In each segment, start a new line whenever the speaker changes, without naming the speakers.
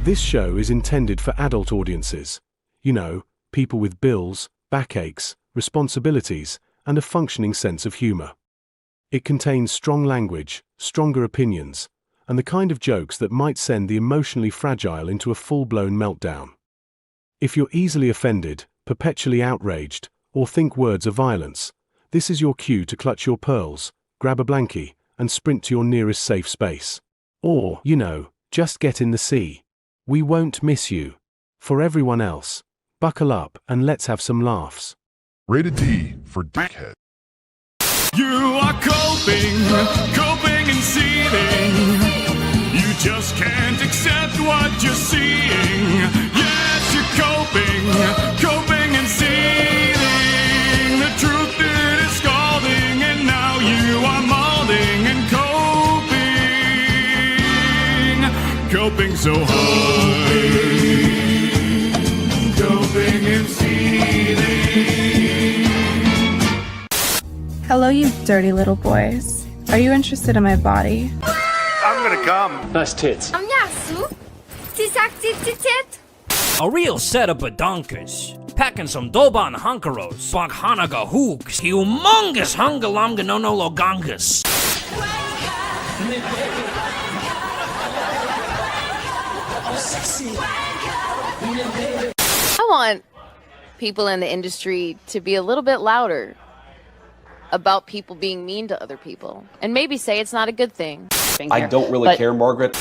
This show is intended for adult audiences. You know, people with bills, backaches, responsibilities, and a functioning sense of humor. It contains strong language, stronger opinions, and the kind of jokes that might send the emotionally fragile into a full-blown meltdown. If you're easily offended, perpetually outraged, or think words are violence, this is your cue to clutch your pearls, grab a blankie, and sprint to your nearest safe space. Or, you know, just get in the sea. We won't miss you. For everyone else, buckle up and let's have some laughs.
Rated D for dickhead.
You are coping and seething. You just can't accept what you're seeing. Yes, you're coping and seething. The truth it is scalding, and now you are molding and coping so hard. Coping and seething.
Hello, you dirty little boys. Are you interested in my body?
I'm gonna come.
Nice tits.
A real setup of donkers. Packing some Doban hunkeros, Baghanaga hooks, humongous hungalonga no logangas.
I want people in the industry to be a little bit louder about people being mean to other people, and maybe say it's not a good thing.
I don't really care, Margaret.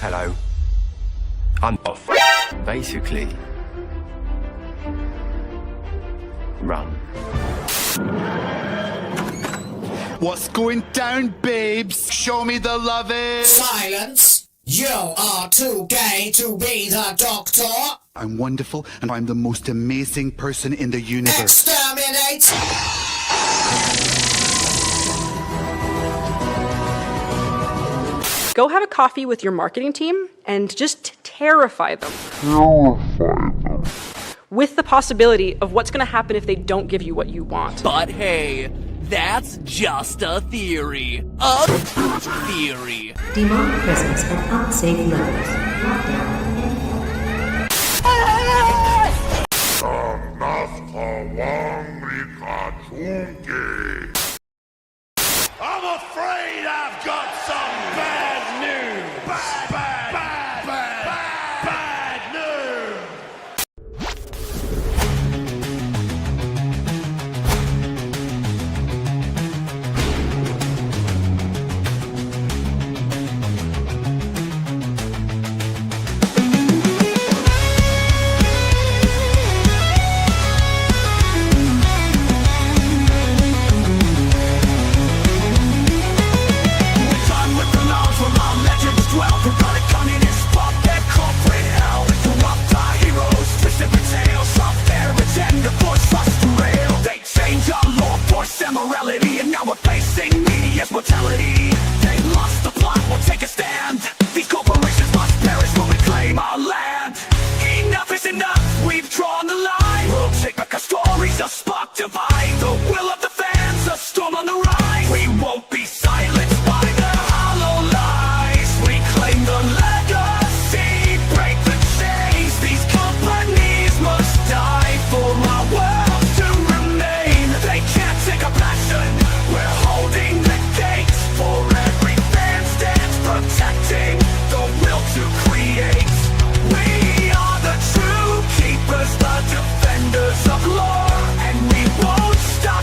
Hello. I'm off. Basically, run.
What's going down, babes? Show me the lovin'.
Silence! You are too gay to be the doctor!
I'm wonderful, and I'm the most amazing person in the universe.
Exterminate!
Go have a coffee with your marketing team and just terrify them. With the possibility of what's going to happen if they don't give you what you want.
But hey, that's just a theory. A theory.
Demonic presence at unsafe levels. Lockdown.
I'm afraid I've got some bad news. Bad news.
Mortality. They lost the plot, we'll take a stand. These corporations must perish when we claim our land. Enough is enough, we've drawn the line. We'll take back our stories, a spark divine. The will of the fans, a storm on the rise. We won't be silenced by the hollow lies. We claim the legacy, break the chains. These companies must die for our world to remain. They can't take our passion, we're holding the for every fan stands protecting the will to create. We are the true keepers, the defenders of lore, and we won't stop.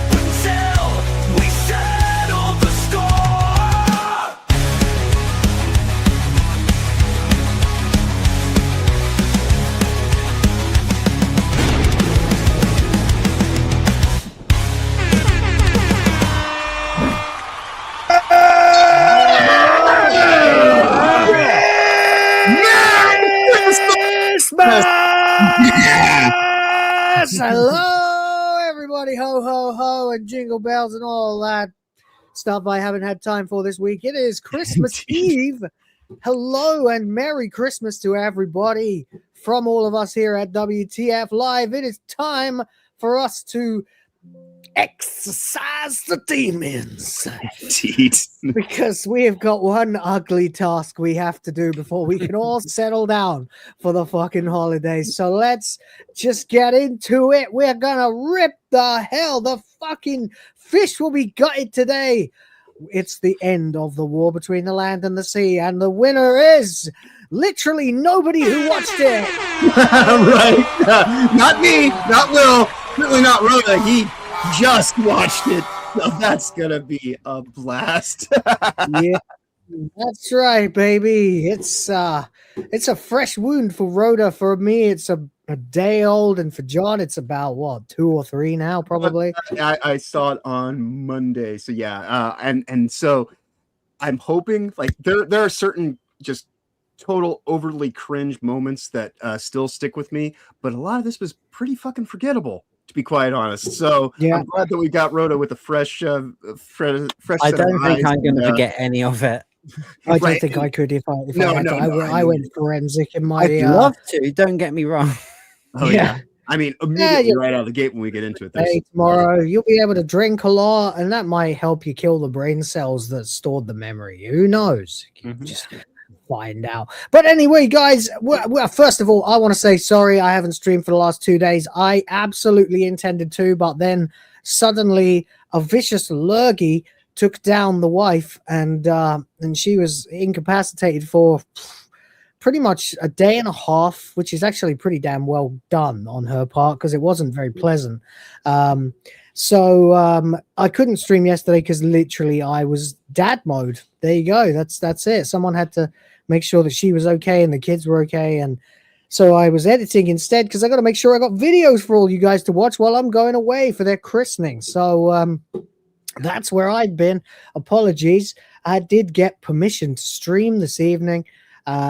Yes! Hello, everybody. Ho, ho, ho, and jingle bells and all that stuff I haven't had time for this week. It is Christmas Eve. Hello and Merry Christmas to everybody from all of us here at WTF Live. It is time for us to exercise the demons.
Indeed.
Because we have got one ugly task we have to do before we can all settle down for the fucking holidays. So let's just get into it. We're gonna rip the fucking fish will be gutted today. It's the end of the war between the land and the sea, and the winner is literally nobody who watched it.
Right. Not me, not Will, certainly not Rhoda. He just watched it, so that's gonna be a blast.
Yeah, that's right, baby. It's a fresh wound for Rhoda. For me, it's a day old, and for John, it's about what, 2 or 3 now, probably.
I saw it on Monday, so yeah, and so I'm hoping, like, there are certain just total overly cringe moments that still stick with me, but a lot of this was pretty fucking forgettable, to be quite honest. So yeah, I'm glad that we got Rhoda with a fresh
I don't think I'm going to forget any of it.
I don't think I could if I had to. I went forensic in my.
I'd love to. Don't get me wrong.
Oh yeah. I mean, immediately right out of the gate when we get into it.
Hey, tomorrow you'll be able to drink a lot, and that might help you kill the brain cells that stored the memory. Who knows? Just find out. But anyway, guys, well, first of all, I want to say sorry I haven't streamed for the last 2 days. I absolutely intended to, but then suddenly a vicious lurgy took down the wife, and she was incapacitated for pretty much a day and a half, which is actually pretty damn well done on her part because it wasn't very pleasant. So I couldn't stream yesterday because literally I was dad mode. There you go. That's it. Someone had to make sure that she was okay and the kids were okay. And so I was editing instead because I got to make sure I got videos for all you guys to watch while I'm going away for their christening. So that's where I'd been. Apologies. I did get permission to stream this evening,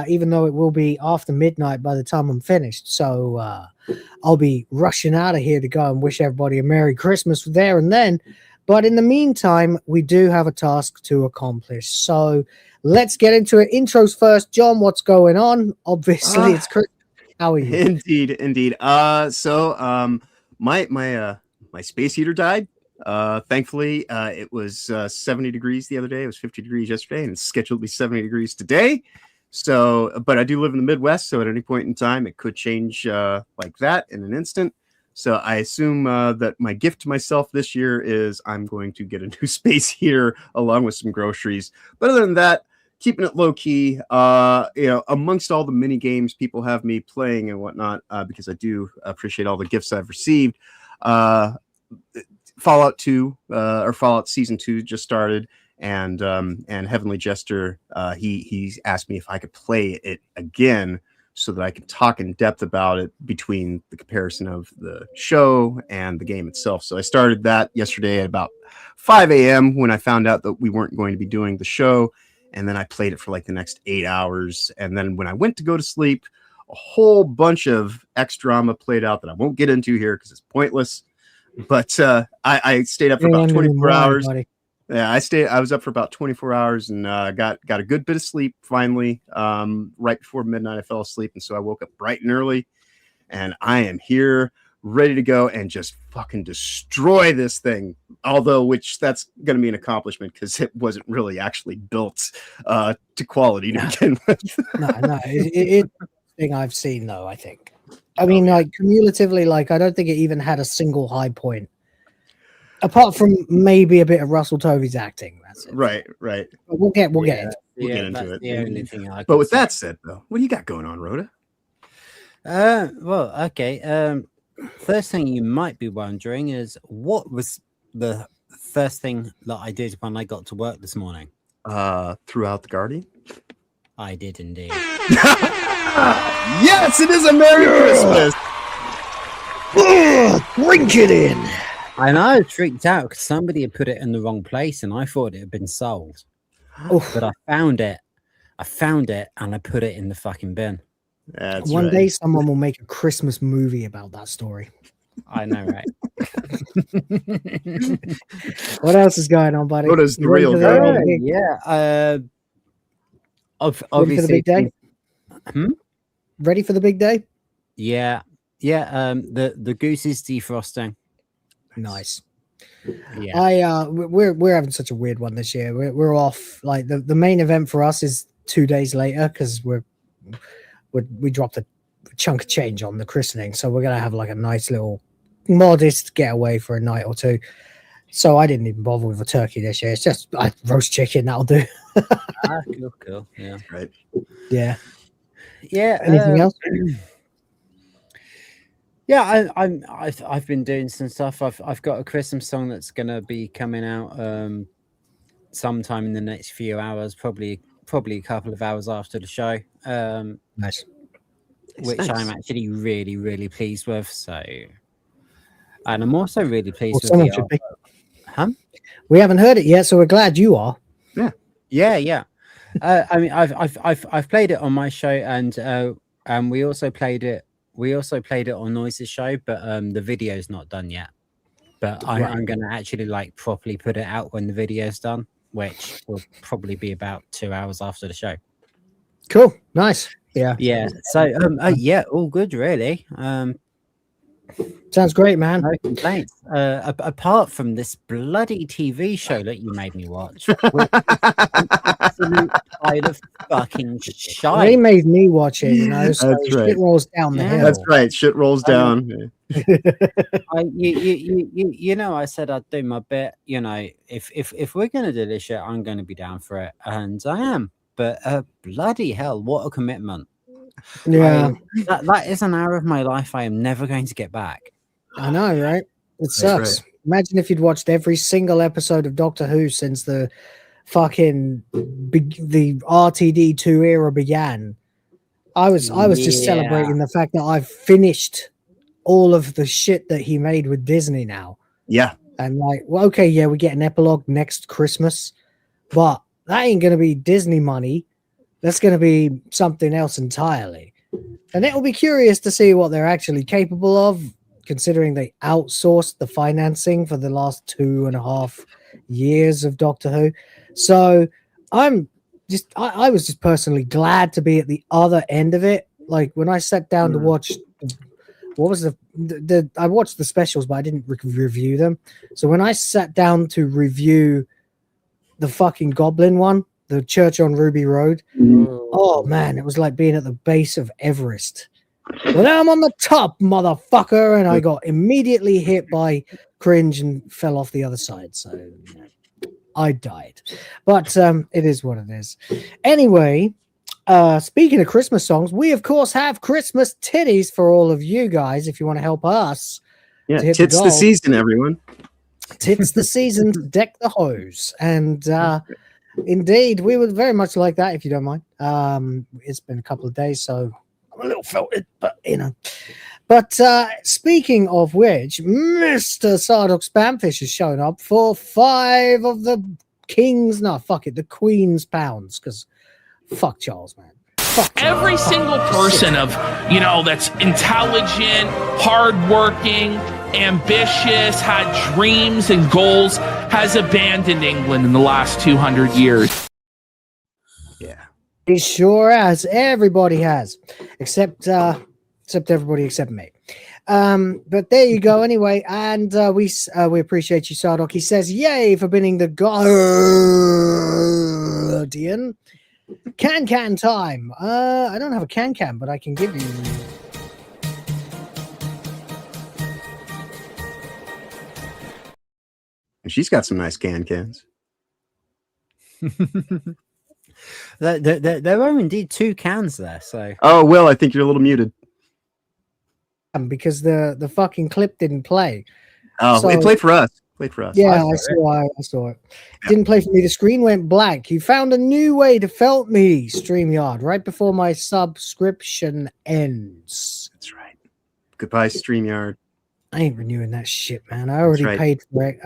even though it will be after midnight by the time I'm finished. So I'll be rushing out of here to go and wish everybody a Merry Christmas there and then. But in the meantime, we do have a task to accomplish. So let's get into it. Intros first. John, what's going on? Obviously, it's Chris. How are you?
Indeed. So my space heater died. Thankfully, it was 70 degrees the other day. It was 50 degrees yesterday, and it's scheduled to be 70 degrees today. So, but I do live in the Midwest, so at any point in time, it could change like that in an instant. So I assume that my gift to myself this year is I'm going to get a new space heater along with some groceries. But other than that, keeping it low key, amongst all the mini games people have me playing and whatnot, because I do appreciate all the gifts I've received. Fallout 2 or Fallout Season 2 just started, and Heavenly Jester, he asked me if I could play it again so that I could talk in depth about it between the comparison of the show and the game itself. So I started that yesterday at about 5 a.m. when I found out that we weren't going to be doing the show. And then I played it for like the next 8 hours. And then when I went to go to sleep, a whole bunch of X drama played out that I won't get into here because it's pointless. But I stayed up for about 24 hours. Buddy. Yeah, I was up for about 24 hours and got a good bit of sleep finally. Right before midnight, I fell asleep. And so I woke up bright and early. And I am here ready to go and just fucking destroy this thing. Which that's going to be an accomplishment because it wasn't really actually built to quality to begin with.
No, it's thing I've seen though, I think. I mean, like cumulatively, like I don't think it even had a single high point, apart from maybe a bit of Russell Tovey's acting. That's it.
Right.
But we'll get into it.
We'll get into it. But with that said, though, what do you got going on, Rhoda?
Well, okay. First thing you might be wondering is what was the first thing that I did when I got to work this morning?
Threw out the Guardian.
I did indeed.
Yes, it is a Merry Christmas.
Drink it in.
And I was freaked out because somebody had put it in the wrong place, and I thought it had been sold. But I found it, and I put it in the fucking bin.
That's
One
right.
day, someone will make a Christmas movie about that story.
I know, right?
What else is going on, buddy?
What is the
You ready
real
for
guy?
big-
Yeah.
Ready for the
Obviously,
big day?
Hmm?
Ready for the big day?
Yeah. The goose is defrosting.
Nice.
Yeah.
We're having such a weird one this year. We're off. Like the main event for us is 2 days later because we dropped a chunk of change on the christening, so we're gonna have like a nice little modest getaway for a night or two. So I didn't even bother with a turkey this year. It's just roast chicken, that'll do.
Cool. Yeah.
Right.
Yeah.
Yeah.
Anything else?
Yeah, I've been doing some stuff. I've got a Christmas song that's gonna be coming out sometime in the next few hours, probably a couple of hours after the show.
Nice.
Which
Nice.
I'm actually really, really pleased with. So, and I'm also really pleased with
someone
the
should be.
Huh?
We haven't heard it yet, so we're glad you are.
Yeah. I mean, I've played it on my show, and we also played it. We also played it on Noise's show, but the video's not done yet. But I'm going to actually like properly put it out when the video's done, which will probably be about 2 hours after the show.
Cool. Nice. Yeah.
Yeah. So yeah, all good really.
Sounds great, man.
No complaints. Apart from this bloody TV show that you made me watch, which is an absolute pile of fucking
They
shite.
made me watch it, you know. So
That's right.
shit rolls down the hill.
That's right. Shit rolls down.
You know, I said I'd do my bit. You know, if we're gonna do this shit, I'm gonna be down for it, and I am. But bloody hell, what a commitment!
Yeah.
That is an hour of my life I am never going to get back.
I know, right? It sucks.
right.
Imagine if you'd watched every single episode of Doctor Who since the fucking the RTD2 era began. I was just
Yeah.
celebrating the fact that I've finished all of the shit that he made with Disney now.
Yeah.
And like, well, okay, yeah, we get an epilogue next Christmas, but that ain't gonna be Disney money. That's gonna be something else entirely. And it will be curious to see what they're actually capable of, considering they outsourced the financing for the last 2.5 years of Doctor Who. So I was just personally glad to be at the other end of it. Like when I sat down to watch, what was the I watched the specials, but I didn't review them. So when I sat down to review the fucking Goblin one, the Church on Ruby Road, oh man, it was like being at the base of Everest. Well, now I'm on the top, motherfucker, and I got immediately hit by cringe and fell off the other side. So I died, but it is what it is. Anyway, speaking of Christmas songs, we of course have Christmas titties for all of you guys. If you want to help us,
Yeah.
to hit
Tits the
goal.
season, everyone.
Tis the season to deck the hose, and indeed, we would very much like that if you don't mind. It's been a couple of days, so I'm a little felted, but you know. But speaking of which, Mr. Sardok Spamfish has shown up for 5 of the the Queen's pounds, because fuck Charles, man.
Every single person of, you know, that's intelligent, hardworking, ambitious, had dreams and goals, has abandoned England in the last 200 years.
Yeah.
He sure has. Everybody has, except everybody except me. But there you go. Anyway, and we appreciate you, Sardok. He says, "Yay for winning the Guardian." Can time. I don't have a can, but I can give you.
She's got some nice cans.
There are indeed 2 cans there. So
Oh, Will, I think you're a little muted.
Because the fucking clip didn't play.
Oh,
So-
it played for us. Played for us.
Yeah, I saw it. Didn't play for me. The screen went blank. You found a new way to felt me, StreamYard, right before my subscription ends.
That's right. Goodbye, StreamYard.
I ain't renewing that shit, man. I already
right.
paid for it.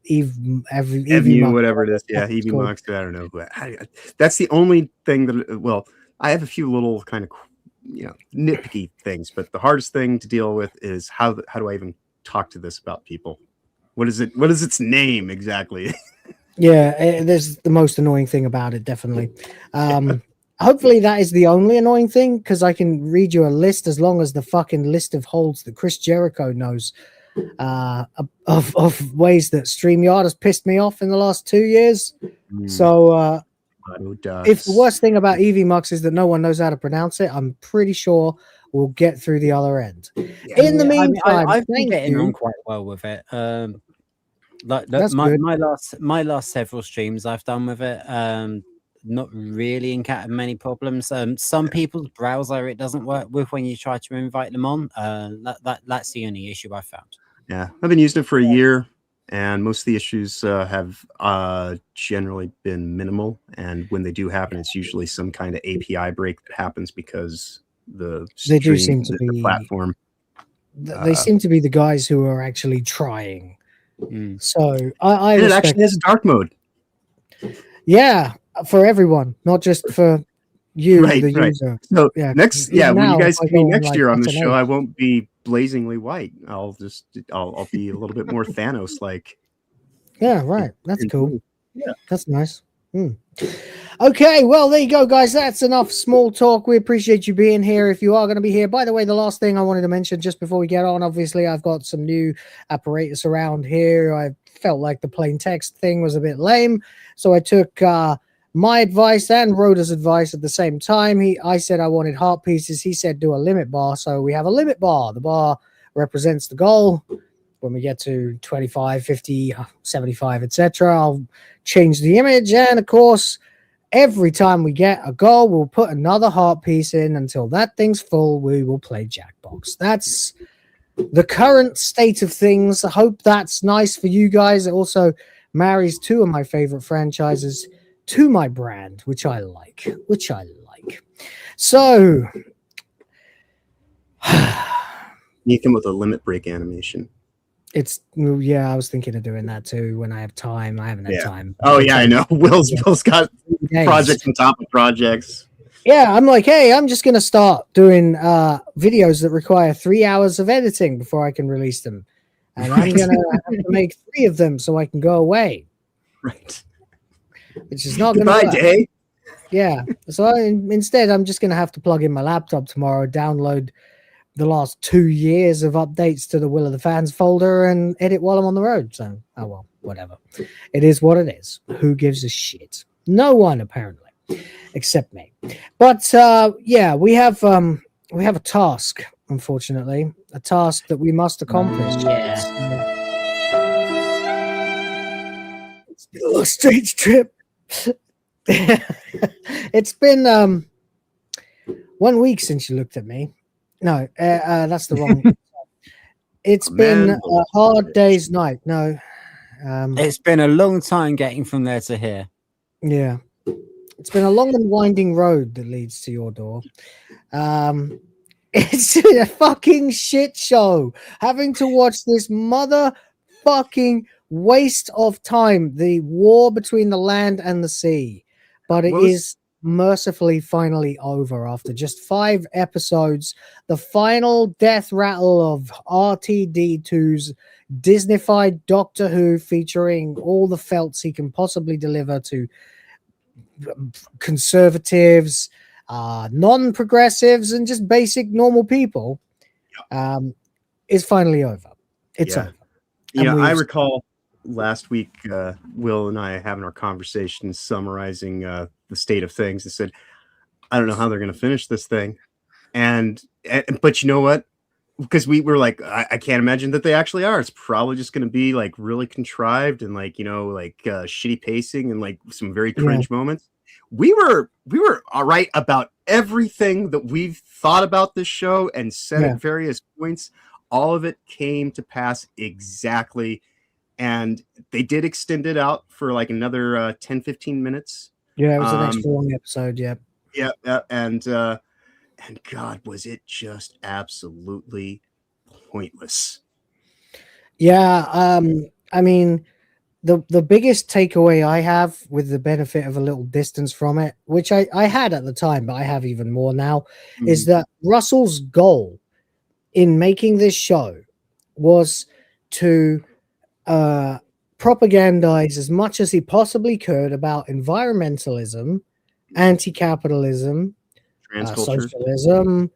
EVU, whatever it is. Yeah,
It's
EV
called.
Mox. I don't know. That's the only thing that, well, I have a few little kind of nitpicky things. But the hardest thing to deal with is how do I even talk to this about people? What is it? What is its name exactly?
Yeah, there's the most annoying thing about it, definitely. Hopefully that is the only annoying thing, because I can read you a list as long as the fucking list of holds that Chris Jericho knows of ways that StreamYard has pissed me off in the last 2 years. So if the worst thing about EVMux is that no one knows how to pronounce it, I'm pretty sure we'll get through the other end. In the meantime,
I've been
thank
getting
you.
on quite well with it. Like
That's
my
good.
my last several streams I've done with it, not really encountered many problems. Some people's browser it doesn't work with when you try to invite them on. That's the only issue I found.
Yeah, I've been using it for a year, and most of the issues have generally been minimal. And when they do happen, it's usually some kind of API break that happens because
They do seem to be
the platform.
They seem to be the guys who are actually trying. So I
and it
respect.
actually has a dark mode.
Yeah, for everyone, not just for you, the user.
So
yeah,
when
now,
you guys
if I
see me
go on,
next
like,
year on the
SNH,
show, I won't be blazingly white. I'll be a little bit more Thanos like.
Yeah, right. That's cool.
Yeah,
that's nice. Okay, well, there you go, guys. That's enough small talk. We appreciate you being here. If you are going to be here, by the way, the last thing I wanted to mention just before we get on, obviously, I've got some new apparatus around here. I felt like the plain text thing was a bit lame, so I took my advice and Rhoda's advice at the same time. I said I wanted heart pieces. He said do a limit bar, so we have a limit bar. The bar represents the goal. When we get to 25, 50, 75, etc., I'll change the image. And of course, every time we get a goal, we'll put another heart piece in until that thing's full. We will play Jackbox. That's the current state of things. I hope that's nice for you guys. It also marries two of my favorite franchises to my brand, which I like. So
you come with a limit break animation.
I was thinking of doing that too when I have time. I haven't had time.
Oh yeah, I know. Will's got projects on top of projects.
Yeah, I'm like, hey, I'm just gonna start doing videos that require 3 hours of editing before I can release them, and I'm gonna have to make 3 of them so I can go away.
Right.
Which is not gonna work.
Day.
Yeah. So instead, I'm just gonna have to plug in my laptop tomorrow, download the last 2 years of updates to the Will of the Fans folder and edit while I'm on the road. So, oh well, whatever. It is what it is. Who gives a shit? No one, apparently, except me. But yeah, we have a task, unfortunately, a task that we must accomplish. It's been a strange trip. It's been 1 week since you looked at me. No, that's the wrong. It's been a hard day's night. No,
it's been a long time getting from there to here.
Yeah, it's been a long and winding road that leads to your door. It's been a fucking shit show. Having to watch this motherfucking waste of time, the war between the land and the sea, but it is mercifully finally over after just 5 episodes. The final death rattle of RTD2's Disneyfied Doctor Who, featuring all the felts he can possibly deliver to conservatives, non-progressives, and just basic normal people, is finally over. It's over.
You know, I recall last week, Will and I having our conversation summarizing the state of things. They said, I don't know how they're going to finish this thing. But you know what? Because we were like, I can't imagine that they actually are. It's probably just going to be like really contrived and like, you know, like shitty pacing and like some very cringe moments. We were all right about everything that we've thought about this show and said at various points. All of it came to pass exactly. And they did extend it out for like another 10-15 minutes.
Yeah, it was an extra long episode.
Yeah, and God, was it just absolutely pointless.
Yeah, I mean, the biggest takeaway I have, with the benefit of a little distance from it, which I had at the time, but I have even more now, is that Russell's goal in making this show was to propagandize as much as he possibly could about environmentalism, anti-capitalism, socialism,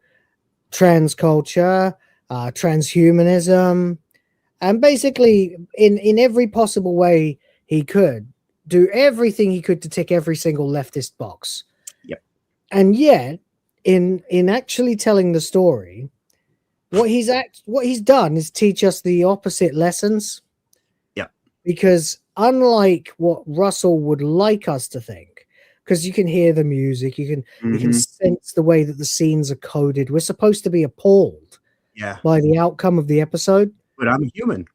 trans culture, transhumanism, and basically in every possible way he could do everything he could to tick every single leftist box.
Yep.
And yet in actually telling the story, what he's done is teach us the opposite lessons.
Yeah.
Because unlike what Russell would like us to think, because you can hear the music, you can sense the way that the scenes are coded. We're supposed to be appalled by the outcome of the episode.
But I'm a human.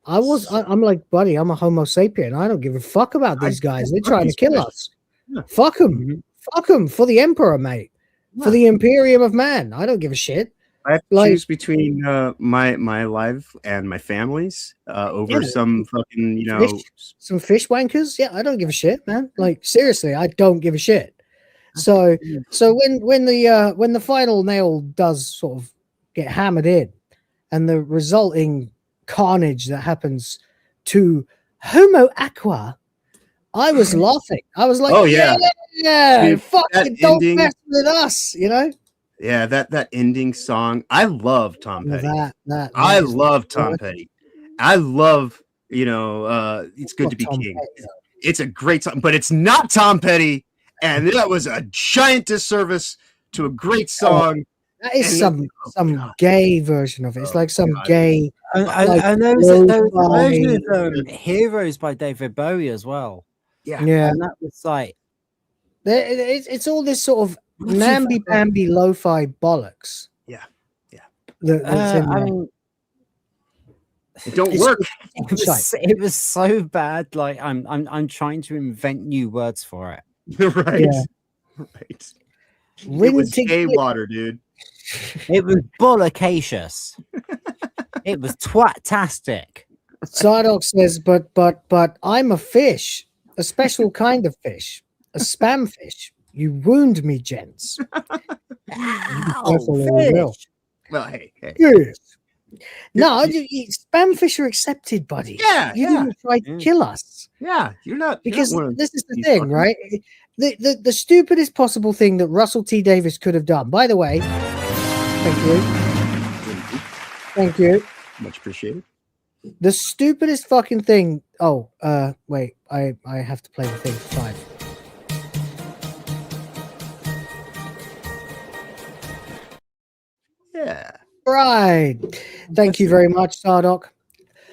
I'm like, buddy, I'm a Homo sapien. I don't give a fuck about these guys. They're trying to kill us. Yeah. Fuck them. Fuck them for the Emperor, mate. Yeah. For the Imperium of Man. I don't give a shit.
I have to choose between my life and my family's over some fucking,
some fish wankers. Yeah, I don't give a shit, man. Like, seriously, I don't give a shit. So when the final nail does sort of get hammered in, and the resulting carnage that happens to Homo Aqua, I was laughing. I was like,
oh yeah,
dude, fucking don't mess with us, you know?
Yeah, that ending song. I love Tom Petty.
I
love Tom Petty. I love, It's Good to Be King. Petty. It's a great song, but it's not Tom Petty, and that was a giant disservice to a great song.
That is some gay version of it. It's like some gay.
And there was a version of Heroes by David Bowie as well.
Yeah.
And that was like,
it's all this sort of namby-pamby lo-fi bollocks.
Yeah.
I mean,
it don't work.
It was so bad. Like I'm trying to invent new words for it.
Right.
Yeah.
Right. It was gay water, dude.
It was bollocacious. It was twat-tastic.
Sardoc says, but I'm a fish, a special kind of fish, a spam fish. You wound me, gents.
Well, hey.
Yes. No, spam fish are accepted, buddy.
Yeah,
you didn't try to kill us.
Yeah, you're not.
Because this is the thing, right? The stupidest possible thing that Russell T. Davies could have done. By the way, thank you.
Much appreciated.
The stupidest fucking thing. Oh, wait. I have to play the thing for 5.
Yeah.
Right. Thank you very much, Sardoc.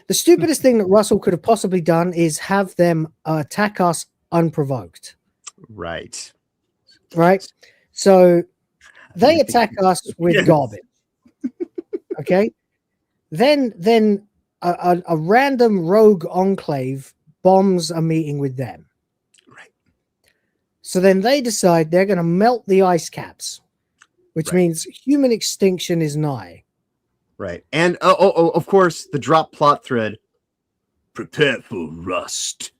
The stupidest thing that Russell could have possibly done is have them attack us unprovoked.
Right.
So they attack us with garbage. Okay. Then a random rogue enclave bombs a meeting with them.
Right.
So then they decide they're going to melt the ice caps, which means human extinction is nigh.
Right. And of course, the drop plot thread. Prepare for rust.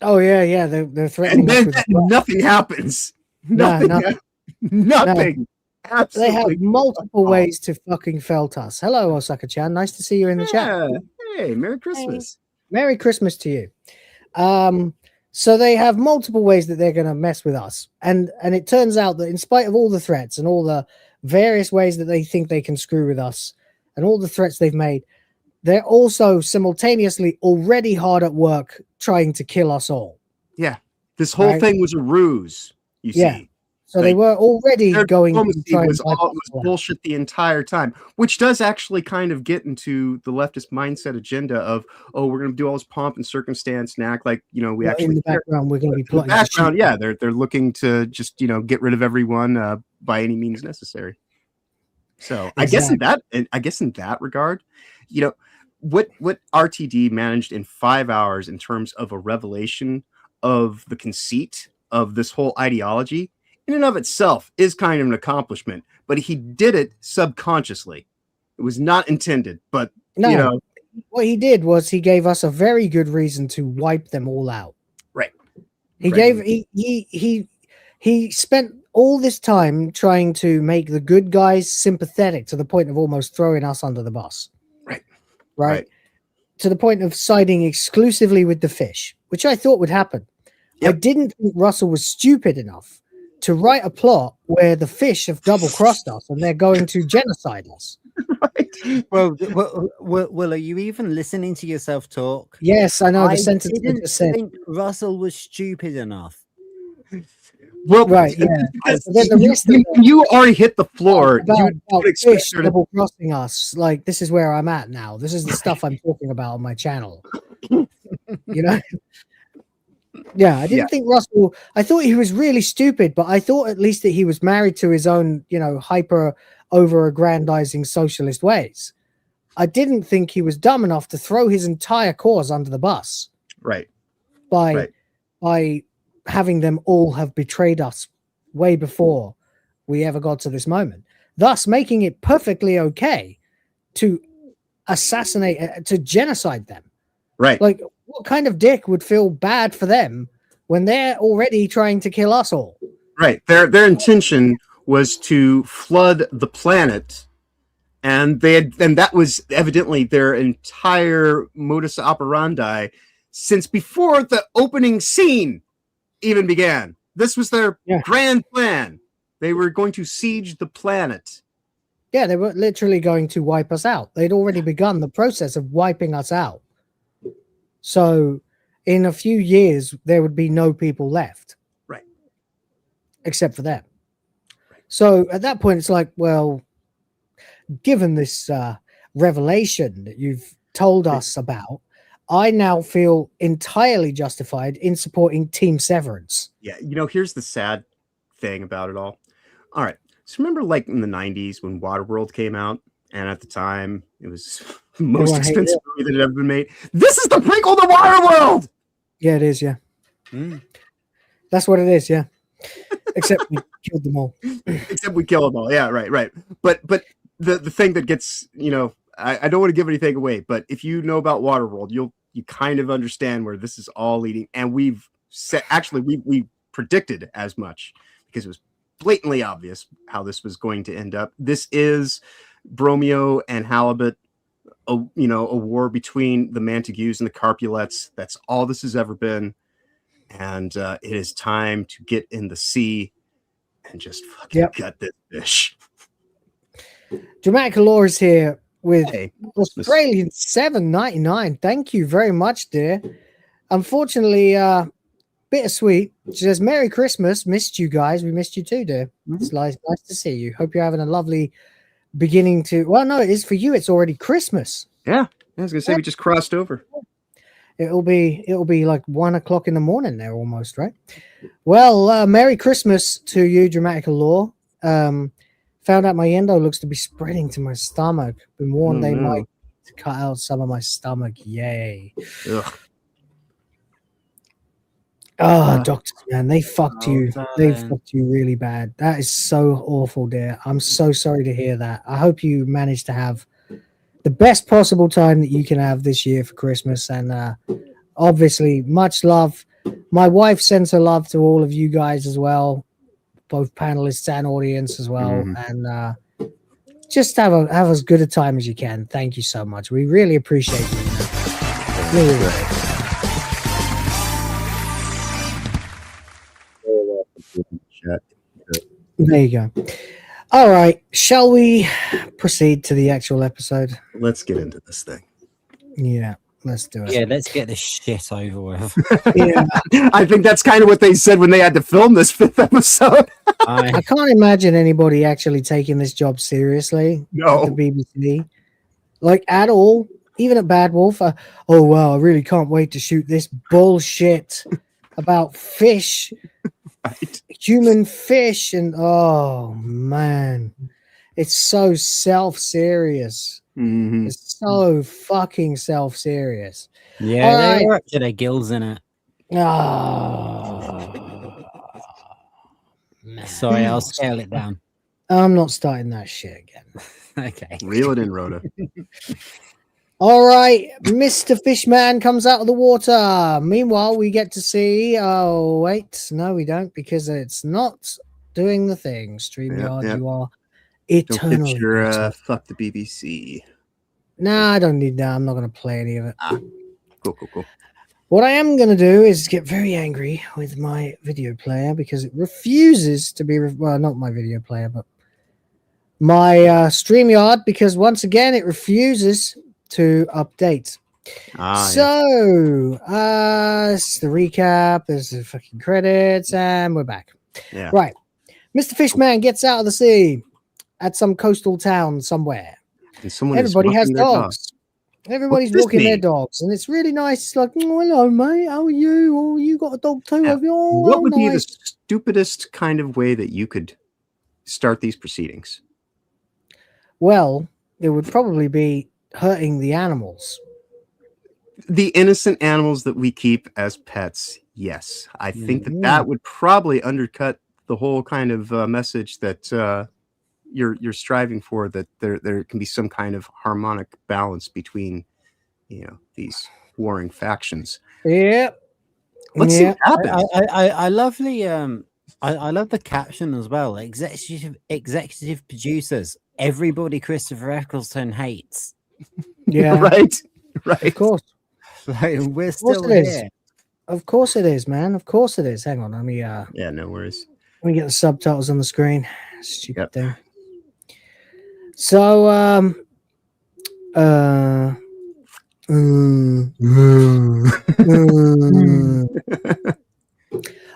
Oh yeah. They're threatening.
And then nothing happens. Nothing. Nothing. Absolutely.
They have multiple ways to fucking felt us. Hello, Osaka-chan. Nice to see you in the chat.
Hey, Merry Christmas.
Merry Christmas to you. So they have multiple ways that they're going to mess with us. And it turns out that in spite of all the threats and all the various ways that they think they can screw with us and all the threats they've made, they're also simultaneously already hard at work trying to kill us all.
Yeah. This whole thing was a ruse, you see.
So they were already going to try
was bullshit the entire time, which does actually kind of get into the leftist mindset agenda of, we're going to do all this pomp and circumstance and act like, we actually
in the background we're going to be plotting.
Background, yeah, they're looking to just get rid of everyone by any means necessary. So exactly. I guess in that regard, what RTD managed in 5 hours in terms of a revelation of the conceit of this whole ideology, in and of itself is kind of an accomplishment, but he did it subconsciously. It was not intended, but
what he did was he gave us a very good reason to wipe them all out.
Right.
He spent all this time trying to make the good guys sympathetic to the point of almost throwing us under the bus. Right. To the point of siding exclusively with the fish, which I thought would happen. I didn't think Russell was stupid enough to write a plot where the fish have double-crossed us and they're going to genocide us.
Well, are you even listening to yourself talk?
Yes, I know the sentence I
didn't
just said.
think Russell was stupid enough.
Well,
right, yeah.
You already hit the floor.
About
you expect
fish
there to-
double crossing us. Like, this is where I'm at now. This is the stuff I'm talking about on my channel. You know? Yeah, I didn't think Russell. I thought he was really stupid, but I thought at least that he was married to his own, hyper over-aggrandizing socialist ways. I didn't think he was dumb enough to throw his entire cause under the bus.
Right.
By having them all have betrayed us way before we ever got to this moment, thus making it perfectly okay to assassinate, to genocide them.
Right.
Like, what kind of dick would feel bad for them when they're already trying to kill us all?
Right. Their intention was to flood the planet, and that was evidently their entire modus operandi since before the opening scene even began. This was their grand plan. They were going to siege the planet.
Yeah, they were literally going to wipe us out. They'd already begun the process of wiping us out. So in a few years, there would be no people left.
Right.
Except for them. So at that point, it's like, well, given this revelation that you've told us about, I now feel entirely justified in supporting Team Severance.
Yeah, here's the sad thing about it all. All right, so remember, like in the '90s when Waterworld came out, and at the time it was the most expensive movie that had ever been made. This is the prequel to Waterworld.
Yeah, it is. Yeah, that's what it is. Yeah, except we killed them all.
Except we killed them all. Yeah, right. But the thing that gets, I don't want to give anything away, but if you know about Waterworld, you kind of understand where this is all leading. And we've said, actually, we predicted as much because it was blatantly obvious how this was going to end up. This is Bromeo and Halibut, a war between the Montagues and the Capulets. That's all this has ever been. And it is time to get in the sea and just fucking gut this fish.
Dramatic Allure is here with Australian $7.99. Thank you very much, dear. Unfortunately, bittersweet. She says, Merry Christmas. Missed you guys. We missed you too, dear. It's nice to see you. Hope you're having a lovely beginning to. Well, no, it is for you. It's already Christmas.
Yeah. I was gonna say we just crossed over.
It'll be like 1 o'clock in the morning there almost, right? Well, Merry Christmas to you, Dramatic Allure. Found out my endo looks to be spreading to my stomach. Been warned they might cut out some of my stomach. Yay.
Ugh.
Oh, doctors, man, they fucked you. They fucked you really bad. That is so awful, dear. I'm so sorry to hear that. I hope you manage to have the best possible time that you can have this year for Christmas. And obviously, much love. My wife sends her love to all of you guys as well, both panelists and audience as well. And just have as good a time as you can. Thank you so much. We really appreciate you. Really. There you go. All right. Shall we proceed to the actual episode?
Let's get into this thing.
Yeah, let's do it.
Yeah, let's get this shit over with.
Yeah.
I think that's kind of what they said when they had to film this 5th episode.
I can't imagine anybody actually taking this job seriously.
No.
At the BBC. Like, at all. Even at Bad Wolf. Oh, wow, I really can't wait to shoot this bullshit about fish.
Right.
Human fish. And, oh, man. It's so self-serious. It's so fucking self-serious.
Yeah, they're up to their gills in it.
Oh,
sorry, I'll scale it down.
I'm not starting that shit again.
Okay.
Reel it in, Rhoda.
All right, Mr. Fishman comes out of the water. Meanwhile, we get to see. Oh, wait. No, we don't, because it's not doing the thing. StreamYard,
Yep.
you are
Don't
eternally.
get your fuck the BBC.
Nah, I don't need that. I'm not going to play any of it.
Cool.
What I am going to do is get very angry with my video player because it refuses to be. Well, not my video player, but my StreamYard, because once again, it refuses to update. So, it's the recap, there's the fucking credits, and we're back.
Yeah.
Right. Mr. Fishman gets out of the sea at some coastal town somewhere.
And someone
Everybody has
their
dogs. Everybody's
What's this
walking their
mean?
dogs, and it's really nice. It's like, oh, hello, mate. How are you? Oh, you got a dog too, have you? Oh,
What would be the
nice.
stupidest kind of way that you could start these proceedings?
Well, it would probably be hurting the animals.
The innocent animals that we keep as pets, yes. I think that would probably undercut the whole kind of message that you're striving for, that there can be some kind of harmonic balance between, these warring factions.
Yeah.
Let's see what happens.
I love the I love the caption as well. Executive producers. Everybody Christopher Eccleston hates.
Yeah.
Right.
Of course.
Like, we're
Of course
still
it is.
here.
Of course it is, man. Of course it is. Hang on, let me
Yeah, no worries.
let me get the subtitles on the screen. Stupid thing. So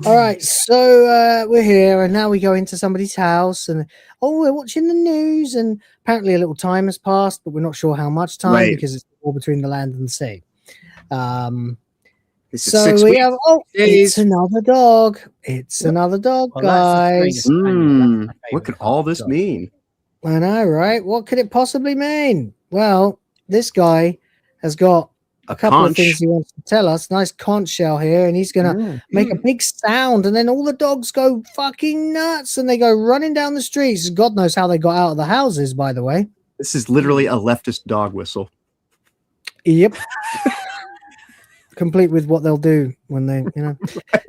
all right, so we're here, and now we go into somebody's house, and we're watching the news, and apparently a little time has passed, but we're not sure how much time,
Right.
because it's all between the land and the sea.
Is it
So
6
we
weeks?
have it's another dog. It's another dog,
Well, that's
guys.
the thing.
What could all this mean?
I know, right? What could it possibly mean? Well, this guy has got a couple of
conch.
things he wants to tell us. Nice conch shell here, and he's gonna make a big sound, and then all the dogs go fucking nuts, and they go running down the streets. God knows how they got out of the houses, by the way.
This is literally a leftist dog whistle.
Yep. Complete with what they'll do when they,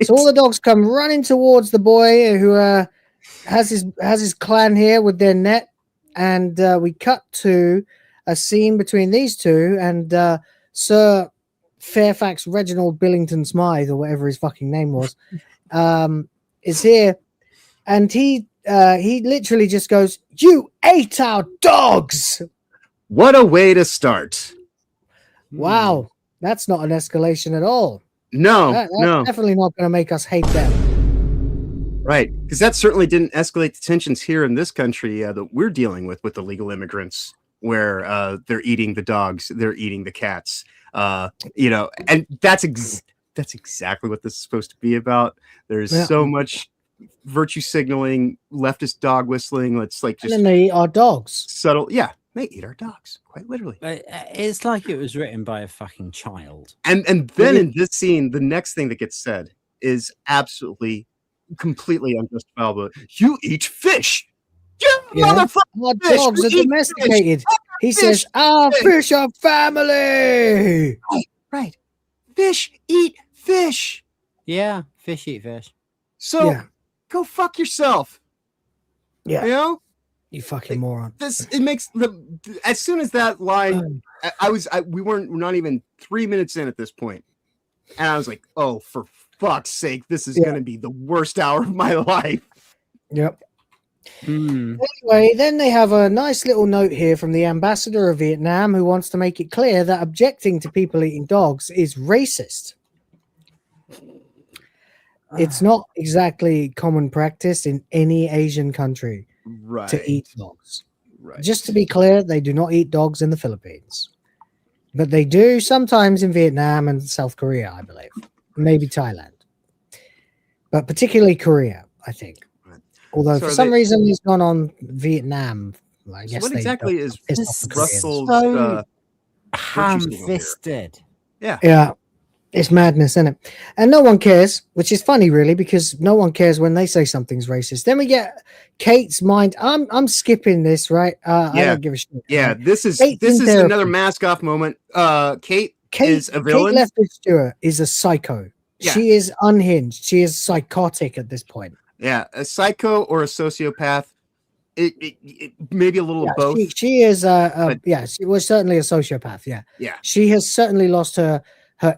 So all the dogs come running towards the boy who has his clan here with their net, and we cut to a scene between these two, and Sir Fairfax Reginald Billington Smythe, or whatever his fucking name was, is here, and he literally just goes, "You ate our dogs!"
What a way to start.
Wow, that's not an escalation at all.
No,
That's
no.
definitely not going to make us hate them.
Right, because that certainly didn't escalate the tensions here in this country that we're dealing with the legal immigrants, where they're eating the dogs, they're eating the cats, and that's exactly what this is supposed to be about. There's so much virtue signaling, leftist dog whistling. It's like just
And then they eat our dogs.
subtle. Yeah, they eat our dogs, quite literally.
It's like it was written by a fucking child.
And then in this scene, the next thing that gets said is absolutely, completely unjustifiable. You eat fish. You motherfucker.
Our
fish.
dogs
You
are
eat
domesticated.
fish.
He
Fish.
says, our fish are family.
Right. Fish eat fish.
Yeah, fish eat fish.
So go fuck yourself.
Yeah.
You know?
You fucking moron.
It makes as soon as that line, we're not even 3 minutes in at this point, and I was like, oh, for fuck's sake, this is gonna be the worst hour of my life.
Yep. Anyway, then they have a nice little note here from the ambassador of Vietnam, who wants to make it clear that objecting to people eating dogs is racist. It's not exactly common practice in any Asian country to eat dogs.
Right.
Just to be clear, they do not eat dogs in the Philippines, but they do sometimes in Vietnam and South Korea, I believe, maybe Thailand, but particularly Korea, I think. Although
So
for
are
some
they-
reason he's gone on Vietnam. I guess
what
they
exactly
don't
is
piss off the Koreans.
Russell's
So
virtue signal here?
ham-fisted.
Yeah.
Yeah. It's madness, isn't it? And no one cares, which is funny, really, because no one cares when they say something's racist. Then we get Kate's mind. I'm skipping this, right? I don't give a shit.
Yeah,
right?
this is
Kate's in
another
therapy.
mask off moment. Kate is a villain.
Kate Lethbridge Stewart is a psycho.
Yeah.
She is unhinged. She is psychotic at this point.
Yeah, a psycho or a sociopath. It maybe a little of both.
She is yeah, she was certainly a sociopath. Yeah.
Yeah.
She has certainly lost her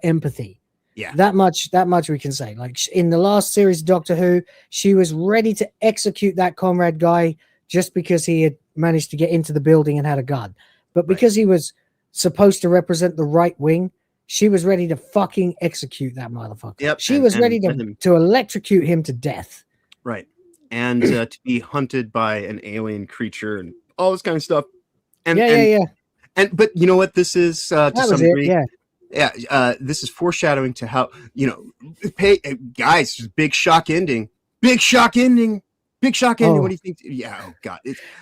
empathy.
Yeah.
That much we can say. Like in the last series of Doctor Who, she was ready to execute that comrade guy just because he had managed to get into the building and had a gun. But because he was supposed to represent the right wing, she was ready to fucking execute that motherfucker.
Yep.
She was ready to electrocute him to death.
Right. And to be hunted by an alien creature and all this kind of stuff. And but you know what this is to some degree? This is foreshadowing to how, guys, big shock ending. What do you think? Yeah, oh god.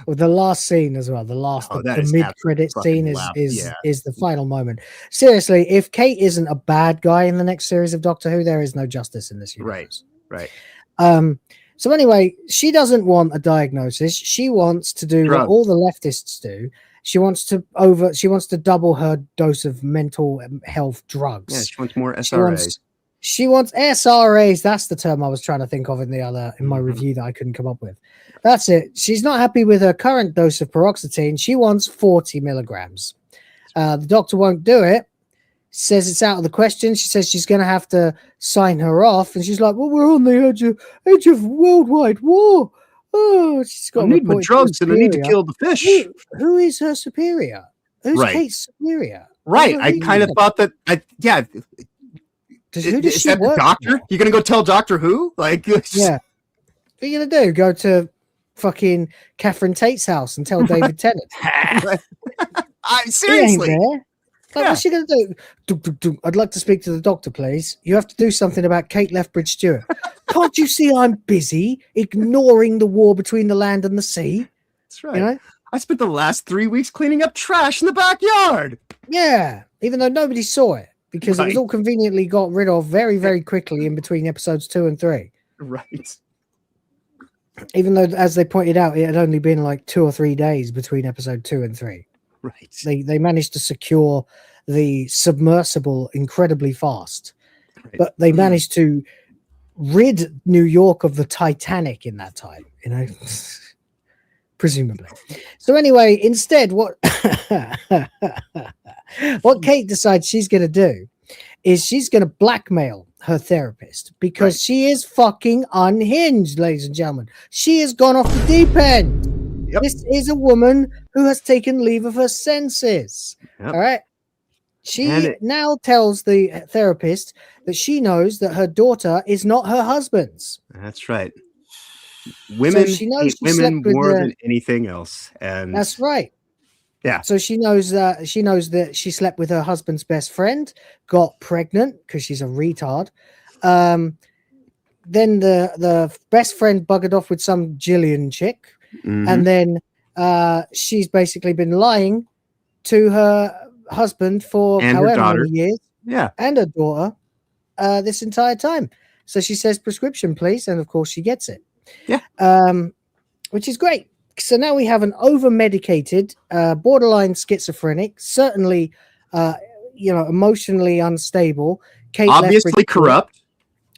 Well, the last scene as well. The mid-credit scene is the final moment. Seriously, if Kate isn't a bad guy in the next series of Doctor Who, there is no justice in this universe.
Right.
So anyway, she doesn't want a diagnosis. She wants to do what all the leftists do. She wants to double her dose of mental health drugs.
Yeah, she wants more SRAs.
She wants SRAs. That's the term I was trying to think of in my review that I couldn't come up with. That's it. She's not happy with her current dose of paroxetine. She wants 40 milligrams. The doctor won't do it. Says it's out of the question. She says she's going to have to sign her off, and she's like, "Well, we're on the edge of worldwide war." Oh, she's got.
I need my drugs, and I need to kill the fish.
Who is her superior? Who's Kate's superior?
Right. I kind of thought that.
Who does she work
the doctor? You're gonna go tell Doctor Who? Like,
yeah. What are you gonna do? Go to fucking Catherine Tate's house and tell David Tennant?
Seriously.
Like, what's she going to do? I'd like to speak to the doctor, please. You have to do something about Kate Lethbridge Stewart. Can't you see I'm busy ignoring the war between the land and the sea?
That's right. I spent the last 3 weeks cleaning up trash in the backyard.
Yeah, even though nobody saw it because it was all conveniently got rid of very, very quickly in between episodes 2 and 3.
Right.
Even though, as they pointed out, it had only been like 2 or 3 days between episode 2 and 3.
Right.
They managed to secure the submersible incredibly fast, but they managed to rid New York of the Titanic in that time, presumably. So anyway, instead, what Kate decides she's going to do is she's going to blackmail her therapist because she is fucking unhinged, ladies and gentlemen. She has gone off the deep end.
Yep.
This is a woman who has taken leave of her senses. All right. She now tells the therapist that she knows that her daughter is not her husband's.
That's right. Women hate women more than anything else. And
that's right.
Yeah.
So she knows that she slept with her husband's best friend, got pregnant because she's a retard. Then the best friend buggered off with some Jillian chick. Mm-hmm. And then she's basically been lying to her husband for however many years.
Yeah.
And her daughter this entire time. So she says, prescription, please. And of course she gets it.
Yeah.
Which is great. So now we have an over-medicated, borderline schizophrenic, certainly, emotionally unstable. Kate
obviously
Lethbridge,
corrupt.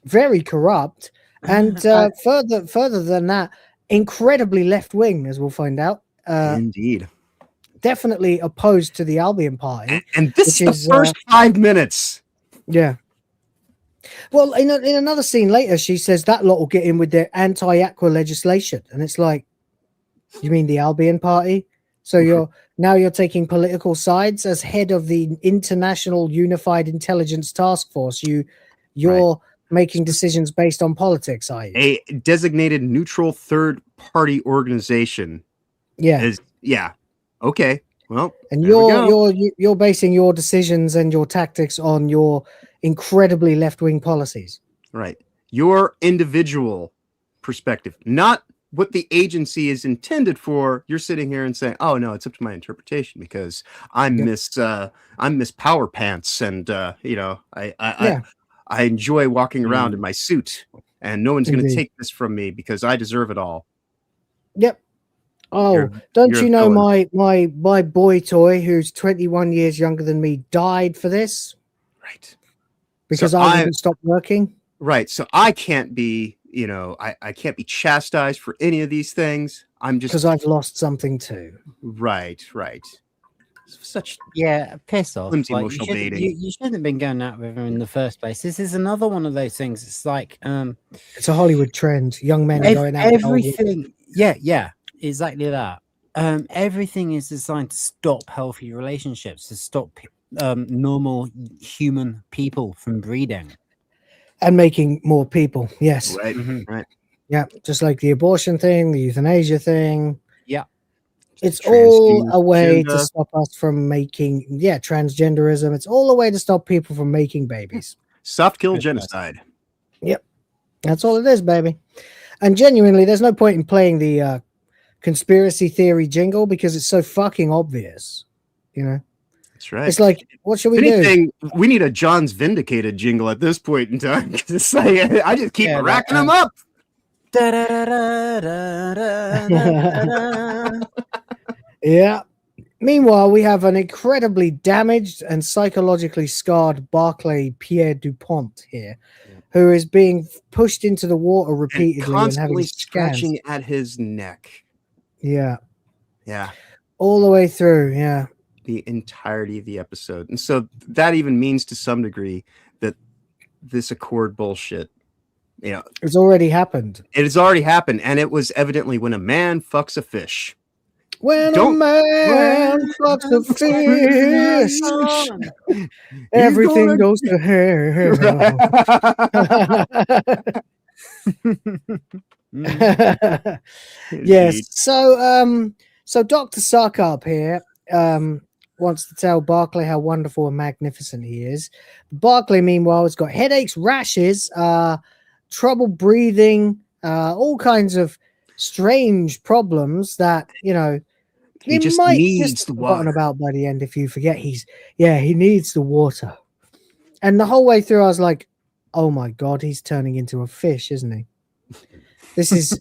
Very corrupt. And further than that, incredibly left-wing, as we'll find out.
Indeed.
Definitely opposed to the Albion Party.
And this is the first 5 minutes.
Yeah. Well, in another scene later, she says that lot will get in with their anti-Aqua legislation. And it's like, you mean the Albion Party? So you're taking political sides as head of the International Unified Intelligence Task Force. You're making decisions based on politics, are you?
A designated neutral third party organization.
Yeah.
Okay. Well,
and you're basing your decisions and your tactics on your incredibly left-wing policies.
Right. Your individual perspective, not what the agency is intended for, you're sitting here and saying, "Oh no, it's up to my interpretation because I'm Miss Power Pants, and I enjoy walking around in my suit, and no one's going to
Indeed.
take this from me because I deserve it all."
Yep. Oh, don't
you're
you
a
know
villain.
my boy toy, who's 21 years younger than me, died for this?
Right.
Because
So
I wouldn't stop working.
Right. So I can't be, I can't be chastised for any of these things. I'm just
Because I've lost something too.
right. Such
piss off.
flimsy
Like,
emotional baiting.
you shouldn't have been going out with her in the first place. This is another one of those things. It's like
it's a Hollywood trend. Young men going out.
Everything. Yeah, exactly that. Everything is designed to stop healthy relationships, to stop normal human people from breeding
And making more people. Yes.
Right. Right.
Yeah. Just like the abortion thing, the euthanasia thing.
Yeah.
It's all
Transgender
a way to
agenda.
stop us from making, transgenderism. It's all a way to stop people from making babies.
Soft kill genocide.
Yep. That's all it is, baby. And genuinely, there's no point in playing the conspiracy theory jingle because it's so fucking obvious.
That's right.
It's like, what should we
do? We need a John's Vindicated jingle at this point in time. 'Cause it's like, I just keep racking them up.
Yeah. Meanwhile, we have an incredibly damaged and psychologically scarred Barclay Pierre Dupont here, who is being pushed into the water repeatedly and
Constantly
having scans.
scratching at his neck.
Yeah.
Yeah.
All the way through. Yeah.
The entirety of the episode. And so that even means to some degree that this Accord bullshit,
it's already happened.
It has already happened. And it was evidently when a man fucks a fish.
When a man fucks a fish, everything goes to hell. Yes. So Dr. Suckup here wants to tell Barclay how wonderful and magnificent he is. Barclay, meanwhile, has got headaches, rashes, trouble breathing, all kinds of strange problems that, he
just
might
needs
just
the
have forgotten
water.
about by the end if you forget he needs the water. And the whole way through, I was like, oh my God, he's turning into a fish, isn't he? This is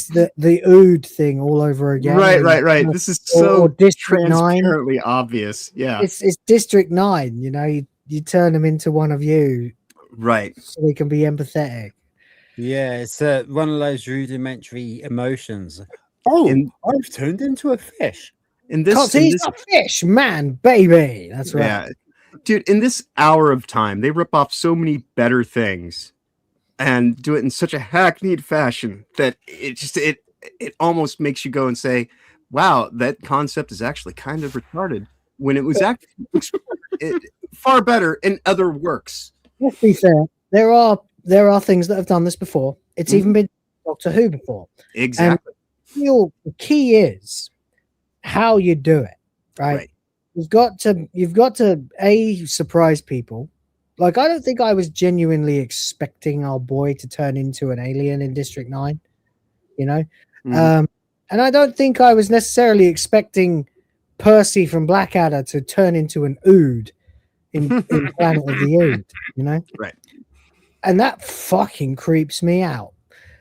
the Ood thing all over again.
Right. This is so
District 9.
transparently obvious. Yeah.
It's District 9, you turn them into one of you.
Right.
So they can be empathetic.
Yeah, it's one of those rudimentary emotions. Oh, I've turned into a fish.
Because he's a fish, man, baby. That's right.
Yeah. Dude, in this hour of time, they rip off so many better things and do it in such a hackneyed fashion that it almost makes you go and say, wow, that concept is actually kind of retarded when it was actually far better in other works.
Let's be fair. There are things that have done this before. It's even been Doctor Who before.
Exactly.
And the key is how you do it, right? You've got to surprise people. Like, I don't think I was genuinely expecting our boy to turn into an alien in District 9, and I don't think I was necessarily expecting Percy from Blackadder to turn into an Ood in Planet of the Ood,
Right.
And that fucking creeps me out.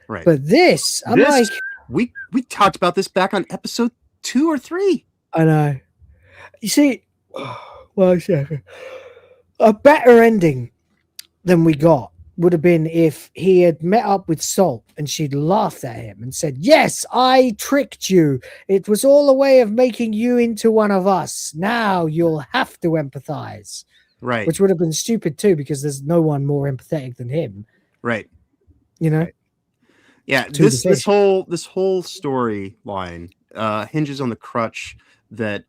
Right.
But this, I'm like,
we talked about this back on episode 2 or 3.
I know. You see, a better ending than we got would have been if he had met up with Salt and she'd laughed at him and said, yes, I tricked you. It was all a way of making you into one of us. Now you'll have to empathize.
Right.
Which would have been stupid too, because there's no one more empathetic than him.
Right.
Right.
Yeah, this whole storyline hinges on the crutch that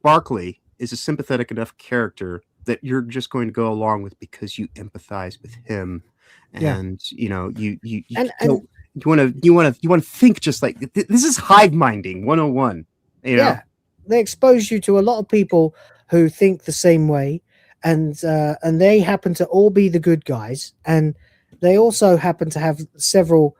Barclay is a sympathetic enough character that you're just going to go along with because you empathize with him, and you want to think just like this is hive minding 101.
Yeah, they expose you to a lot of people who think the same way, and they happen to all be the good guys, and they also happen to have several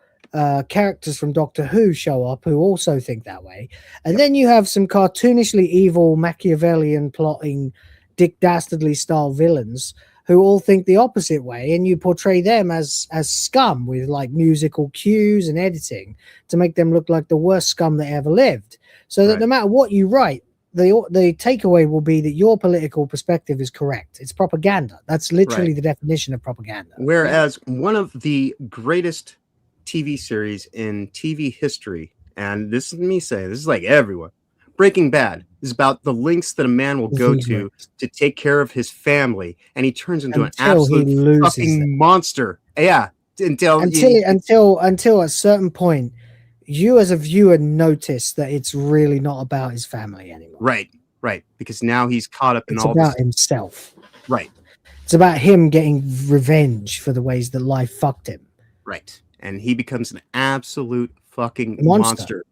characters from Doctor Who show up who also think that way. And then you have some cartoonishly evil Machiavellian plotting Dick Dastardly style villains who all think the opposite way, and you portray them as scum with like musical cues and editing to make them look like the worst scum that ever lived. So that no matter what you write, the takeaway will be that your political perspective is correct. It's propaganda. That's literally the definition of propaganda.
Whereas one of the greatest TV series in TV history, and this is me saying, this is like everyone, Breaking Bad is about the lengths that a man will go to take care of his family, and he turns into an absolute fucking monster. Yeah, until
at a certain point, you as a viewer notice that it's really not about his family anymore.
Right, because now he's caught up in all
this. It's about himself.
Right.
It's about him getting revenge for the ways that life fucked him.
Right. And he becomes an absolute fucking monster.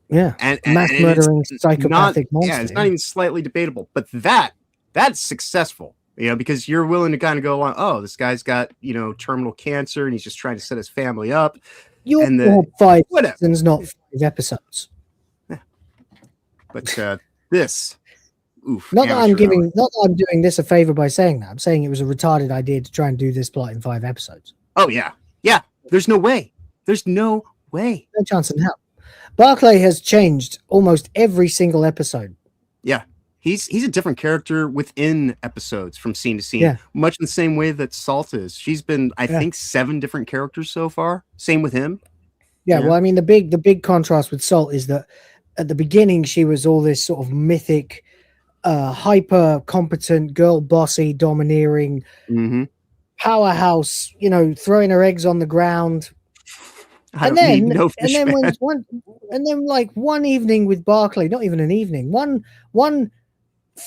Yeah.
And
mass murdering psychopathic monster.
Yeah, it's not even slightly debatable. But that's successful. You know, because you're willing to kind of go along, oh, this guy's got, terminal cancer and he's just trying to set his family up.
You're 5 seasons, not 5 episodes.
Yeah. But this,
not that I'm doing this a favor by saying that. I'm saying it was a retarded idea to try and do this plot in 5 episodes.
Oh yeah. There's no way. No
chance in hell. Barclay has changed almost every single episode.
Yeah. He's a different character within episodes from scene to scene, much in the same way that Salt is. She's been, I think, 7 different characters so far. Same with him.
Yeah, well, I mean, the big contrast with Salt is that at the beginning she was all this sort of mythic, hyper competent, girl bossy, domineering powerhouse. Throwing her eggs on the ground. And then one evening with Barclay, not even an evening, one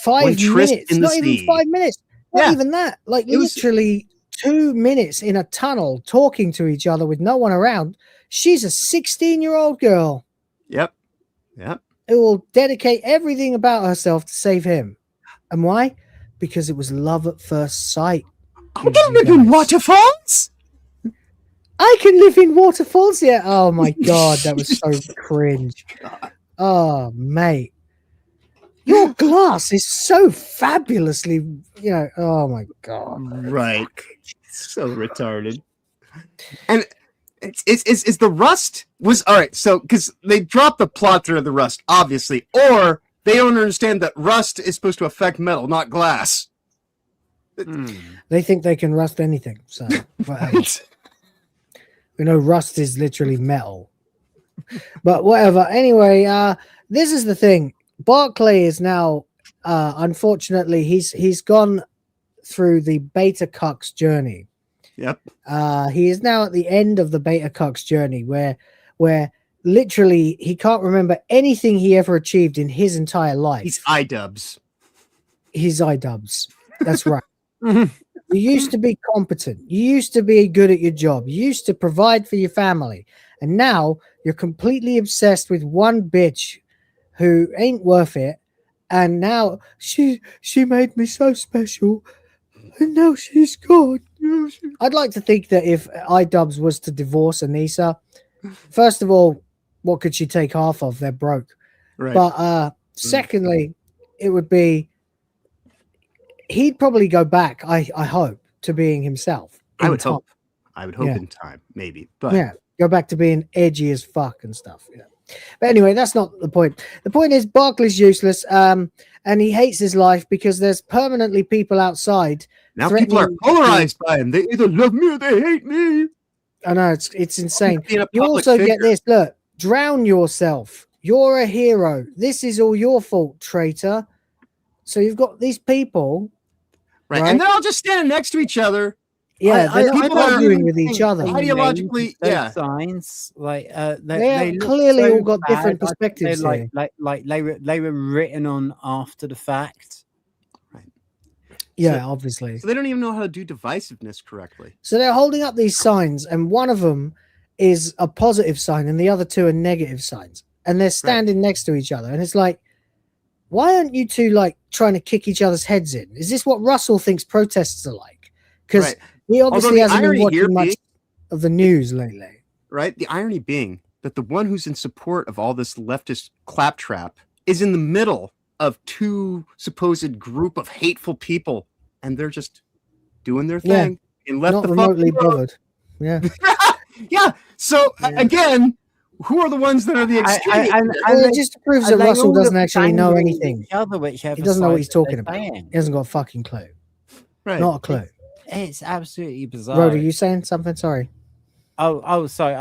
5 minutes, not even 5 minutes, not even that. Like literally 2 minutes in a tunnel talking to each other with no one around. She's a 16-year-old girl.
Yep.
Who will dedicate everything about herself to save him. And why? Because it was love at first sight.
I'm gonna live in waterfalls.
I can live in waterfalls. Yeah. Oh my god, that was so cringe. Oh mate. Your glass is so fabulously, oh my god.
Right. So retarded. And it's the rust was all right. So because they dropped the plot through the rust, obviously, or they don't understand that rust is supposed to affect metal, not glass.
They think they can rust anything. So we know rust is literally metal. But whatever. Anyway, this is the thing. Barclay is now, unfortunately, he's gone through the beta cuck's journey.
Yep.
He is now at the end of the beta cuck's journey, where literally he can't remember anything he ever achieved in his entire life.
He's iDubbbz.
He's iDubbbz. That's right. You used to be competent. You used to be good at your job. You used to provide for your family, and now you're completely obsessed with one bitch who ain't worth it, and now she made me so special, and now she's gone. I'd like to think that if iDubbbz was to divorce Anissa, first of all, what could she take half of? They're broke.
Right.
But secondly, it would be he'd probably go back, I hope, to being himself.
I would hope in time, maybe. But
go back to being edgy as fuck and stuff. Yeah. But anyway, that's not the point. The point is Barclay's useless, and he hates his life because there's permanently people outside.
Now people are polarized by him. They either love me or they hate me.
I know, it's insane. You also get this. Look, drown yourself. You're a hero. This is all your fault, traitor. So you've got these people.
Right. And they're all just standing next to each other.
Yeah, they're not arguing with each other.
Ideologically,
signs like
they clearly all got different perspectives.
Like they were written on after the fact.
Right.
Yeah, obviously.
So they don't even know how to do divisiveness correctly.
So they're holding up these signs, and one of them is a positive sign, and the other two are negative signs, and they're standing next to each other, and it's like, why aren't you two like trying to kick each other's heads in? Is this what Russell thinks protests are like? Because he obviously hasn't been watching much of the news lately.
right? The irony being that the one who's in support of all this leftist claptrap is in the middle of two supposed group of hateful people, and they're just doing their thing and left
not
the
remotely
fucking road.
bothered. Yeah.
Yeah. So again, who are the ones that are the extreme?
It just proves that Russell doesn't actually know anything.
He
doesn't know what he's talking about. He hasn't got a fucking clue.
Right.
Not a clue.
It's absolutely bizarre.
Rhoda, you saying something? Sorry.
Oh, sorry.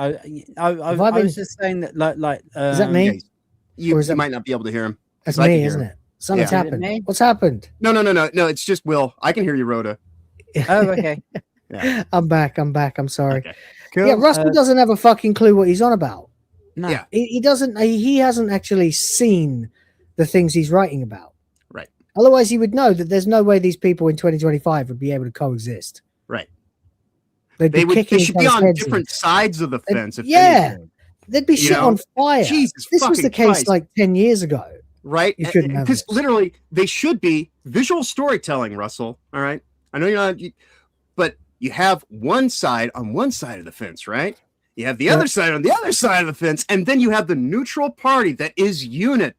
I was just saying that, like.
Is that me?
You might not be able to hear him.
That's me, isn't it? Something's happened. What's happened?
No. It's just Will. I can hear you, Rhoda.
Oh, okay.
Yeah.
I'm back. I'm sorry.
Okay. Cool.
Yeah, Russell doesn't have a fucking clue what he's on about.
No.
Yeah.
He doesn't. He hasn't actually seen the things he's writing about.
Right.
Otherwise, he would know that there's no way these people in 2025 would be able to coexist.
Right.
They'd be kicking
They should
each
be
other's
on
heads
different sides of the fence. If
yeah.
anything.
They'd be shit on fire.
Jesus
this was the
fucking
case
Christ.
like 10 years ago.
Right?
You couldn't have
Because
this.
literally, they should be visual storytelling, Russell. All right? I know you're not, but you have one side on one side of the fence, right? You have the other side on the other side of the fence, and then you have the neutral party that is unit,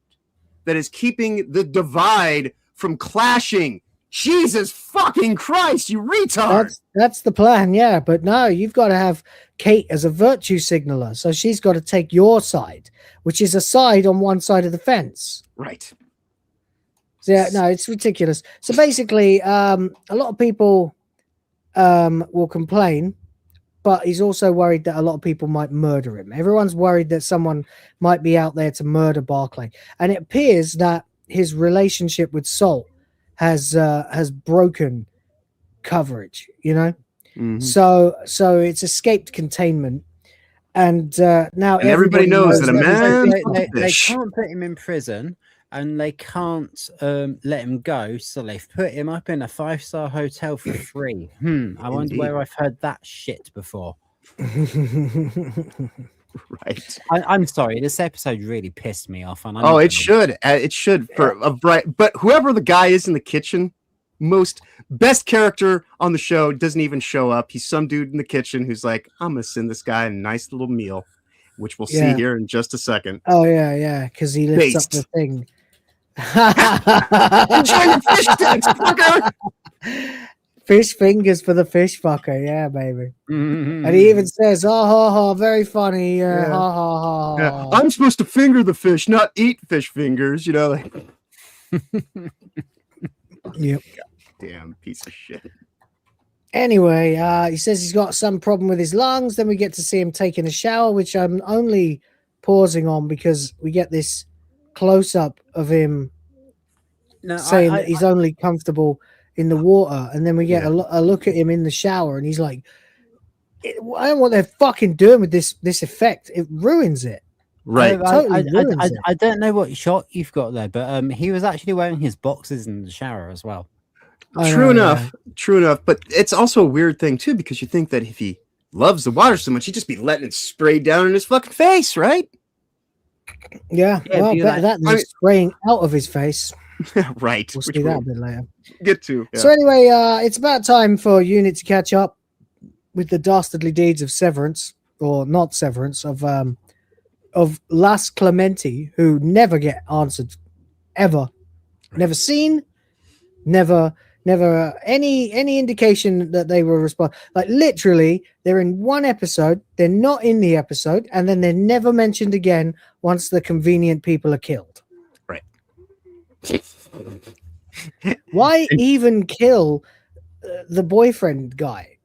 that is keeping the divide from clashing. Jesus fucking Christ, you retard!
That's the plan, yeah. But no, you've got to have Kate as a virtue signaler, so she's got to take your side, which is a side on one side of the fence.
Right.
So, yeah, no, it's ridiculous. So basically, a lot of people will complain, but he's also worried that a lot of people might murder him. Everyone's worried that someone might be out there to murder Barclay, and it appears that his relationship with Salt has broken coverage. You know, so it's escaped containment, and now
everybody knows that a man
they can't put him in prison. And they can't let him go, so they've put him up in a 5-star hotel for free. I wonder where I've heard that shit before.
Right.
I'm sorry, this episode really pissed me off. And
it should. It should for a bright. But whoever the guy is in the kitchen, best character on the show doesn't even show up. He's some dude in the kitchen who's like, I'm gonna send this guy a nice little meal, which we'll see here in just a second.
Oh yeah, because he lifts up the thing.
Enjoy your fish sticks, fucker.
Fish fingers for the fish fucker, yeah, baby. And he even says, "Ha ha ha, very funny." Ha ha ha.
Yeah. I'm supposed to finger the fish, not eat fish fingers. You know, like.
Yep.
Damn piece of shit.
Anyway, he says he's got some problem with his lungs. Then we get to see him taking a shower, which I'm only pausing on because we get this close up of him saying that he's only comfortable in the water, and then we get a look at him in the shower, and he's like, I don't know what they're fucking doing with this effect. It ruins it.
Right.
I don't know what shot you've got there, but he was actually wearing his boxes in the shower as well.
True enough. But it's also a weird thing too, because you think that if he loves the water so much, he'd just be letting it spray down in his fucking face, right?
Yeah, well, better that than spraying out of his face.
Right.
We'll see that a bit later.
Get to. Yeah.
So anyway, it's about time for Unit to catch up with the dastardly deeds of Severance, or not Severance, of Las Clementi, who never get answered, ever. Never seen, never any indication that they were like literally they're in one episode, they're not in the episode, and then they're never mentioned again once the convenient people are killed.
Right.
Why even kill the boyfriend guy?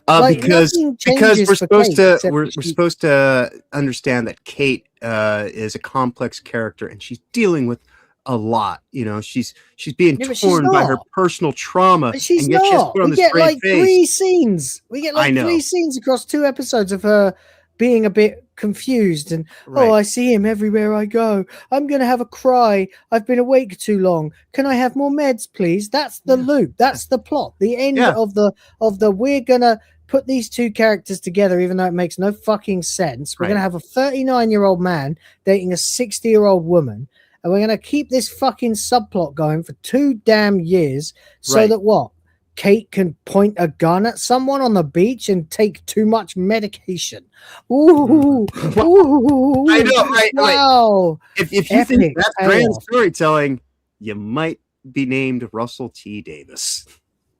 Because we're supposed to understand that Kate is a complex character, and she's dealing with a lot. You know, she's being torn by her personal trauma.
But she's
and yet
not.
she has to put on
We
this
get
brave
like
face.
3 scenes. We get like 3 scenes across 2 episodes of her being a bit confused and oh, I see him everywhere I go. I'm gonna have a cry. I've been awake too long. Can I have more meds, please? That's the loop. That's the plot. The end of the we're gonna put these 2 characters together, even though it makes no fucking sense. We're gonna have a 39-year-old man dating a 60-year-old woman, and we're gonna keep this fucking subplot going for 2 damn years, so that what? Kate can point a gun at someone on the beach and take too much medication. Ooh, ooh,
I know, right?
Wow.
If you think that's grand storytelling, you might be named Russell T. Davis.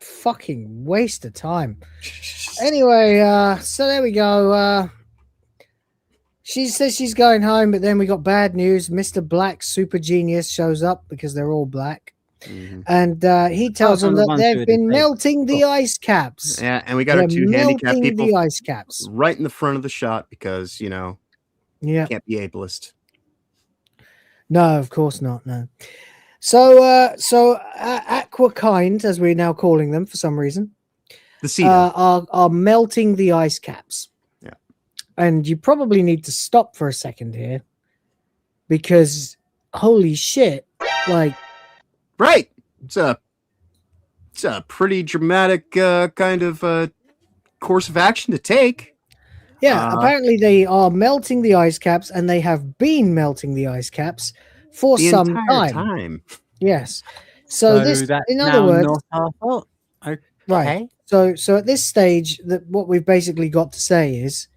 Fucking waste of time. Anyway, so there we go. She says she's going home, but then we got bad news. Mr. Black, super genius, shows up because they're all black. And he tells them that they've been melting the ice caps.
Yeah, and we got our two handicapped people
the ice caps
right in the front of the shot because, can't be ableist.
No, of course not. No. So Aquakind, as we're now calling them for some reason,
the sea
are melting the ice caps.
Yeah.
And you probably need to stop for a second here because holy shit, like.
Right. It's a pretty dramatic kind of course of action to take.
Yeah, apparently they are melting the ice caps, and they have been melting the ice caps for some time. Yes. So this, in other words,
okay.
Right. So at this stage, that what we've basically got to say is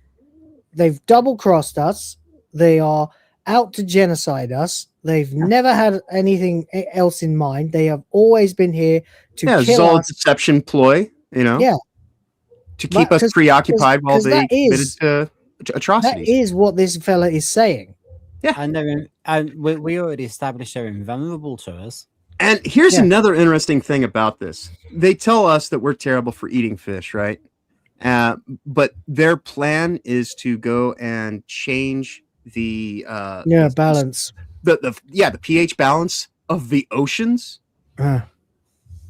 they've double crossed us. They are out to genocide us. They've never had anything else in mind. They have always been here to kill
it's all
us.
a deception ploy,
Yeah.
To keep us preoccupied while they committed to atrocities.
That is what this fella is saying.
Yeah.
And we already established they're invulnerable to us.
And here's another interesting thing about this. They tell us that we're terrible for eating fish, right? But their plan is to go and change the
balance.
The pH balance of the oceans.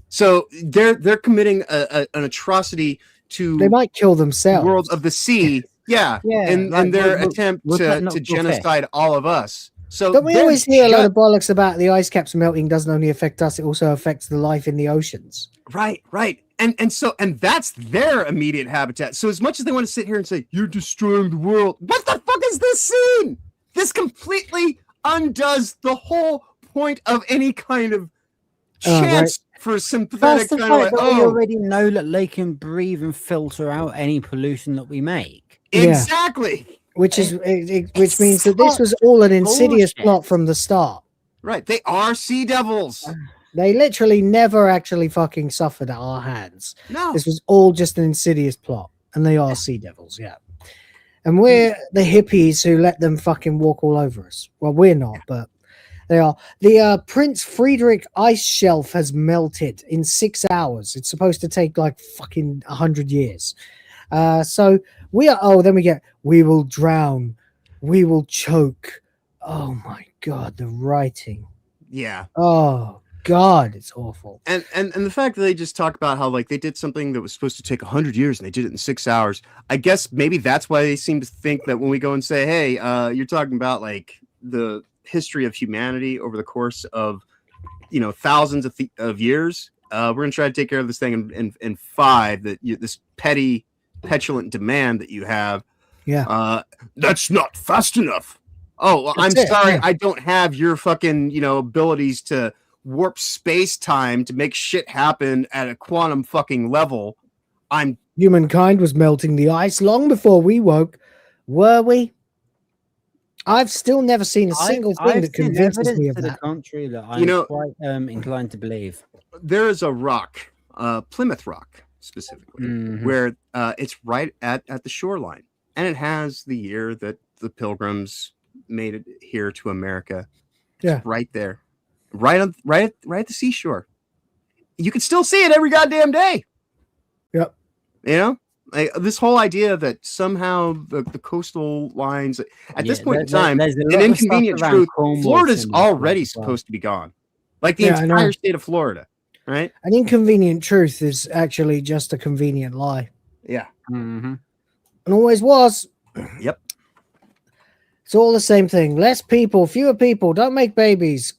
So they're committing an atrocity to
they might kill themselves.
World of the sea. In their attempt to genocide all of us. So
don't we always hear a lot of bollocks about the ice caps melting doesn't only affect us, it also affects the life in the oceans.
Right. And that's their immediate habitat. So as much as they want to sit here and say, you're destroying the world, what the fuck is this scene? This completely undoes the whole point of any kind of chance for sympathetic kind of
we already know that they can breathe and filter out any pollution that we make.
Exactly.
Which means that this was all an insidious plot from the start.
Right. They are sea devils.
They literally never actually fucking suffered at our hands.
No.
This was all just an insidious plot. And they are sea devils, yeah. And we're the hippies who let them fucking walk all over us. Well, we're not, but they are. The Prince Friedrich ice shelf has melted in 6 hours. It's supposed to take like fucking 100 years. So we are, then we get, we will drown, we will choke. Oh my God, the writing.
Yeah.
Oh God, it's awful.
And the fact that they just talk about how like they did something that was supposed to take 100 years and they did it in 6 hours. I guess maybe that's why they seem to think that when we go and say, hey, you're talking about like the history of humanity over the course of, thousands of years. We're going to try to take care of this thing in 5, this petty, petulant demand that you have.
Yeah.
That's not fast enough. Oh, well, I'm sorry. Yeah. I don't have your fucking, abilities to warp space-time to make shit happen at a quantum fucking level.
Humankind was melting the ice long before we woke. Were we? I've still never seen a single thing that convinces me of that.
The contrary that I'm quite inclined to believe.
There is a rock, Plymouth Rock specifically, where it's right at the shoreline, and it has the year that the Pilgrims made it here to America.
Yeah,
right there, right at the seashore. You can still see it every goddamn day.
Yep.
Like, this whole idea that somehow the coastal lines at this point in time, an inconvenient truth, Florida's already supposed to be gone. Like the entire state of Florida, right?
An inconvenient truth is actually just a convenient lie.
Yeah.
And always was.
Yep.
It's all the same thing. Less people, fewer people. Don't make babies.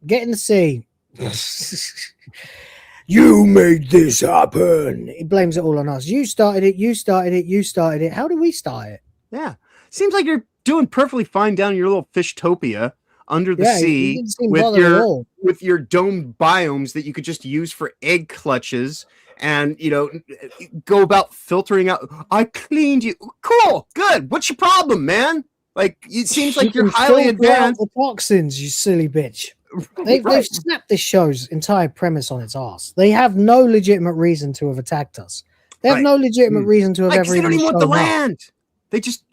Get in the sea. You made this happen. He blames it all on us. You started it. You started it. You started it. How do we start it?
Yeah. Seems like you're doing perfectly fine down in your little fishtopia under the sea with your with your domed biomes that you could just use for egg clutches and, go about filtering out. I cleaned you. Cool. Good. What's your problem, man? Like, it seems like you're highly advanced.
The toxins, you silly bitch. They've snapped this show's entire premise on its ass. They have no legitimate reason to have attacked us. They have no legitimate reason to have ever.
They don't even want the
shown up.
land. They just,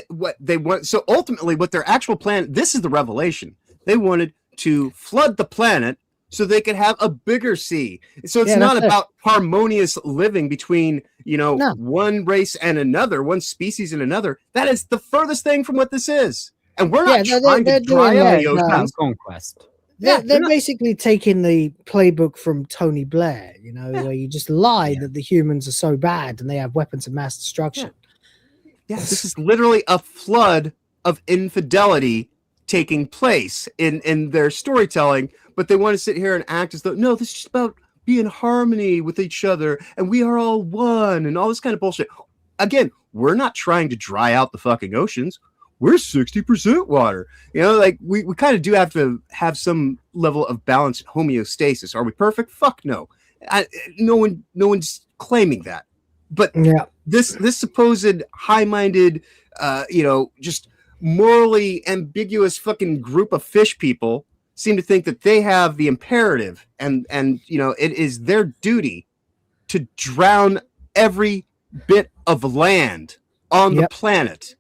what they want. So ultimately, what their actual plan. This is the revelation. They wanted to flood the planet so they could have a bigger sea. So it's not about harmonious living between, one race and another, one species and another. That is the furthest thing from what this is. And we're not trying to dry up the oceans.
Conquest.
They're basically taking the playbook from Tony Blair, where you just lie that the humans are so bad and they have weapons of mass destruction.
Yeah, this is literally a flood of infidelity taking place in their storytelling, but they want to sit here and act as though, no, this is just about being in harmony with each other and we are all one and all this kind of bullshit. Again, we're not trying to dry out the fucking oceans. We're 60% water. We kind of do have to have some level of balanced homeostasis. Are we perfect? Fuck no. No one's claiming that. But this supposed high-minded, just morally ambiguous fucking group of fish people seem to think that they have the imperative and it is their duty to drown every bit of land on the planet.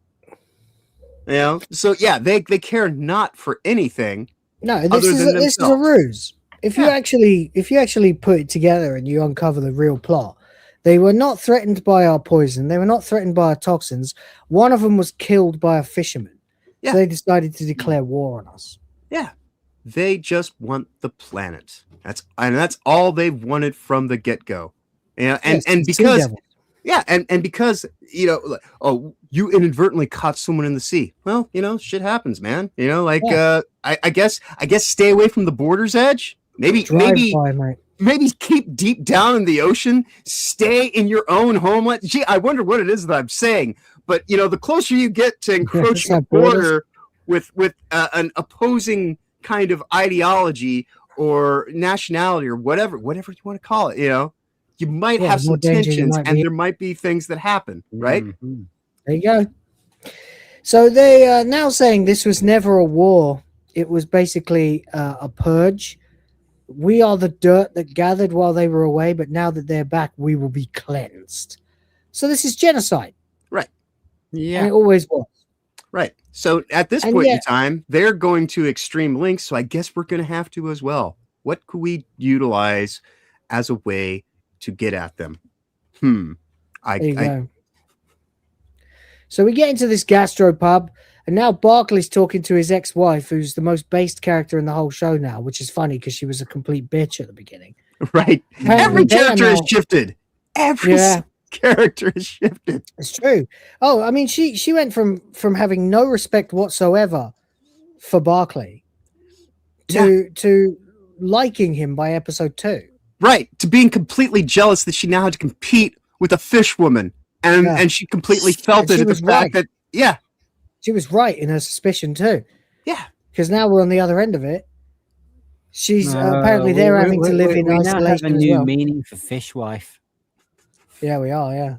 So they care not for anything.
No, this is a ruse. If you actually put it together and you uncover the real plot, they were not threatened by our poison. They were not threatened by our toxins. One of them was killed by a fisherman. So they decided to declare war on us.
Yeah, they just want the planet. That's all they've wanted from the get-go. And because. Yeah, and because, you inadvertently caught someone in the sea. Well, shit happens, man. I guess stay away from the border's edge. Maybe keep deep down in the ocean. Stay in your own homeland. Gee, I wonder what it is that I'm saying. But, the closer you get to encroaching a border with an opposing kind of ideology or nationality or whatever you want to call it, you might have some tensions and there might be things that happen, right?
Mm-hmm. There you go. So they are now saying this was never a war. It was basically a purge. We are the dirt that gathered while they were away, but now that they're back, we will be cleansed. So this is genocide.
Right.
Yeah. And it always was.
Right. So at this point in time, they're going to extreme lengths. So I guess we're going to have to as well. What could we utilize as a way to get at them? There you go.
So we get into this gastropub, and now Barclay's talking to his ex-wife, who's the most based character in the whole show now, which is funny because she was a complete bitch at the beginning.
Right. Every character has shifted. Every character is shifted.
It's true. Oh, I mean, she went from having no respect whatsoever for Barclay to liking him by episode 2.
Right, to being completely jealous that she now had to compete with a fish woman, and she completely felt it at the fact that
she was right in her suspicion too.
Yeah,
because now we're on the other end of it. She's apparently they're having to live in isolation.
Now have a new meaning for fishwife.
Yeah, we are. Yeah.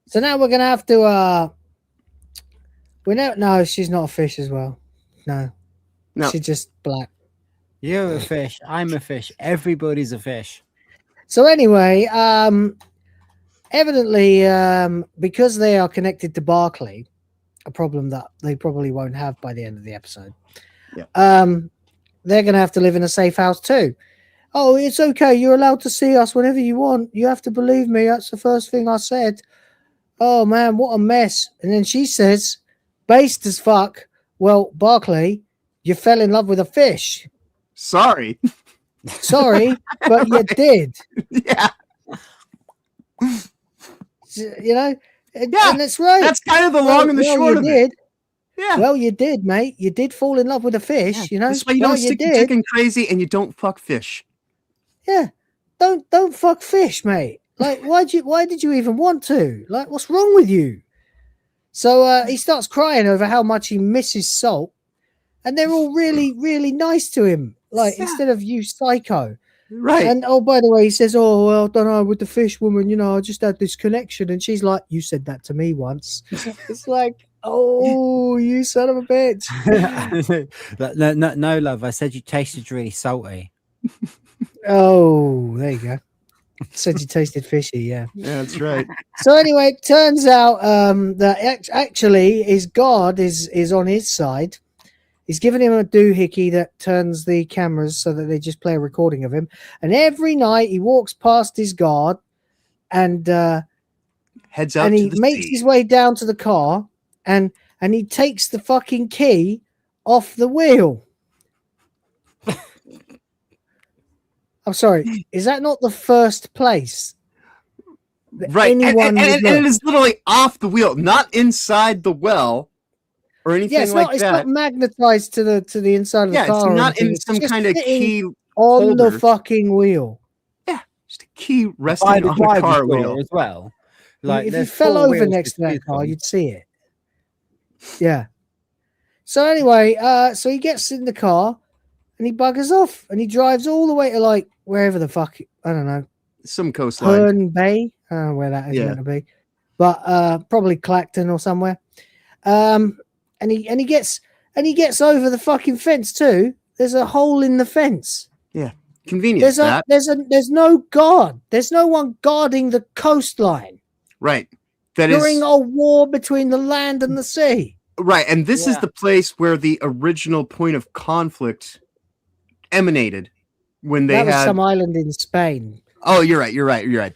So now we're gonna have to. No, she's not a fish as well. No, she's just black.
You're a fish. I'm a fish. Everybody's a fish.
So anyway, evidently, because they are connected to Barclay, a problem that they probably won't have by the end of the episode.
Yeah.
They're going to have to live in a safe house too. Oh, it's okay. You're allowed to see us whenever you want. You have to believe me. That's the first thing I said. Oh man, what a mess. And then she says, based as fuck, well, Barclay, you fell in love with a fish.
Sorry,
but you did.
Yeah.
And that's right.
That's kind of the long and the short of it. Yeah.
Well, you did, mate. You did fall in love with a fish,
That's why you don't stick your dick in crazy and you don't fuck fish.
Yeah. Don't fuck fish, mate. Like, why did you even want to? Like, what's wrong with you? So he starts crying over how much he misses Salt. and they're all really, really nice to him. Like instead of you psycho.
Right.
And oh, by the way, he says, "Oh, well, I don't know, with the fish woman, I just had this connection." And she's like, "You said that to me once." It's like, oh, you son of a bitch.
No, love. I said you tasted really salty.
Oh, there you go. Said you tasted fishy, yeah.
Yeah, that's right.
So anyway, it turns out that actually his God is on his side. He's given him a doohickey that turns the cameras so that they just play a recording of him. And every night he walks past his guard and
heads out
and he
to the
makes
sea.
his way down to the car and he takes the fucking key off the wheel. I'm sorry, is that not the first place that
Right. And
anyone would
it
look?
is literally off the wheel, not inside the well or anything
It's
like
not. It's
that.
not magnetized to the inside of the
Yeah,
car.
it's
or
not
anything.
in
It's
some
just
kind of
sitting
key
on the
holder.
fucking wheel.
Just a key
By
resting
the
on the
driver's
car
door
wheel.
as well.
If you
there's
fell
four
over
wheels
next to
to
that
choose
car,
from.
you'd see it. Yeah. So anyway, so he gets in the car and he buggers off and he drives all the way to like wherever the fuck, I don't know,
Some coastline.
Herne Bay. I don't know where that is meant to be, but probably Clacton or somewhere. And he gets over the fucking fence too. There's a hole in the fence.
Yeah, convenient.
There's no guard. There's no one guarding the coastline.
Right. That
during
is
a war between the land and the sea.
right, and this is the place where the original point of conflict emanated when they
That was
had
some island in Spain.
Oh, you're right.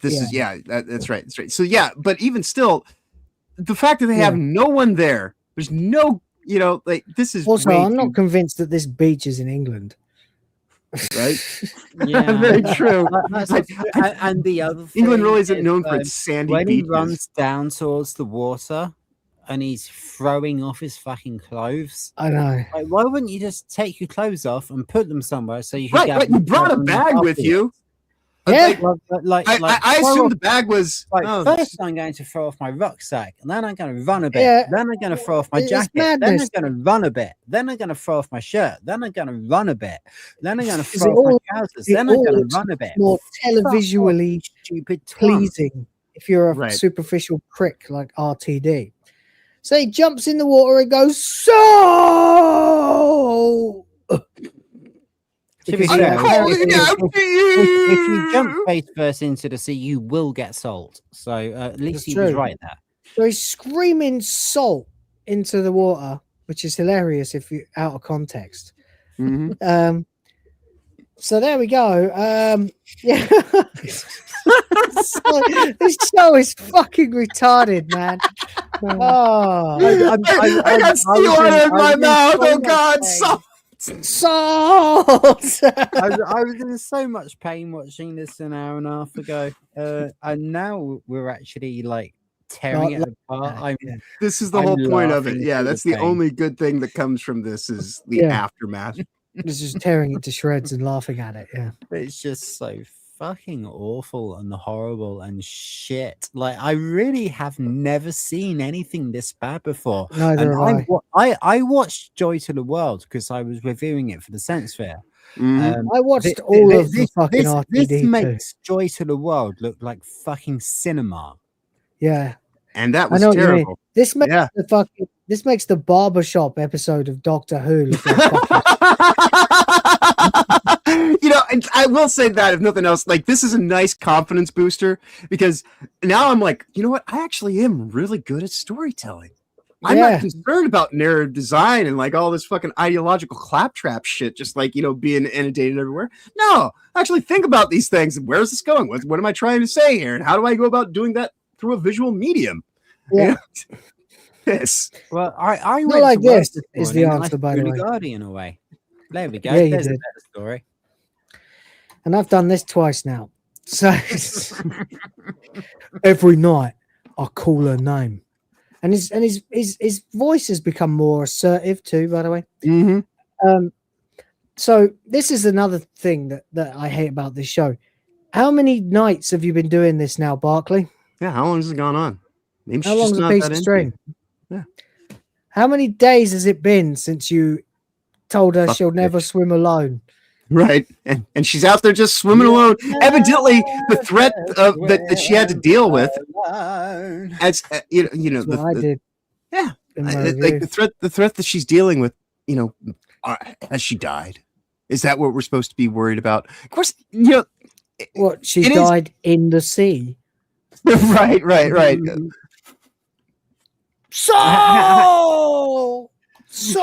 This is that's right. That's right. So yeah, but even still, the fact that they have no one there, there's no, like this is
Also,
way
I'm
too-
not convinced that this beach is in England.
right.
Yeah,
Very true.
And the other thing
England really isn't
is,
known for its sandy
when
beaches.
he runs down towards the water and he's throwing off his fucking clothes.
I know.
Like, why wouldn't you just take your clothes off and put them somewhere so you can
Right. You brought a bag with you.
Yeah.
I assume the bag was
first I'm going to throw off my rucksack, and then I'm going to run a bit.
Yeah.
Then I'm going to throw off my
It's
jacket. Then
madness.
I'm going to run a bit. Then I'm going to throw off my shirt. Then I'm going to run a bit. Then I'm going to
Is
throw
it
off my
all-
trousers.
it
Then I'm
all
going to
looks
run a bit.
more
Fuck off,
televisually
stupid twat.
pleasing if you're a
Right.
superficial prick like RTD. So he jumps in the water and goes, so.
To be
Because,
fair,
calling out to
if you
you.
jump face first into the sea, you will get salt. So at least
That's
he was
true.
right there.
So he's screaming salt into the water, which is hilarious if you're out of context.
Mhm.
So there we go. Yeah. So, this show is fucking retarded, man. Oh,
I got sea water in my mouth. Oh God, salt.
salt.
I was in so much pain watching this an hour and a half ago, and now we're actually like tearing it apart.
This is the
I'm
whole point of it.
laughing
Yeah,
through
that's
the
the
pain.
only good thing that comes from this is the
Yeah.
aftermath.
It's just tearing it to shreds and laughing at it. Yeah.
It's just so fucking awful and horrible and shit. Like I really have never seen anything this bad before.
Neither
And
have I.
I watched Joy to the World because I was reviewing it for the Sense Fair.
Mhm.
I watched all of the fucking
this
RTD too.
makes Joy to the World look like fucking cinema.
Yeah.
And that
I
was
know what you mean.
terrible.
This makes
Yeah.
this makes the barbershop episode of Doctor Who look like fucking
And I will say that if nothing else, like this is a nice confidence booster because now I'm like, you know what? I actually am really good at storytelling. I'm
Yeah.
not concerned about narrative design and like all this fucking ideological claptrap shit, just like, being inundated everywhere. No, actually think about these things. Where's this going? What am I trying to say here? And how do I go about doing that through a visual medium?
Yeah.
This.
Well, I
Not
went
like
to work
this is the
morning and I
answer, by the
threw
way.
Guardian away. There we go.
Yeah, you
There's a
did.
better story.
and I've done this twice now. So every night I call her name. And his voice has become more assertive too, by the way.
Mm-hmm.
So this is another thing that I hate about this show. How many nights have you been doing this now, Barkley?
Yeah, how long has it gone on? Maybe
How
she's
long's
just
a
not
piece
that
of
into
string?
it. Yeah.
How many days has it been since you told her
Fuck
she'll
bitch.
never swim alone.
Right, and she's out there just swimming alone. Evidently, the threat that she had to deal with, as
That's what I did.
Yeah,
in my
like
review.
the threat that she's dealing with. Has she died? Is that what we're supposed to be worried about? Of course,
What, she
it is-
died in the sea.
right.
So
She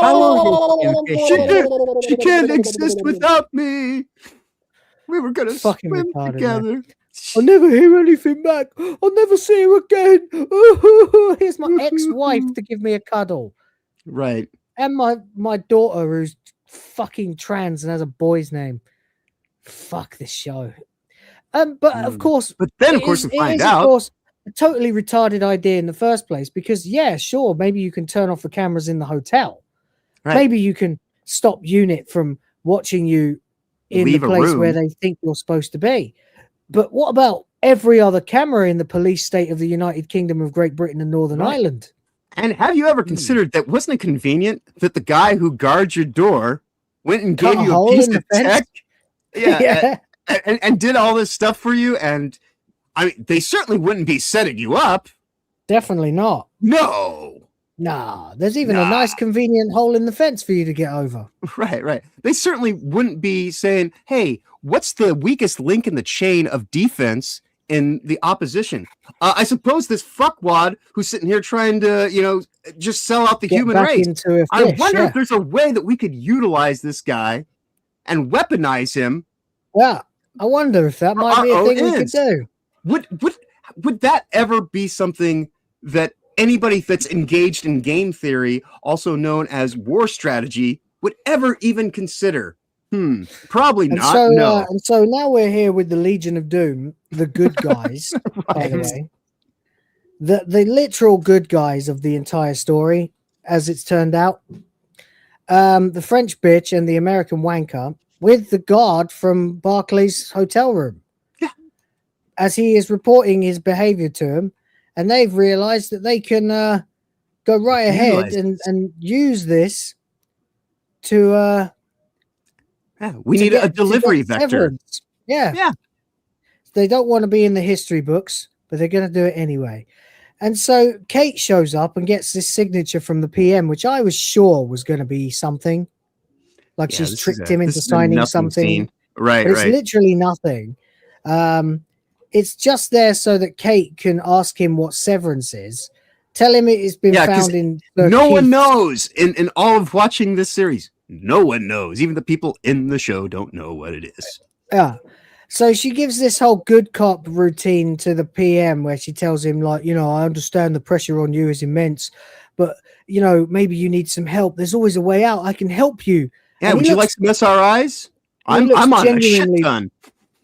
can't exist without me. We were gonna
Fucking
swim
retarded,
together.
man. I'll never hear anything back. I'll never see her again. Here's my ex-wife to give me a cuddle.
Right.
And my daughter, who's fucking trans and has a boy's name. Fuck this show. But of course,
But then of
it
course
is-
we
it
find
is, of
out.
course, a totally retarded idea in the first place, because yeah, sure, maybe you can turn off the cameras in the hotel.
Right.
Maybe you can stop unit from watching you in
Leave
the
a
place where
room.
they think you're supposed to be. But what about every other camera in the police state of the United Kingdom of Great Britain and Northern
Right.
Ireland?
And have you ever considered that wasn't it convenient that the guy who guards your door went and
Cut
gave
a
you a
hole
piece
in the
of
fence?
tech? Yeah.
Yeah.
And did all this stuff for you? And I mean, they certainly wouldn't be setting you up.
Definitely not.
No.
Nah, there's even a nice convenient hole in the fence for you to get over.
Right. They certainly wouldn't be saying, hey, what's the weakest link in the chain of defense in the opposition? I suppose this fuckwad who's sitting here trying to, just sell out the
Get
human
back
race.
into a
I
fish,
wonder
yeah.
if there's a way that we could utilize this guy and weaponize him.
Yeah, I wonder if that might be a
our
thing
own
we could
ends.
do.
Would that ever be something that anybody that's engaged in game theory, also known as war strategy, would ever even consider? Probably
And
not.
so,
No.
and so now we're here with the Legion of Doom, the good guys, by the way. The literal good guys of the entire story, as it's turned out. The French bitch and the American wanker with the guard from Barclays hotel room.
Yeah.
As he is reporting his behavior to him, and they've realized that they can go right ahead and use this to
we
to
need
get-
a
to
delivery
get
vector.
severance. Yeah. They don't want to be in the history books, but they're going to do it anyway. And so Kate shows up and gets this signature from the PM, which I was sure was going to be something. Like
Yeah,
she's
this is
tricked
a-
him
this
into
is a
signing
nothing
something.
scene. Right,
But it's
right.
literally nothing. It's just there so that Kate can ask him what severance is. Tell him it has been
'cause
found in Sir
no one
Keith's-
knows in all of watching this series. No one knows. Even the people in the show don't know what it is.
Yeah. So she gives this whole good cop routine to the PM where she tells him, like, I understand the pressure on you is immense, but, maybe you need some help. There's always a way out. I can help you.
Yeah,
And
would
he
you like
looks-
some SRIs?
he
I'm
looks
on a shit
genuinely-
ton.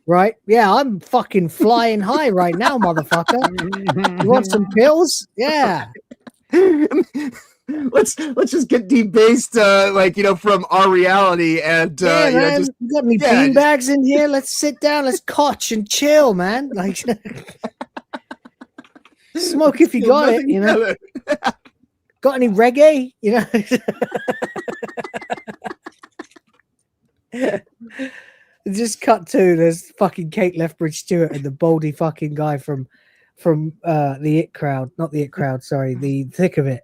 Right? Yeah, I'm fucking flying high right now, motherfucker. You want some pills? Yeah.
Let's just get debased from our reality and
Yeah, man.
just
You got any bean bags in here? Let's sit down. Let's cotch and chill, man. Like, smoke if you
feel
got
nothing
it.
better.
Got any reggae? Just cut to there's fucking Kate Lethbridge Stewart and the baldy fucking guy from the It Crowd, not the It Crowd, sorry, the Thick of It.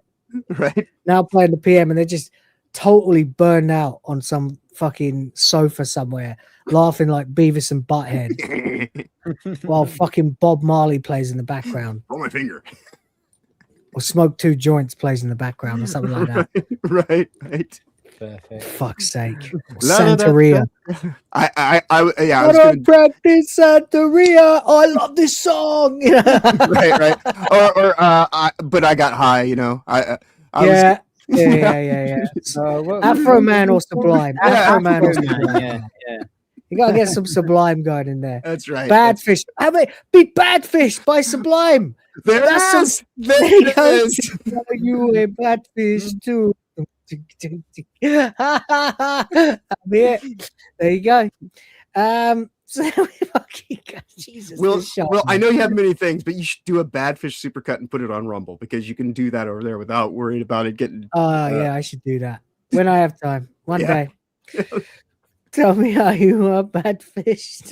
Right.
Now playing the PM, and they're just totally burned out on some fucking sofa somewhere, laughing like Beavis and Butthead, while fucking Bob Marley plays in the background,
Roll my finger.
or Smoke Two Joints plays in the background, or something like that.
Right.
Perfect.
Fuck's sake,
La, da, da,
Santeria.
I was
I
gonna
don't practice Santeria. I love this song.
right. But I got high. I
Yeah. Afro Man or Sublime. Afro Man or Sublime.
Yeah.
You gotta get some Sublime going in there.
That's right.
Bad Fish. How about be Bad Fish by Sublime?
There
That's
it is.
some.
There
There you
it
go.
is.
You a bad fish too. There you go. So fucking Jesus.
Well,
this show,
I
man.
know you have many things, but you should do a bad fish supercut and put it on Rumble because you can do that over there without worried about it getting.
Yeah, I should do that when I have time. one day. Tell me how you are bad fish.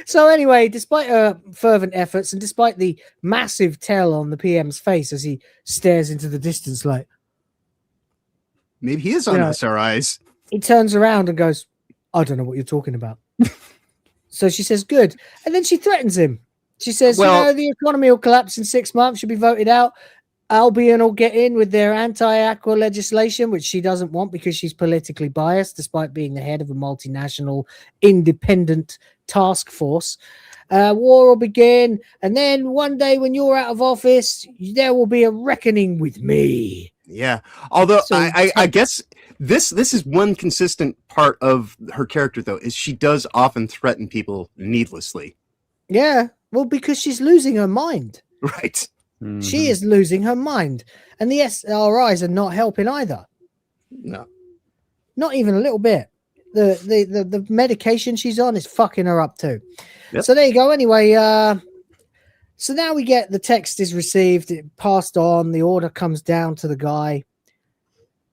So anyway, despite her fervent efforts and despite the massive tell on the PM's face as he stares into the distance like,
maybe he is on SRIs.
He turns around and goes, I don't know what you're talking about. So she says, good. And then she threatens him. She says, the economy will collapse in 6 months. She'll be voted out. Albion will get in with their anti-aqua legislation, which she doesn't want because she's politically biased, despite being the head of a multinational independent task force. War will begin. And then one day when you're out of office, there will be a reckoning with me.
Yeah. Although I guess this is one consistent part of her character, though, is she does often threaten people needlessly.
Yeah. Well, because she's losing her mind.
Right. Mm-hmm.
She is losing her mind. And the SRIs are not helping either.
No.
Not even a little bit. The medication she's on is fucking her up too. Yep. So there you go. Anyway, so now we get the text is received, it passed on, the order comes down to the guy.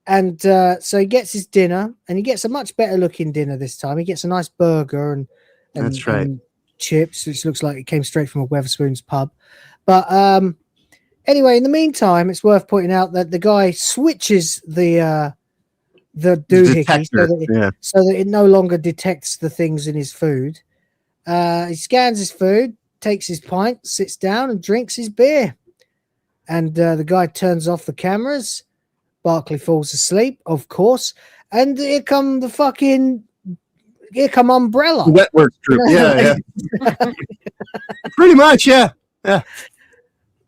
And so he gets his dinner, and he gets a much better looking dinner this time. He gets a nice burger and
that's right.
And chips, which looks like it came straight from a Weatherspoons pub. But anyway, in the meantime, it's worth pointing out that the guy switches the doohickey so that it no longer detects the things in his food. He scans his food, takes his pint, sits down and drinks his beer. And the guy turns off the cameras. Barclay falls asleep, of course. And here come Umbrella.
Wetworks group. Yeah. Pretty much, yeah.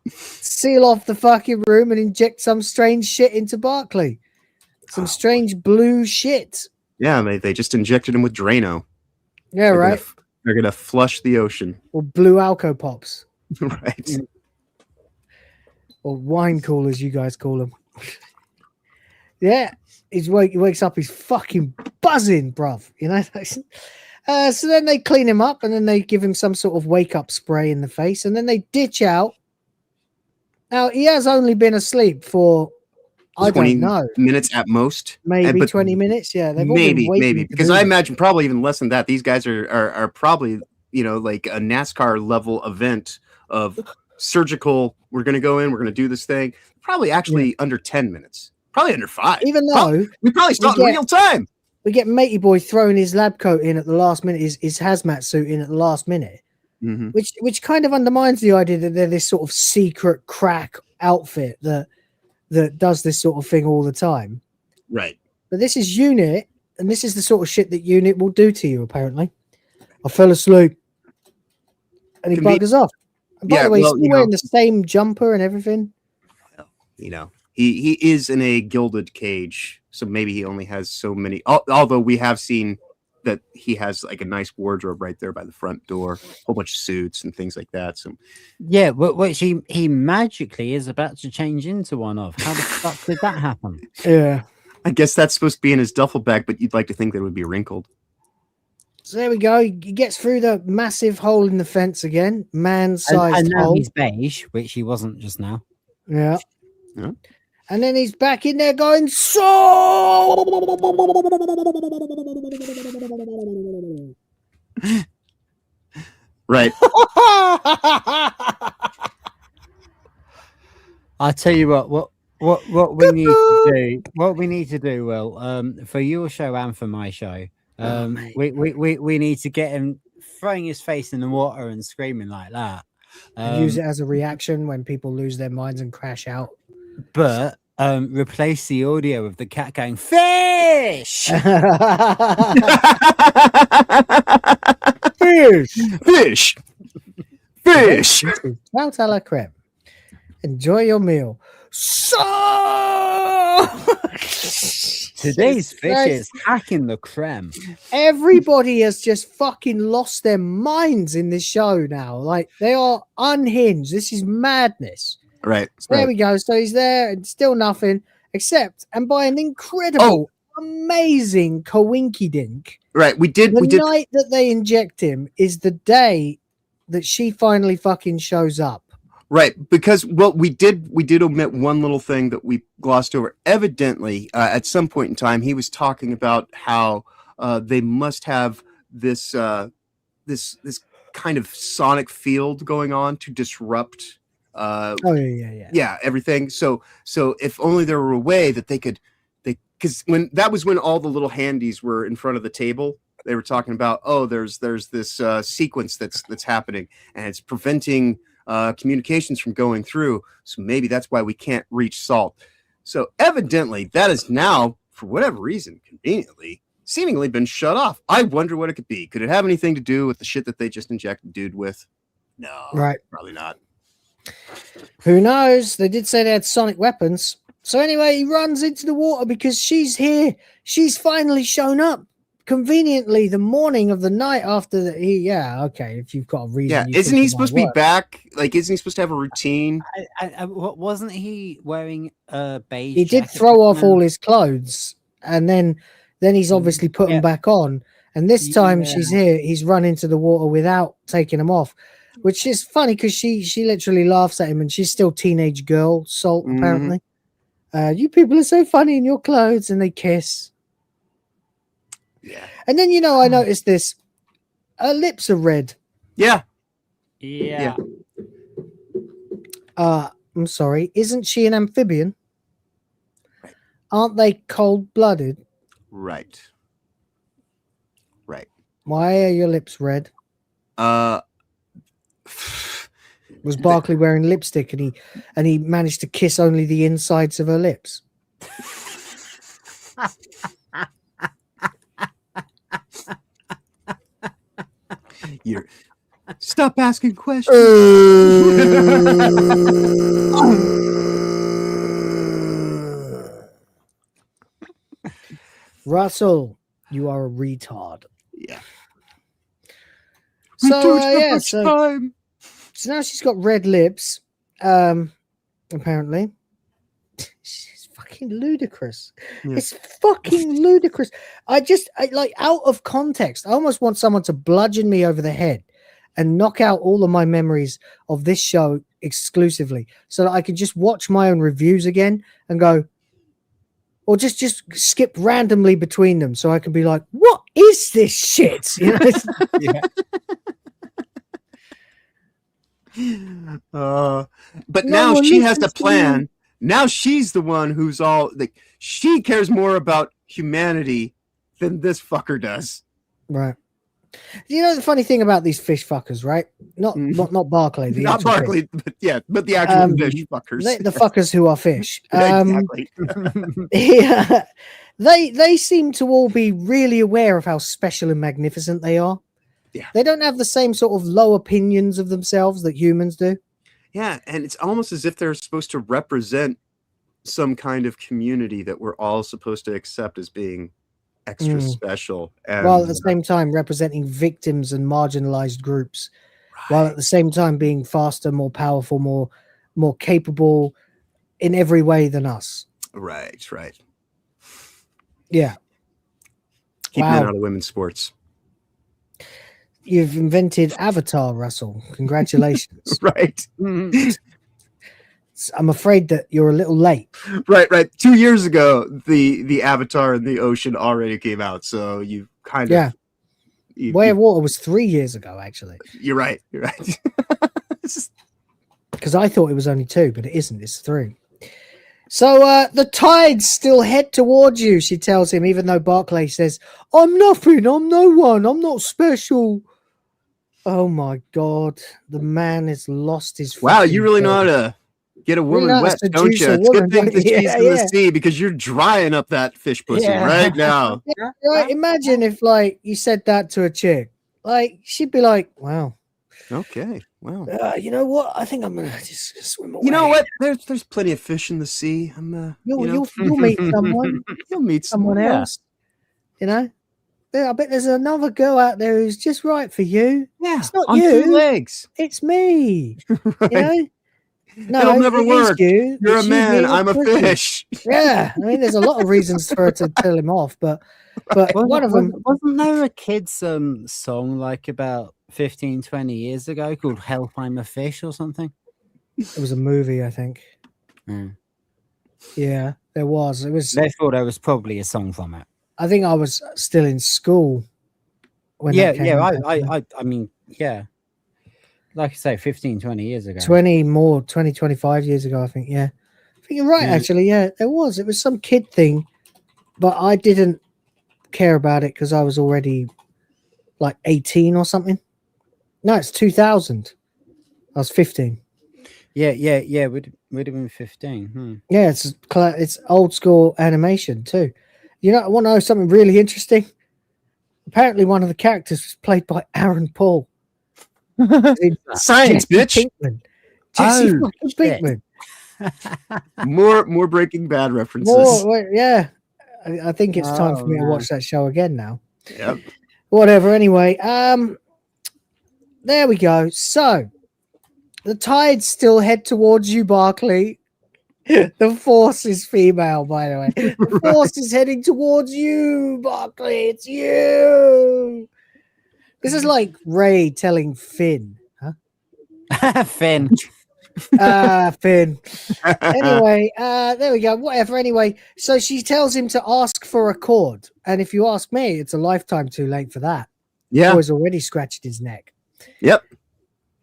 Seal off the fucking room and inject some strange shit into Barclay. Some strange blue shit.
Yeah, they just injected him with Drano.
Yeah, right.
They're gonna flush the ocean.
Or blue Alco Pops.
Right.
Or wine coolers, you guys call them. Yeah. He wakes up, he's fucking buzzing, bruv. You know? So then they clean him up and then they give him some sort of wake-up spray in the face and then they ditch out. Now, he has only been asleep for, I don't know,
minutes at most.
Maybe 20 minutes, yeah.
Maybe. Because I imagine probably even less than that. These guys are probably, like a NASCAR level event of surgical, we're going to go in, we're going to do this thing. Probably actually under 10 minutes. Probably under 5.
Even though
we probably saw it in real time.
We get Matey Boy throwing his lab coat in at the last minute, his hazmat suit in at the last minute, which kind of undermines the idea that they're this sort of secret crack outfit that does this sort of thing all the time.
Right.
But this is Unit, and this is the sort of shit that Unit will do to you, apparently. I fell asleep. And he buggers off. And by the way, he's still wearing the same jumper and everything.
He is in a gilded cage, so maybe he only has so many. Although we have seen that he has like a nice wardrobe right there by the front door, a whole bunch of suits and things like that. So
yeah, which he magically is about to change into one of. How the fuck did that happen?
Yeah,
I guess that's supposed to be in his duffel bag, but you'd like to think that it would be wrinkled.
So there we go. He gets through the massive hole in the fence again, man-sized
and now
hole.
He's beige, which he wasn't just now.
Yeah. And then he's back in there going,
right.
I tell you what we need to do. What we need to do, Will, for your show and for my show, we need to get him throwing his face in the water and screaming like that.
Use it as a reaction when people lose their minds and crash out.
But replace the audio of the cat going fish.
Fish.
Trout a la creme. Enjoy your meal. So
today's fish is hacking the creme.
Everybody has just fucking lost their minds in this show now. Like, they are unhinged. This is madness.
Right.
There we go. So he's there and still nothing except, and by an incredible, amazing coinky dink.
Right. The
night that they inject him is the day that she finally fucking shows up.
Right, because we did omit one little thing that we glossed over. Evidently, at some point in time, he was talking about how they must have this this kind of sonic field going on to disrupt. Yeah, everything. So if only there were a way that because when all the little handies were in front of the table, they were talking about, oh, there's this sequence that's happening, and it's preventing communications from going through. So maybe that's why we can't reach Salt. So evidently that is now, for whatever reason, conveniently, seemingly been shut off. I wonder what it could be. Could it have anything to do with the shit that they just injected dude with? No,
right,
probably not.
Who knows? They did say they had sonic weapons. So anyway, he runs into the water because she's here. She's finally shown up. Conveniently, the morning of the night after if you've got a reason.
Isn't he supposed to be back? Like, isn't he supposed to have a routine?
Wasn't he wearing a beige?
He did throw off all his clothes, and then he's obviously put them back on. And this time she's here. He's run into the water without taking them off, which is funny because she literally laughs at him, and she's still teenage girl Salt apparently. You people are so funny in your clothes, and they kiss.
Yeah.
And then, I noticed this. Her lips are red.
Yeah.
I'm sorry. Isn't she an amphibian?
Right.
Aren't they cold-blooded?
Right.
Why are your lips red? Was Barkley wearing lipstick and he managed to kiss only the insides of her lips?
Stop asking questions.
Russell, you are a retard.
Yeah.
So now she's got red lips. Apparently. It's fucking ludicrous. Yeah. It's fucking ludicrous. I like, out of context, I almost want someone to bludgeon me over the head and knock out all of my memories of this show exclusively so that I can just watch my own reviews again and go, or just skip randomly between them so I can be like, what is this shit?
But now she has a plan. Now she's the one who's all like, she cares more about humanity than this fucker does.
Right. The funny thing about these fish fuckers, right? Not Barkley.
Not Barkley, but the actual fish fuckers.
The fuckers who are fish.
Exactly.
They seem to all be really aware of how special and magnificent they are.
Yeah.
They don't have the same sort of low opinions of themselves that humans do.
Yeah, and it's almost as if they're supposed to represent some kind of community that we're all supposed to accept as being extra special. And
while at the same time representing victims and marginalized groups. Right. While at the same time being faster, more powerful, more capable in every way than us.
Right.
Yeah.
Keep men out of women's sports.
You've invented Avatar, Russell. Congratulations.
Right.
I'm afraid that you're a little late.
Right. 2 years ago, the Avatar in the ocean already came out, so you kind of...
Way of Water was 3 years ago, actually.
You're right.
Because I thought it was only 2, but it isn't. It's 3. So the tides still head towards you, she tells him, even though Barclay says, I'm nothing, I'm no one, I'm not special. Oh my God. The man has lost his...
Wow, you really know how to get a woman wet, don't you? It's a good thing that she's in the sea because you're drying up that fish pussy right now.
Right. Imagine if, like, you said that to a chick. Like, she'd be like, wow.
Okay. Wow.
You know what? I think I'm gonna just swim away.
You know what? There's plenty of fish in the sea.
You'll meet someone.
You'll meet someone
else. You know? I bet there's another girl out there who's just right for you.
Yeah,
it's not
on
you.
2 legs.
It's me.
Right.
You know? No,
it'll never work.
You're
a man. I'm a fish.
Yeah, I mean, there's a lot of reasons for her to tell him off, but one of them
wasn't there a kids song like about 15-20 years ago called "Help I'm a Fish" or something?
It was a movie, I think. Yeah, there was. It was.
Therefore, there was probably a song from it.
I think I was still in school when that came out.
I mean, yeah. Like I say, 15, 20 years ago.
25 years ago, I think. Yeah. I think you're right, actually. Yeah, there was. It was some kid thing, but I didn't care about it because I was already like 18 or something. No, it's 2000. I was 15.
Yeah. Would have been 15.
Yeah, it's old school animation too. You know, I want to know something really interesting. Apparently, one of the characters was played by Aaron Paul.
Science, bitch.
Jesse Pinkman.
More Breaking Bad references.
Yeah. I think it's time for me to watch that show again now.
Yep.
Whatever. Anyway, there we go. So the tides still head towards you, Barclay. The Force is female, by the way. The Force is heading towards you, Barclay. It's you. This is like Ray telling Finn, huh?
Finn.
Finn. Anyway, there we go. Whatever. Anyway, so she tells him to ask for a cord, and if you ask me, it's a lifetime too late for that.
Yeah,
boy's already scratched his neck.
Yep.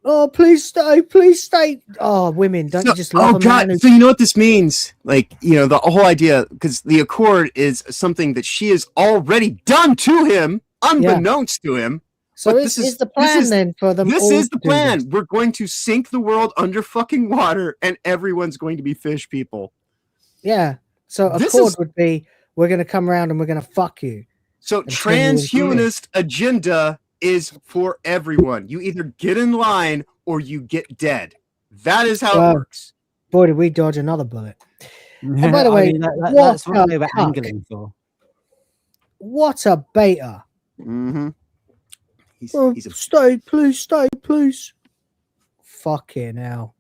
Oh, please stay, please stay. Oh, women, don't you just love a man who...
So you know what this means? Like, you know, the whole idea, because the Accord is something that she has already done to him, unbeknownst to him.
So this is the plan then for them.
This is the plan. We're going to sink the world under fucking water, and everyone's going to be fish people.
Yeah. So Accord would be, we're going to come around and we're going to fuck you.
So transhumanist agenda is for everyone. You either get in line or you get dead. That is how it works.
Boy, did we dodge another bullet. And by the way,
that's what they were angling for.
What a beta.
Mm-hmm.
Stay, please. Fucking hell.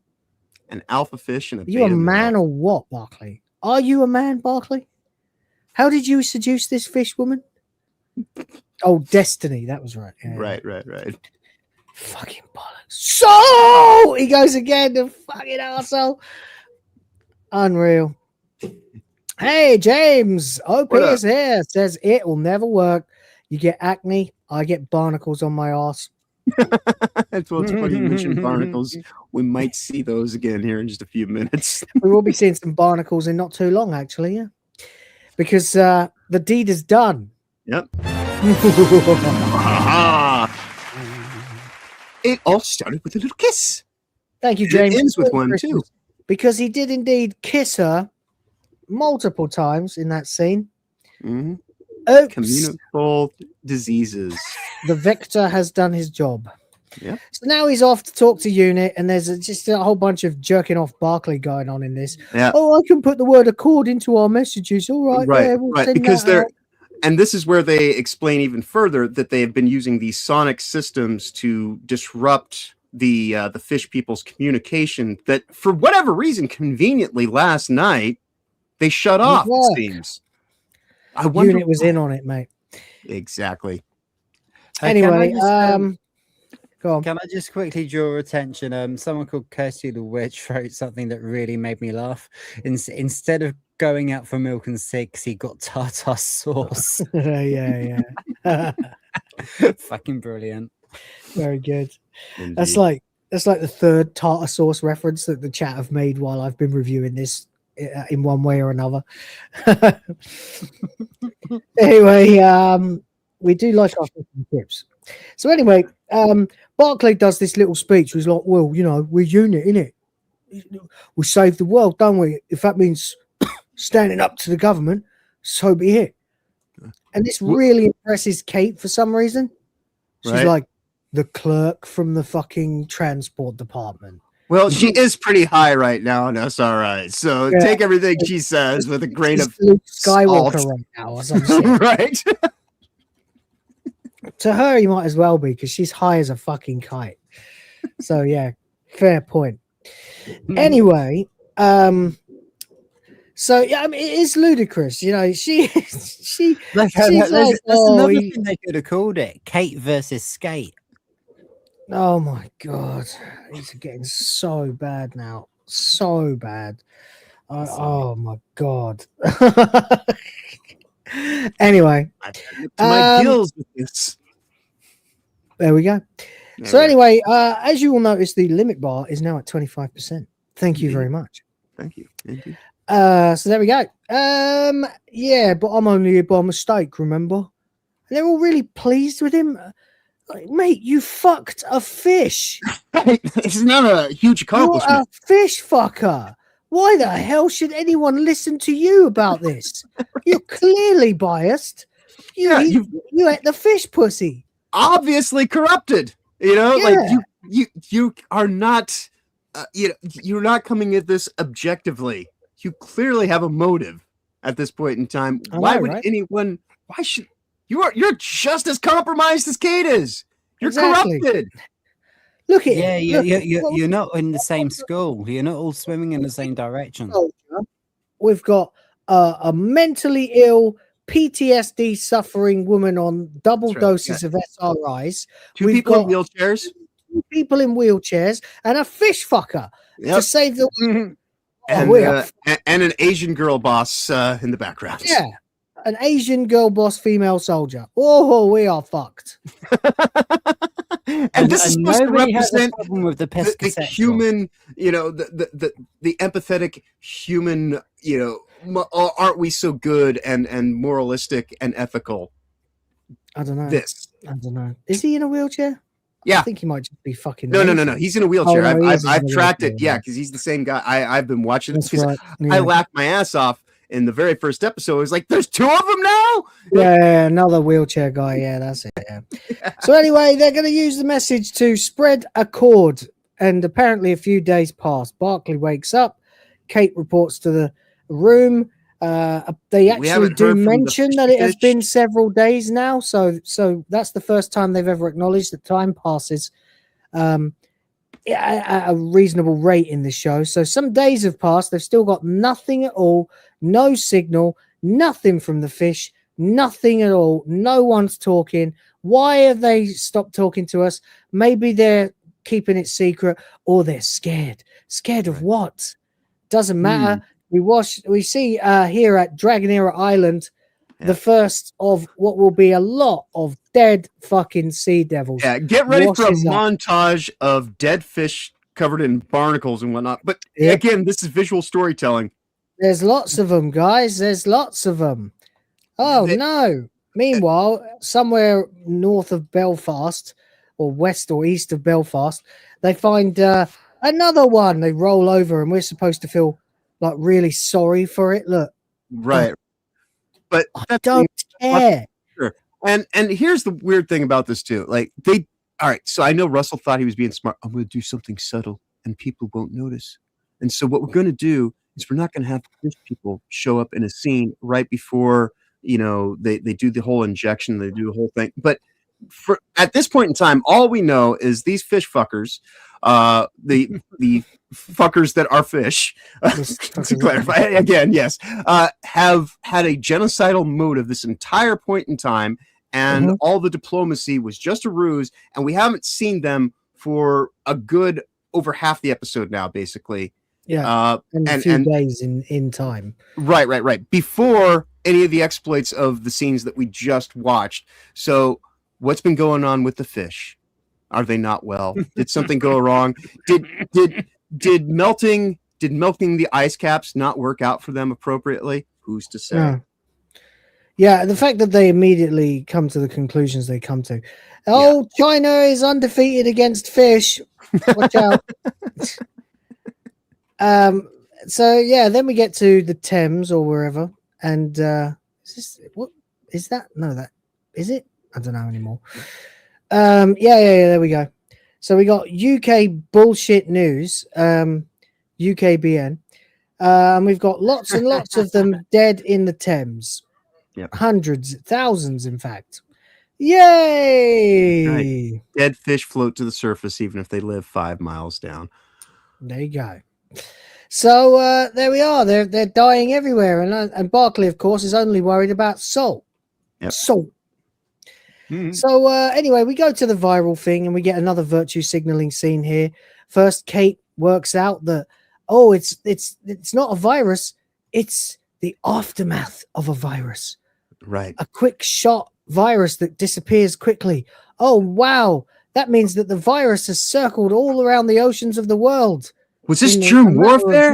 An alpha fish and a
Are you a man or what, Barclay? Are you a man, Barclay? How did you seduce this fish woman? Oh, Destiny. That was right. Yeah.
Right.
Fucking bollocks. So he goes again, the fucking arsehole. Unreal. Hey, James. OP is here. Says it will never work. You get acne. I get barnacles on my ass.
That's what's funny. You mentioned barnacles. We might see those again here in just a few minutes.
We will be seeing some barnacles in not too long, actually. Yeah. Because the deed is done.
Yep. It all started with a little kiss.
Thank you, James.
It ends with one too,
because he did indeed kiss her multiple times in that scene.
Mm-hmm.
Oops.
Communicable diseases.
The Vector has done his job.
Yeah.
So now he's off to talk to Unit, and there's just a whole bunch of jerking off Barclay going on in this.
Yeah.
Oh, I can put the word Accord into our messages. All right.
Right.
Yeah, we'll
right.
send
Because
that
they're.
out.
And this is where they explain even further that they have been using these sonic systems to disrupt the fish people's communication. That for whatever reason, conveniently last night, they shut off. It seems. I wonder.
Unit was in on it, mate.
Exactly.
Anyway, go on.
Can I just quickly draw attention? Someone called Kirsty the Witch wrote something that really made me laugh. Instead of going out for milk and six, he got tartar sauce.
yeah.
Fucking brilliant.
Very good.
Indeed.
That's like the third tartar sauce reference that the chat have made while I've been reviewing this in one way or another. Anyway, we do like our tips. So anyway, Barclay does this little speech. He's like, well, you know, we're Unit, innit? We save the world, don't we? If that means standing up to the government, so be it. And this really impresses Kate for some reason. She's like the clerk from the fucking transport department.
Well, she is pretty high right now in SRI, so take everything she says with a grain of
Luke Skywalker
salt.
right now, or something.
Right?
To her, you might as well be, because she's high as a fucking kite. So yeah, fair point. Anyway, so yeah, I mean, it is ludicrous, you know. That's
another thing they could have called it: Kate versus Skate.
Oh my god, it's getting so bad now, so bad. Oh my god. Anyway,
to my gills with this.
There we go. So anyway, as you will notice, the limit bar is now at 25%. Thank you very much.
Thank you. Indeed.
So there we go. Yeah, but I'm only here by mistake, remember? And they're all really pleased with him. Like, mate, you fucked a fish.
It's not a huge accomplishment.
You're a fish fucker. Why the hell should anyone listen to you about this? You're clearly biased. You ate the fish pussy.
Obviously corrupted. You know, like you are not. You're not coming at this objectively. You clearly have a motive at this point in time. Why would anyone? Why should you're just as compromised as Kate is? You're corrupted.
Look at
you're not in the same school. You're not all swimming in the same direction.
We've got a mentally ill, PTSD suffering woman on double doses of SRIs.
Two people in wheelchairs.
Two people in wheelchairs and a fish fucker to save the world.
And an Asian girl boss in the background.
Yeah, an Asian girl boss female soldier. Oh, we are fucked.
And this is supposed to represent
with the
human, the empathetic human, aren't we so good and moralistic and ethical?
I don't know.
I
don't know. Is he in a wheelchair?
Yeah.
I think he might just be fucking.
No. He's in a wheelchair. I've tracked it. Yeah, because he's the same guy. I've been watching this because I laughed my ass off in the very first episode. It was like, there's two of them now.
Yeah, another wheelchair guy. Yeah, that's it. Yeah. So anyway, they're going to use the message to spread a cord, and apparently a few days pass. Barkley wakes up. Kate reports to the room. They actually do mention that it has been several days now, so that's the first time they've ever acknowledged that time passes at a reasonable rate in the show. So some days have passed. They've still got nothing at all, no signal, nothing from the fish, nothing at all. No one's talking. Why have they stopped talking to us? Maybe they're keeping it secret, or they're scared. Scared of what? Doesn't matter. We see here at Dragonera Island the first of what will be a lot of dead fucking sea devils.
Yeah, get ready for a montage of dead fish covered in barnacles and whatnot. But again, this is visual storytelling.
There's lots of them, guys. There's lots of them. Oh, no. Meanwhile, somewhere north of Belfast, or west or east of Belfast, they find another one. They roll over, and we're supposed to feel like really sorry for it. Look,
right, but
I don't care.
Sure. And here's the weird thing about this too. Like all right. So I know Russell thought he was being smart. I'm going to do something subtle, and people won't notice. And so what we're going to do is we're not going to have fish people show up in a scene right before they do the whole injection. They do the whole thing, but at this point in time, all we know is these fish fuckers, the fuckers that are fish, to clarify again, yes, have had a genocidal motive this entire point in time, and all the diplomacy was just a ruse, and we haven't seen them for a good over half the episode now, basically.
Yeah, and a few days in time.
Right. Before any of the exploits of the scenes that we just watched. So what's been going on with the fish? Are they not well? Did something go wrong? Did melting the ice caps not work out for them appropriately? Who's to say?
Yeah, the fact that they immediately come to the conclusions they come to. Oh, yeah. China is undefeated against fish. Watch out. So yeah, then we get to the Thames or wherever, and what is that? No, that is it. I don't know anymore. Yeah, there we go. So we got UK bullshit news, UKBN, and we've got lots and lots of them dead in the Thames.
Yep.
Hundreds, thousands, in fact. Yay!
Right. Dead fish float to the surface even if they live 5 miles down.
There you go. So there we are. They're dying everywhere, and Barkley, of course, is only worried about salt.
Yep.
Salt. So anyway, we go to the viral thing and we get another virtue signaling scene here. First, Kate works out that it's not a virus, it's the aftermath of a virus.
Right.
A quick shot virus that disappears quickly. Oh wow, that means that the virus has circled all around the oceans of the world.
Was this germ warfare?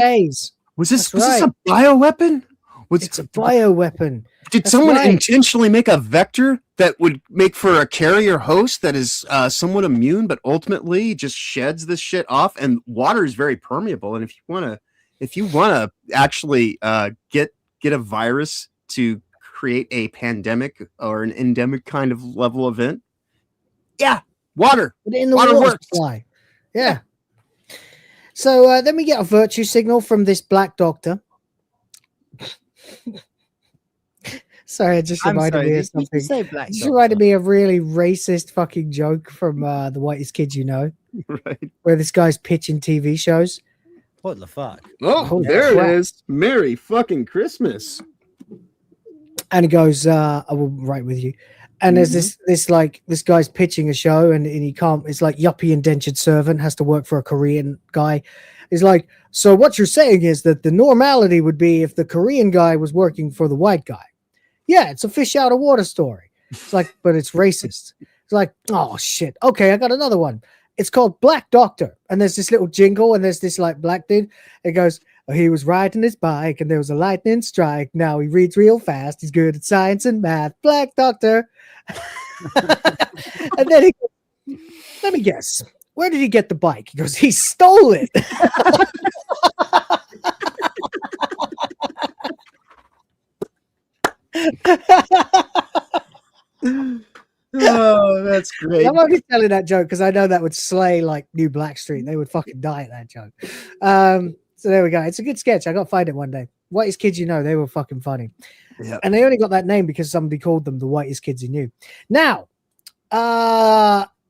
Was this a bioweapon?
It's a bioweapon.
Did someone intentionally make a vector that would make for a carrier host that is somewhat immune, but ultimately just sheds this shit off? And water is very permeable. And if you wanna actually get a virus to create a pandemic or an endemic kind of level event, water.
In the
water
water
works.
supply. Yeah. So then we get a virtue signal from this black doctor. Sorry, it just reminded me of something. It just reminded me of really racist fucking joke from The Whitest Kids You Know.
Right.
Where this guy's pitching TV shows.
What the fuck?
Oh, there it is. Merry fucking Christmas.
And he goes, I will write with you. And there's this guy's pitching a show and he can't, it's like yuppie indentured servant has to work for a Korean guy. He's like, so what you're saying is that the normality would be if the Korean guy was working for the white guy. Yeah, it's a fish out of water story. It's like, but it's racist. It's like, oh shit. Okay, I got another one. It's called Black Doctor. And there's this little jingle and there's this like black dude. It goes, he was riding his bike and there was a lightning strike. Now he reads real fast. He's good at science and math. Black Doctor. And then he goes, let me guess. Where did he get the bike? He goes, he stole it.
Oh, that's great.
I'm only telling that joke because I know that would slay like New Blackstreet. They would fucking die at that joke. So there we go. It's a good sketch. I got to find it one day. Whitest Kids You Know, they were fucking funny.
Yep.
And they only got that name because somebody called them the whitest kids he knew. Now,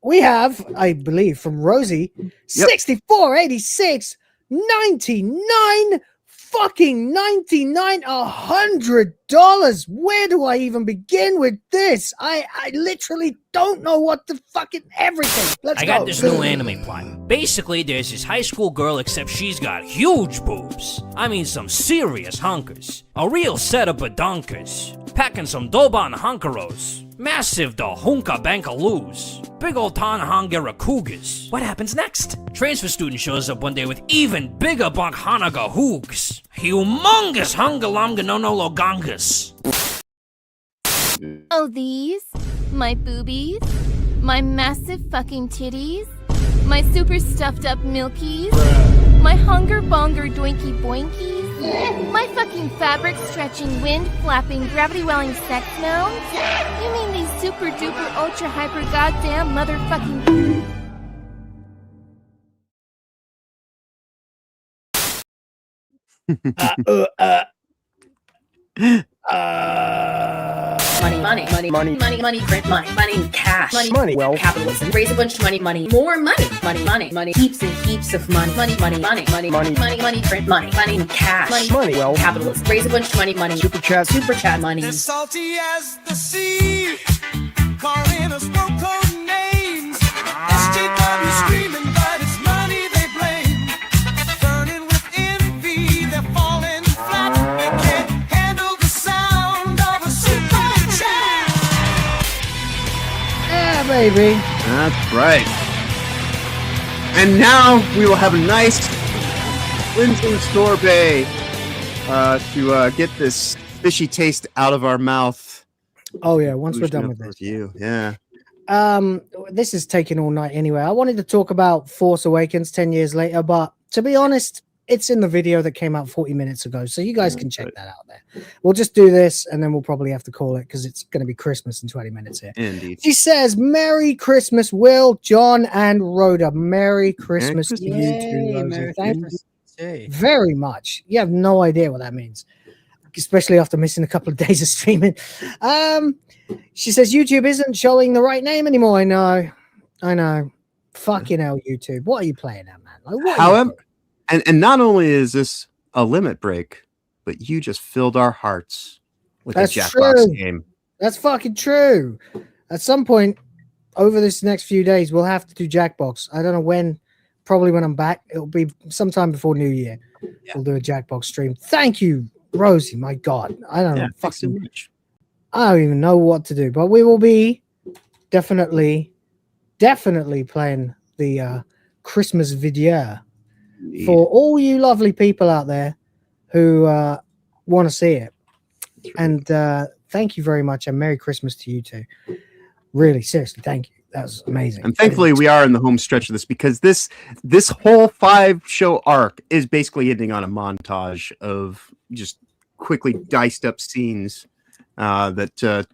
we have, I believe, from Rosie, 6486 99 fucking 99 $100. Where do I even begin with this? I literally don't know what the fucking everything. Let's
I
go.
got this new anime plot. Basically, there's this high school girl, except she's got huge boobs. I mean, some serious hunkers. A real set of badonkers. Packing some Doban hunkeros. Massive da hunka bankaloos. Big old Tanhangera cougars. What happens next? Transfer student shows up one day with even bigger Bakhanaga hoogs. Humongous hungalamga no logangas.
Oh, these? My boobies? My massive fucking titties? My super stuffed up milkies? My hunger bonger doinky boinkies? My fucking fabric stretching, wind flapping, gravity welling sex mounds? You mean these super duper ultra hyper goddamn motherfucking.
Money, print money, cash, money, wealth, capitalism, raise a bunch of money, more money, heaps and heaps of money, print money, cash, money, wealth, capitalism, raise a bunch of money, super chat money.
As salty as the sea, calling us code names. SJW screaming, but it's money they blame. Burning with envy, they're falling flat. They can't handle the sound of a super chat.
Yeah, baby.
That's right. And now we will have a nice cleansing sorbet to get this fishy taste out of our mouth.
Oh yeah, once we're done with this.
You, yeah.
This is taking all night anyway. I wanted to talk about Force Awakens 10 years later, but to be honest, it's in the video that came out 40 minutes ago, so you guys can check that out there. We'll just do this, and then we'll probably have to call it because it's going to be Christmas in 20 minutes here.
Indeed.
She says, Merry Christmas, Will, John, and Rhoda. Merry Christmas to you too, Rosie. Thank you very much. You have no idea what that means, especially after missing a couple of days of streaming. She says, YouTube isn't showing the right name anymore. I know. Fucking hell, YouTube. What are you playing at, man? Like, what
However, and not only is this a limit break, but you just filled our hearts with
That's
the Jackbox
true.
game.
That's fucking true. at some point over this next few days, we'll have to do Jackbox. I don't know when. Probably when I'm back. It'll be sometime before New Year. Yeah. We'll do a Jackbox stream. Thank you, Rosie. My God, I don't know. Fucking much. I don't even know what to do, but we will be definitely playing the Christmas video for all you lovely people out there who want to see it. Right. And thank you very much, and Merry Christmas to you too. Really, seriously, thank you. That was amazing.
And thankfully, we are in the home stretch of this, because this whole 5-show arc is basically ending on a montage of just quickly diced up scenes. The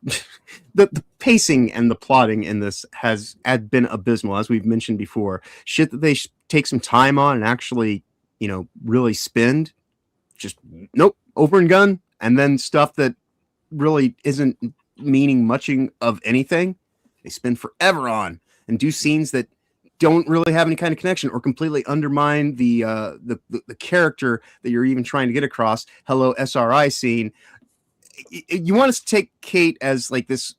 pacing and the plotting in this had been abysmal, as we've mentioned before. Shit that they take some time on and actually, really spend. Just nope, over and gun, and then stuff that really isn't meaning much of anything. They spend forever on and do scenes that don't really have any kind of connection or completely undermine the character that you're even trying to get across. Hello, SRI scene. You want us to take Kate as like this,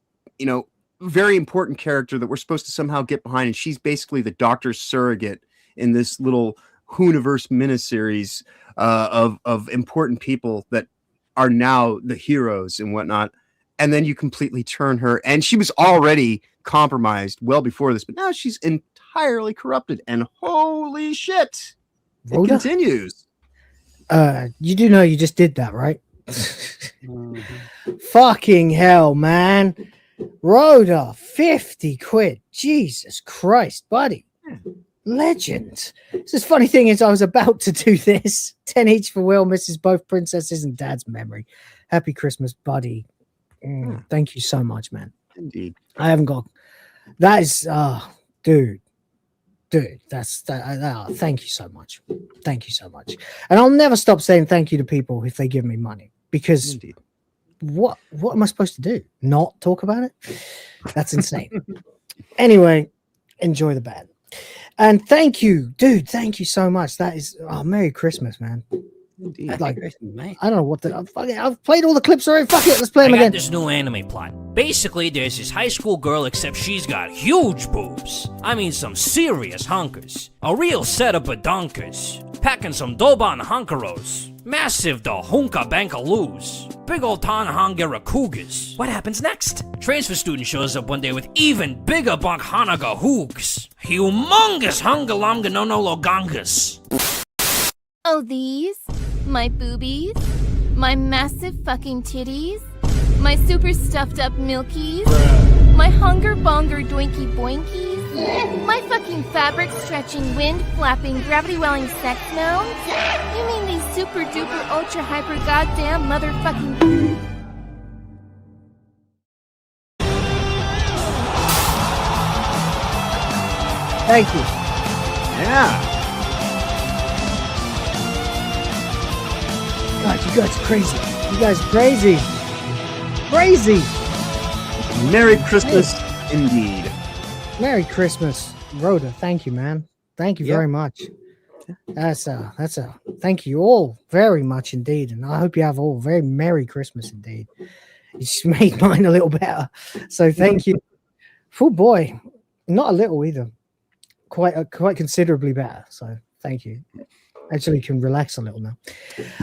very important character that we're supposed to somehow get behind, and she's basically the Doctor's surrogate in this little Hooniverse miniseries of important people that are now the heroes and whatnot. And then you completely turn her, and she was already compromised well before this, but now she's entirely corrupted, and holy shit, it continues.
You do know you just did that, right? Fucking hell, man. Rhoda, 50 quid. Jesus Christ, buddy. Legend. So the funny thing is, I was about to do this. 10 each for Will, misses both princesses and dad's memory. Happy Christmas, buddy. Thank you so much, man.
Indeed.
I haven't got that is dude, that's that. Thank you so much. Thank you so much. And I'll never stop saying thank you to people if they give me money, because
Indeed.
What am I supposed to do? Not talk about it? That's insane. Anyway, enjoy the band. And thank you, dude. Thank you so much. That is Merry Christmas, man.
Indeed.
Like, I don't know what I've played all the clips already. Fuck it, let's play them again.
This new anime plot. Basically, there's this high school girl, except she's got huge boobs. I mean, some serious hunkers. A real setup of donkers. Packing some Doban hunkeros. Massive da hunka bankaloos. Big old Tanhangera cougars. What happens next? Transfer student shows up one day with even bigger bunk hanaga hoogs. Humongous hungalamga no logangas.
Oh, these? My boobies? My massive fucking titties? My super stuffed up milkies? My hunger bonger doinky boinkies? My fucking fabric stretching, wind flapping, gravity welling sex gnomes? You mean these super duper ultra hyper goddamn motherfucking...
Thank you.
Yeah.
God, you guys are crazy. You guys are crazy. Crazy.
Merry Christmas, indeed.
Merry Christmas, Rhoda. Thank you, man. Thank you very much. That's a thank you all very much indeed, and I hope you have all very Merry Christmas indeed. You just made mine a little better, so thank you. Oh boy, not a little either. Quite considerably better. So thank you. Actually can relax a little now.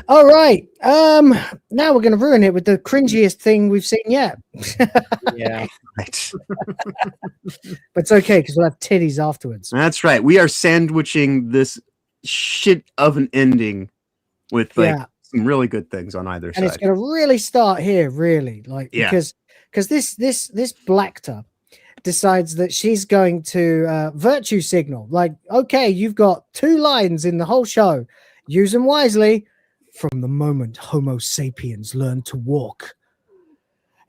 All right. Now we're going to ruin it with the cringiest thing we've seen yet.
Yeah. Right.
But it's okay because we'll have titties afterwards.
That's right. We are sandwiching this shit of an ending with some really good things on either side.
And it's going to really start here, really. Because this Blackter decides that she's going to virtue signal. Like, okay, you've got 2 lines in the whole show. Use them wisely. From the moment Homo sapiens learned to walk.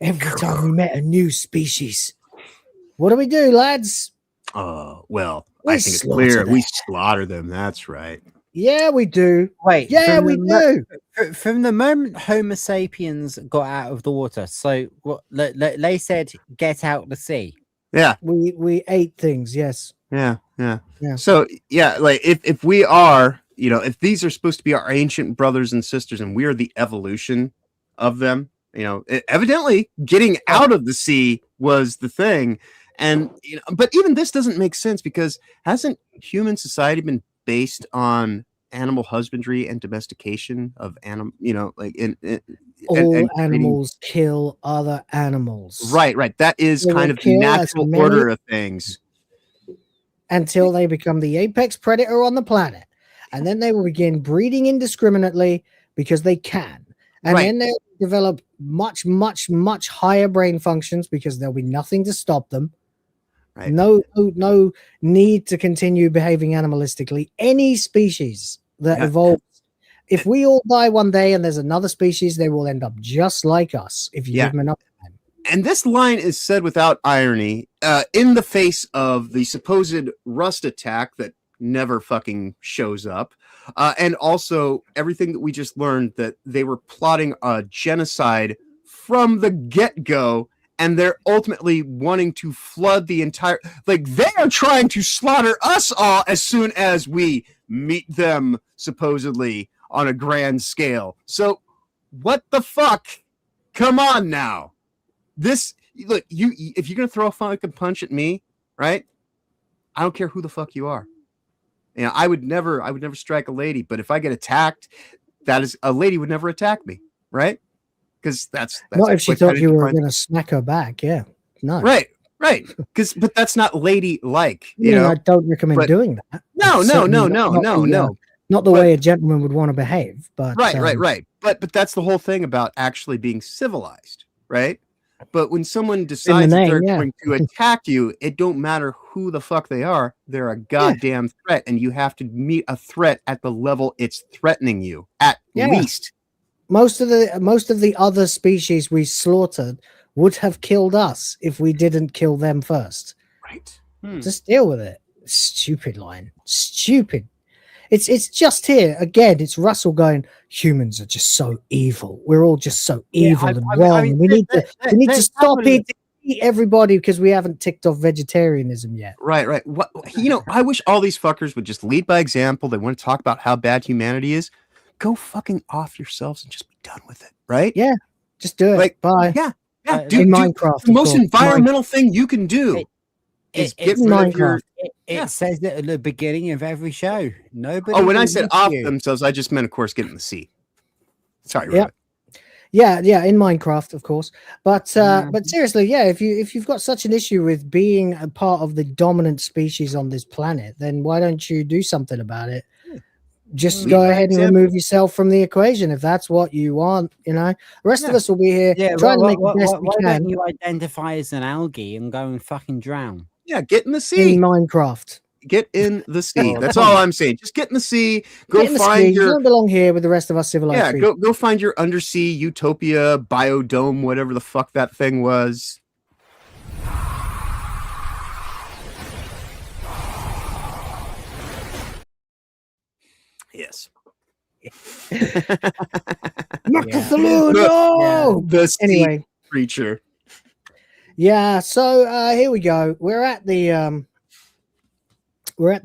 Every time we met a new species. What do we do, lads?
Well, I think it's clear. We slaughter them. That's right.
Yeah, we do.
Wait.
Yeah, we do.
From the moment Homo sapiens got out of the water, so what they said, get out the sea.
Yeah,
we ate things. Yes.
Yeah. So yeah, like if we are, if these are supposed to be our ancient brothers and sisters, and we are the evidently getting out of the sea was the thing. And but even this doesn't make sense, because hasn't human society been based on animal husbandry and domestication of animal, like
all animals kill other animals.
Right. That is kind of the natural order of things.
Until they become the apex predator on the planet. And then they will begin breeding indiscriminately because they can. And then they'll develop much, much, much higher brain functions because there'll be nothing to stop them.
Right.
No need to continue behaving animalistically. Any species that evolves, if we all die one day and there's another species, they will end up just like us if you give them enough time.
And this line is said without irony, in the face of the supposed Rust attack that never fucking shows up, and also everything that we just learned, that they were plotting a genocide from the get-go, and they're ultimately wanting to flood the entire, like, they are trying to slaughter us all as soon as we meet them, supposedly on a grand scale. So what the fuck? Come on now. This, look, if you're gonna throw a fucking punch at me, right? I don't care who the fuck you are. I would never strike a lady, but if I get attacked, a lady would never attack me, right? Because that's
not if she thought you were going to smack her back. Yeah, no,
right. But that's not lady-like.
I don't recommend doing that.
No.
Not the way a gentleman would want to behave. But
right. But that's the whole thing about actually being civilized, right? But when someone decides that they're going to attack you, it don't matter who the fuck they are. They're a goddamn threat, and you have to meet a threat at the level it's threatening you, at least.
Most of the other species we slaughtered would have killed us if we didn't kill them first.
Right.
Just deal with it. Stupid line. Stupid. It's just here again. It's Russell going, humans are just so evil. We're all just so evil and wrong. We need to stop eating everybody because we haven't ticked off vegetarianism yet.
Right. What, I wish all these fuckers would just lead by example. They want to talk about how bad humanity is. Go fucking off yourselves and just be done with it. Right?
Yeah. Just do it.
Like,
bye.
Yeah.
In Minecraft,
the most environmental thing you can do.
It says that at the beginning of every show. Nobody.
Oh, when I said off themselves, I just meant, of course, get in the sea. Sorry. Robert.
Yeah, in Minecraft, of course. But seriously, if you've got such an issue with being a part of the dominant species on this planet, then why don't you do something about it? Just go ahead and remove yourself from the equation if that's what you want. The rest of us will be here trying to make the best we can.
Why don't you identify as an algae and go and fucking drown?
Yeah, get in the sea.
In Minecraft.
Get in the sea. That's all I'm saying. Just get in the sea. Go find your.
You don't belong here with the rest of us civilized.
Yeah, go find your undersea utopia biodome, whatever the fuck that thing was. Yes.
Not the saloon. No.
The sea creature.
Yeah. So here we go. We're at the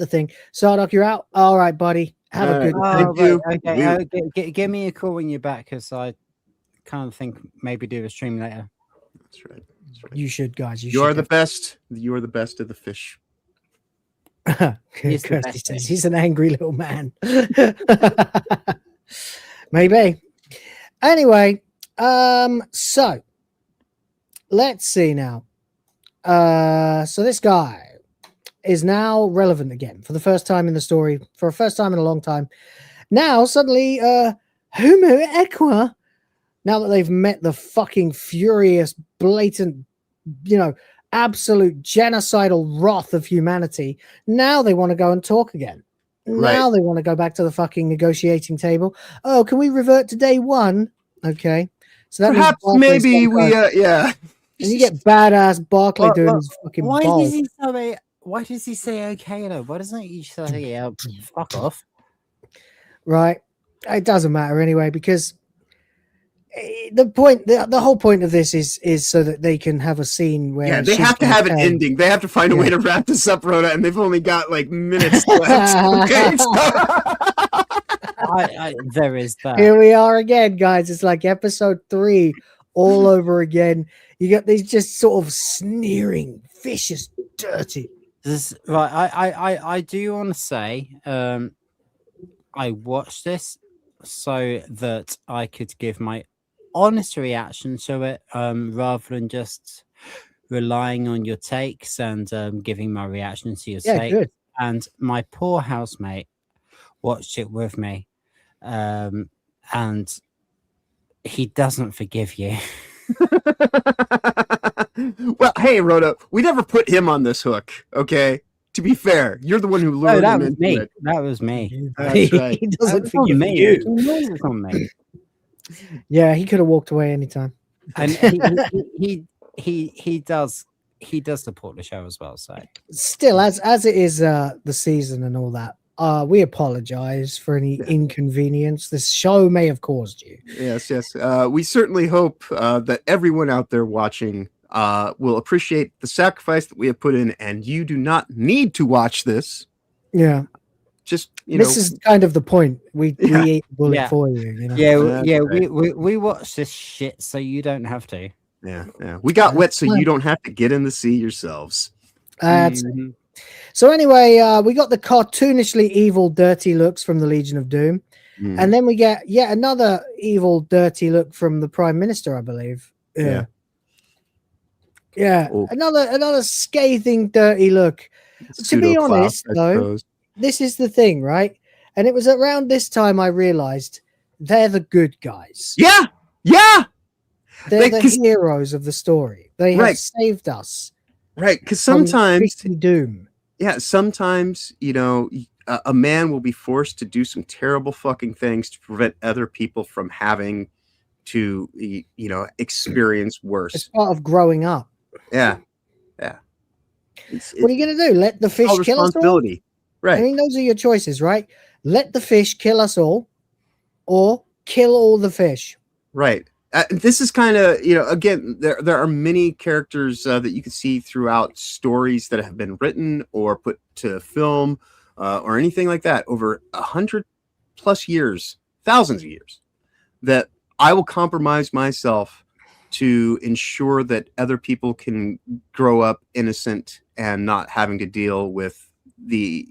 thing. Sardock, you're out. All right, buddy. Have a good.
Thank you.
Okay. Give me a call when you're back, because I kind of think maybe do a stream later.
That's right.
You should, guys.
You are the best. You are the best of the fish.
He says he's an angry little man. Maybe. Anyway, so let's see now. So this guy is now relevant again for the first time in the story, for the first time in a long time. Now suddenly, Homo Equa, now that they've met the fucking furious, blatant, absolute genocidal wrath of humanity, now they want to go and talk again. Now they want to go back to the fucking negotiating table. Oh, can we revert to day one? Okay. So that
perhaps maybe we
and you get badass Barclay doing his fucking
why
ball.
Why does he say okay though? Why doesn't he say fuck off?
Right. It doesn't matter anyway, because the whole point of this is so that they can have a scene where
they have to have an ending. They have to find a way to wrap this up, Rhoda, and they've only got like minutes left. Okay,
there is that.
Here we are again, guys. It's like episode 3 all over again. You got these just sort of sneering, vicious, dirty.
Right, I do want to say, I watched this so that I could give my honest reaction to it, rather than just relying on your takes and giving my reaction to your take.
Good.
And my poor housemate watched it with me, and he doesn't forgive you.
Well, hey, Rhoda, we never put him on this hook, okay? To be fair, you're the one who lured him into
me.
it.
That was me.
That's right.
He doesn't forgive
me.
you.
It's on me.
Yeah, he could have walked away anytime.
And he does support the show as well. So
still, as it is the season and all that, we apologize for any inconvenience this show may have caused you.
Yes. We certainly hope that everyone out there watching will appreciate the sacrifice that we have put in, and you do not need to watch this.
Yeah.
Just,
this is kind of the point. We ate the bullet for you. You know?
We watch this shit so you don't have to.
Yeah. We got wet so you don't have to get in the sea yourselves.
So anyway, we got the cartoonishly evil, dirty looks from the Legion of Doom, and then we get yet another evil, dirty look from the Prime Minister, I believe. Yeah. Another scathing, dirty look. To be honest, though, this is the thing, right? And it was around this time I realized they're the good guys.
Yeah.
They're the heroes of the story. They have saved us.
Right, because sometimes
Doom.
Yeah, sometimes a man will be forced to do some terrible fucking things to prevent other people from having to experience worse.
It's part of growing up.
Yeah.
What are you gonna do? Let the fish kill us all?
Right.
I mean, those are your choices, right? Let the fish kill us all, or kill all the fish.
Right. This is kind of, again, there are many characters that you can see throughout stories that have been written or put to film or anything like that over 100+ years, thousands of years, that I will compromise myself to ensure that other people can grow up innocent and not having to deal with the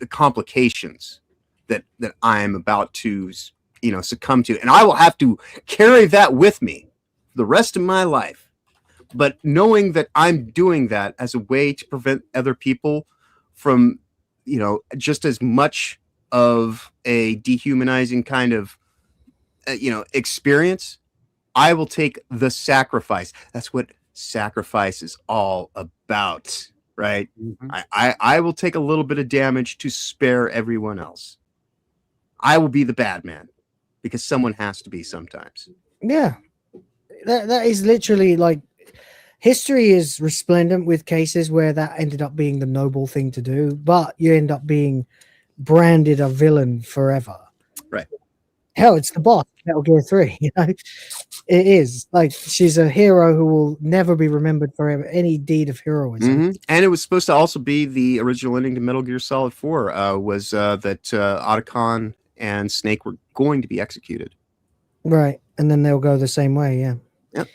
complications that I'm about to succumb to, and I will have to carry that with me the rest of my life. But knowing that I'm doing that as a way to prevent other people from just as much of a dehumanizing kind of experience, I will take the sacrifice. That's what sacrifice is all about, right? I will take a little bit of damage to spare everyone else. I will be the bad man, because someone has to be sometimes.
Yeah, that is literally like, history is resplendent with cases where that ended up being the noble thing to do, but you end up being branded a villain forever.
Right.
Hell, it's the boss, Metal Gear 3. It is like, she's a hero who will never be remembered for any deed of heroism.
And it was supposed to also be the original ending to Metal Gear Solid 4. Was that Otacon and Snake were going to be executed.
Right. And then they'll go the same way. Yeah.
Yep.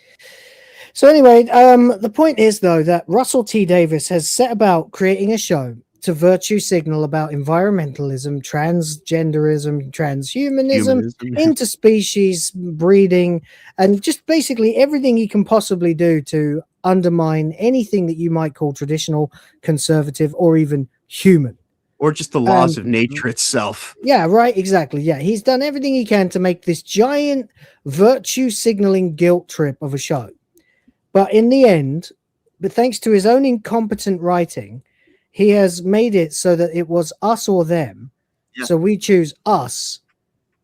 So anyway, the point is, though, that Russell T. Davies has set about creating a show to virtue signal about environmentalism, transgenderism, transhumanism, interspecies breeding, and just basically everything he can possibly do to undermine anything that you might call traditional, conservative, or even human.
Or just the laws of nature itself.
Yeah, right, exactly. Yeah, he's done everything he can to make this giant virtue signaling guilt trip of a show. But in the end, but thanks to his own incompetent writing, he has made it so that it was us or them. Yeah. So we choose us.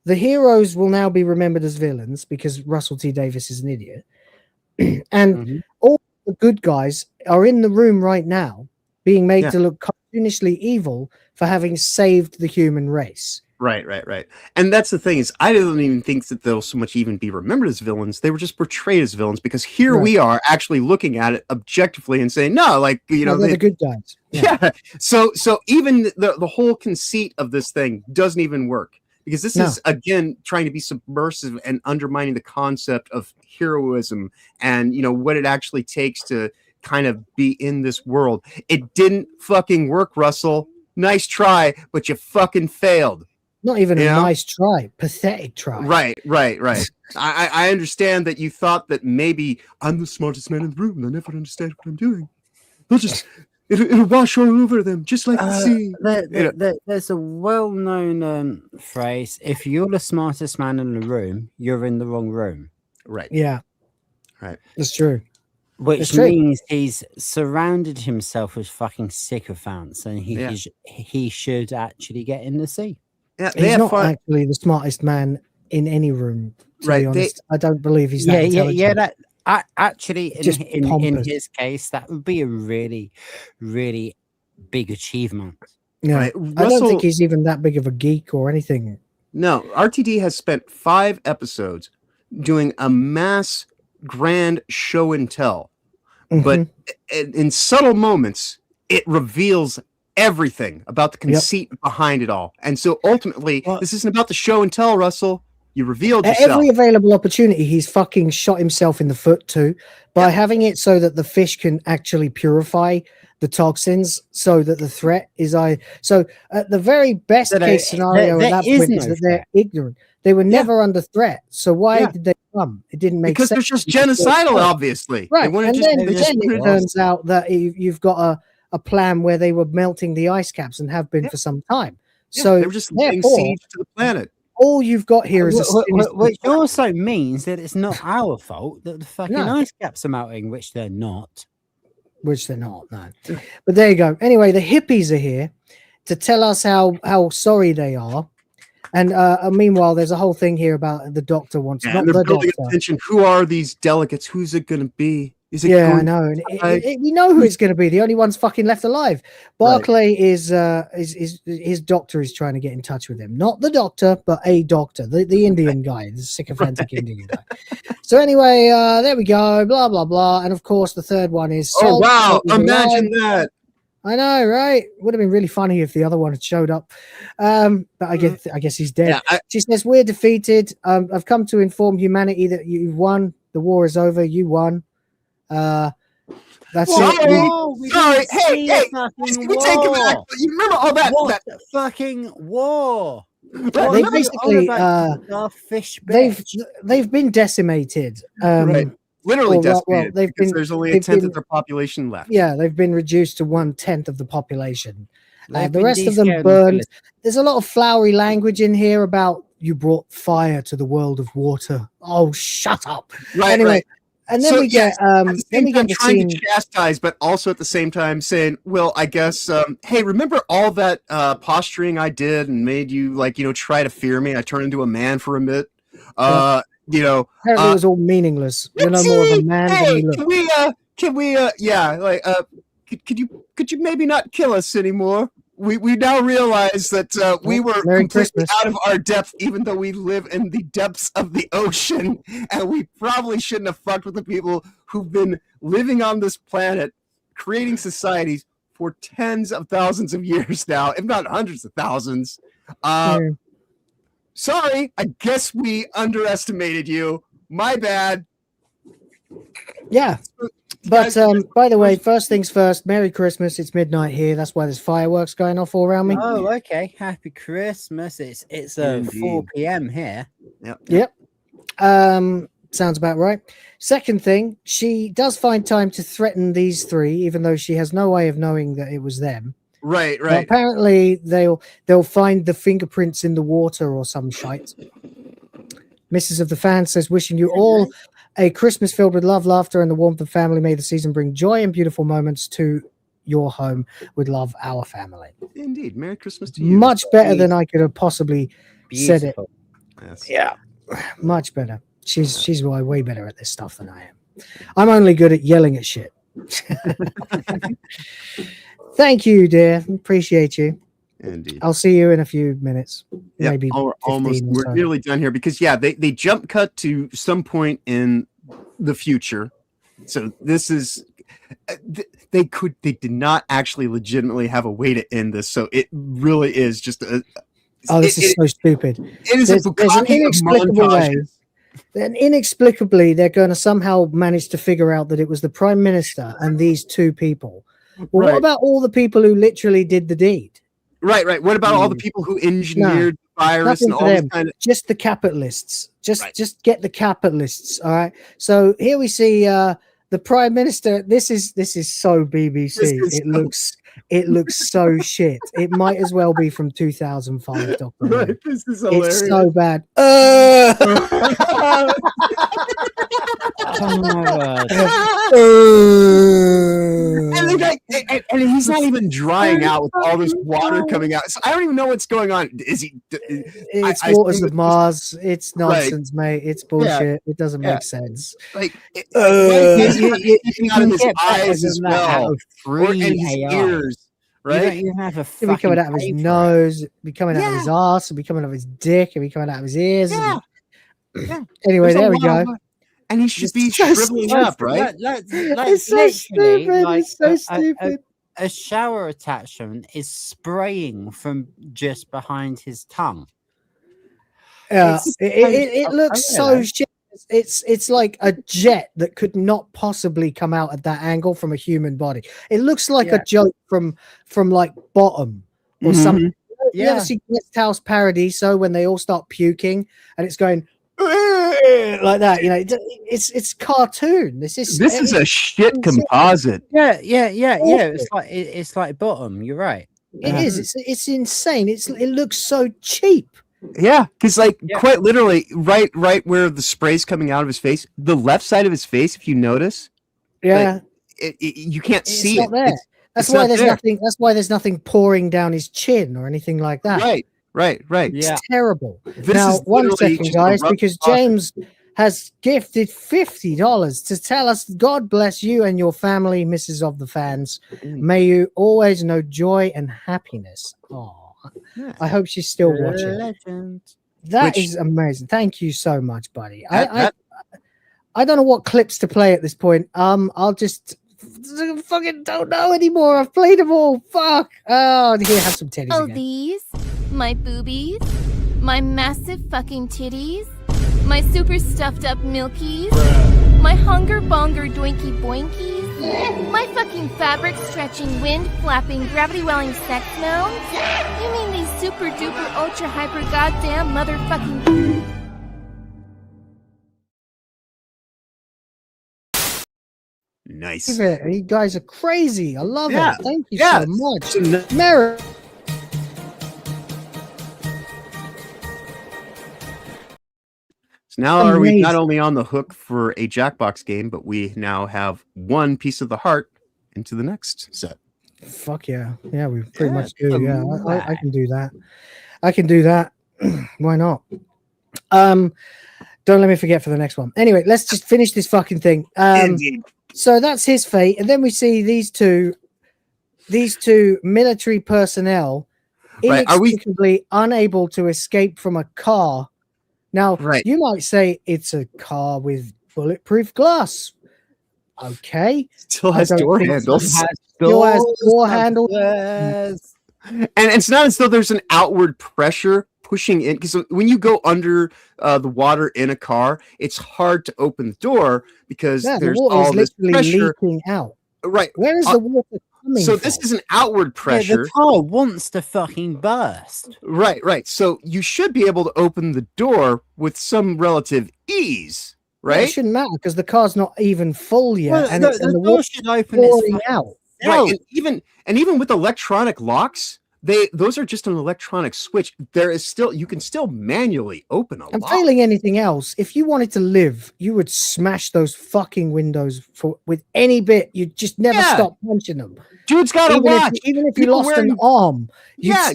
The heroes will now be remembered as villains because Russell T. Davies is an idiot. And all the good guys are in the room right now being made to look cartoonishly evil for having saved the human race.
Right. And that's the thing, is I don't even think that they'll so much even be remembered as villains. They were just portrayed as villains, because here we are actually looking at it objectively and saying, no, like,
they're the good guys.
Yeah. So even the whole conceit of this thing doesn't even work, because this
No.
is again trying to be submersive and undermining the concept of heroism and what it actually takes to kind of be in this world. It didn't fucking work, Russell. Nice try, but you fucking failed.
Not even a nice try, pathetic try.
Right. I understand that you thought that maybe I'm the smartest man in the room. They'll never understand what I'm doing. They'll just it'll wash all over them, just like the sea.
There's a well-known phrase: "If you're the smartest man in the room, you're in the wrong room."
Right.
Yeah.
Right.
That's true.
Which means he's surrounded himself with fucking sycophants, and he should actually get in the sea.
Yeah,
he's not actually the smartest man in any room. To be honest, I don't believe he's that intelligent.
Yeah. That actually, in
pompous.
his case, that would be a really, really big achievement.
Yeah,
Right.
I don't think he's even that big of a geek or anything.
No, RTD has spent 5 episodes doing a mass grand show and tell, but in subtle moments, it reveals everything about the conceit behind it all. And so ultimately, this isn't about the show and tell, Russell. You revealed
At
yourself.
every available opportunity, he's fucking shot himself in the foot too, by having it so that the fish can actually purify the toxins, so that the threat is so at the very best case scenario at that point is that they're ignorant. They were never under threat. So why did they come? It didn't make
because
sense.
they're just genocidal, obviously.
Right. And then it
turns
turns out that you've got a plan where they were melting the ice caps and have been for some time. So
they were just laying siege to the planet.
All you've got here is
which also means that it's not our fault that the fucking ice caps are melting, which they're not.
Which they're not, no. But there you go. Anyway, the hippies are here to tell us how sorry they are. And meanwhile, there's a whole thing here about the doctor wants not
they're
the
building
doctor.
attention. Who are these delegates? Who's it going to be? Is it
I know. And we know who it's going to be. The only one's fucking left alive. Barclay is his doctor is trying to get in touch with him. Not the doctor, but a doctor, the Indian guy, the sycophantic Indian guy. So anyway, there we go. Blah blah blah. And of course, the third one is.
Oh wow! Imagine
alive.
that.
I know, right? Would have been really funny if the other one had showed up. But I guess he's dead. She says, "We're defeated. I've come to inform humanity that you've won. The war is over. You won. That's it."
Sorry. Hey, can we take him back? You remember all that?
What fucking war?
They basically they've been decimated.
Literally decimated. There's only a tenth of their population left.
Yeah, they've been reduced to 1/10 of the population. The rest of them burned. There's a lot of flowery language in here about you brought fire to the world of water. Oh, shut up. Anyway. And then we get the
trying to chastise, but also at the same time saying, well, I guess, hey, remember all that posturing I did and made you try to fear me? I turned into a man for a bit. Apparently
it was all meaningless. You're no more of a man than you look.
Could you maybe not kill us anymore? We now realize that we were completely out of our depth, even though we live in the depths of the ocean, and we probably shouldn't have fucked with the people who've been living on this planet, creating societies for tens of thousands of years now, if not hundreds of thousands. Sorry, I guess we underestimated you. My bad.
Yeah. But by the way, first things first, Merry Christmas. It's midnight here. That's why there's fireworks going off all around me.
Oh, okay. Happy Christmas. It's 4 p.m. here.
Yep. Sounds about right. Second thing, she does find time to threaten these three, even though she has no way of knowing that it was them.
Right.
But apparently they'll find the fingerprints in the water or some shite. Mrs. of the Fan says, wishing you all a Christmas filled with love, laughter, and the warmth of family. May the season bring joy and beautiful moments to your home. With love, our family.
Indeed. Merry Christmas to you.
Much better than I could have possibly said it.
Yes.
Yeah. Much better. She's way better at this stuff than I am. I'm only good at yelling at shit. Thank you, dear. Appreciate you.
Indeed.
I'll see you in a few minutes.
Yeah,
maybe
we're nearly done here because they jump cut to some point in the future. So this is they did not actually legitimately have a way to end this. So it really is just
Oh, this is so stupid.
It is
There's
a
an
bukkake of
inexplicable way.
montages.
Then inexplicably, they're going to somehow manage to figure out that it was the prime minister and these two people. Well, what
Right.
about all the people who literally did the deed?
Right. What about all the people who engineered the virus
Nothing
and
for
all this
them.
kind of?
Just the capitalists. Just get the capitalists. All right. So here we see the prime minister. This is so BBC. It looks so shit. It might as well be from 2005. Dr.
Right, this is hilarious.
It's so bad.
Oh my God.
And the guy, and he's not even drying out with all this water coming out. So I don't even know what's going on. Is he?
It's waters of Mars. It's nonsense, mate. It's bullshit. It doesn't make sense.
Like,
you
out of his
get better
eyes
than
as
that
well,
out of
or
free
in his
AI.
ears, right?
You don't even have a
It'll be
fucking
coming out of his
pay for it.
nose. It'll be coming out of his ass. It'll be coming out of his dick. It'll be coming out of his ears.
Yeah.
Anyway,
There's a
there we
lot
go.
of- And he should be
so
shriveling
stupid.
up, right?
It's so stupid. It's so stupid.
A shower attachment is spraying from just behind his tongue.
Yeah,
It's
it
so-
looks
I
so
realise.
shit. It's like a jet that could not possibly come out at that angle from a human body. It looks like a joke from like Bottom or something. You ever see Guest House Paradiso when they all start puking and it's going like that? You know, it's cartoon. This is
a shit composite.
Yeah. It's like Bottom. You're right.
It is. It's insane. It looks so cheap.
Yeah, because quite literally, right where the spray's coming out of his face, the left side of his face, if you notice,
Yeah,
you can't see
not
it.
there. That's
it's
why
not
there's
there.
nothing. That's why there's nothing pouring down his chin or anything like that.
Right.
It's terrible.
This
Now,
is
one
literally
second,
just a
guys,
rough
because
process.
James has gifted $50 to tell us, God bless you and your family, Mrs. of the Fans. May you always know joy and happiness. Oh, I hope she's still watching.
Legend.
That
Which-
is amazing. Thank you so much, buddy.
That-
I don't know what clips to play at this point. I'll just fucking don't know anymore. I've played them all. Fuck. Oh, here, have some titties
Oh,
again.
these? My boobies? My massive fucking titties? My super stuffed up milkies? My hunger bonger doinky boinkies? My fucking fabric stretching, wind flapping, gravity welling sex mounds? You mean these super duper ultra hyper goddamn motherfucking.
Nice.
You guys are crazy. I love
Yeah.
it. Thank you
Yeah.
so much. Mary.
So now are we not
Amazing.
only on the hook for a Jackbox game, but we now have one piece of the heart into the next set.
Fuck yeah. Yeah, we pretty
Yeah,
much do. Yeah, I
right.
can do that. I can do that. Why not? Don't let me forget for the next one. Anyway, let's just finish this fucking thing.
Indeed.
So that's his fate, and then we see these two military personnel
Right, are we-
inexplicably unable to escape from a car. Now,
Right.
you might say it's a car with bulletproof glass. Okay,
Still
I
has
don't
door
think so.
handles.
Still has door handles.
And it's not as though there's an outward pressure pushing in, because when you go under the water in a car, it's hard to open the door because
Yeah, the
there's
water
all
is
this
literally
pressure.
leaking out.
Right.
Where is the water coming
So
from?
this is an outward
Yeah,
pressure.
the car wants to fucking burst.
Right. So you should be able to open the door with some relative ease,
Well, it
right?
shouldn't matter because the car's not even full yet,
Well,
and
the
the
door
water's
should open its
pouring
fucking
out.
Right. And even with electronic locks, those are just an electronic switch. There is still, you can still manually open a
And
lock.
failing anything else, if you wanted to live, you would smash those fucking windows with any bit. You'd just never
Yeah.
stop punching them.
Dude's got a
Even if,
watch.
even if you
People
lost an
wearing-
arm, you'd
Yeah,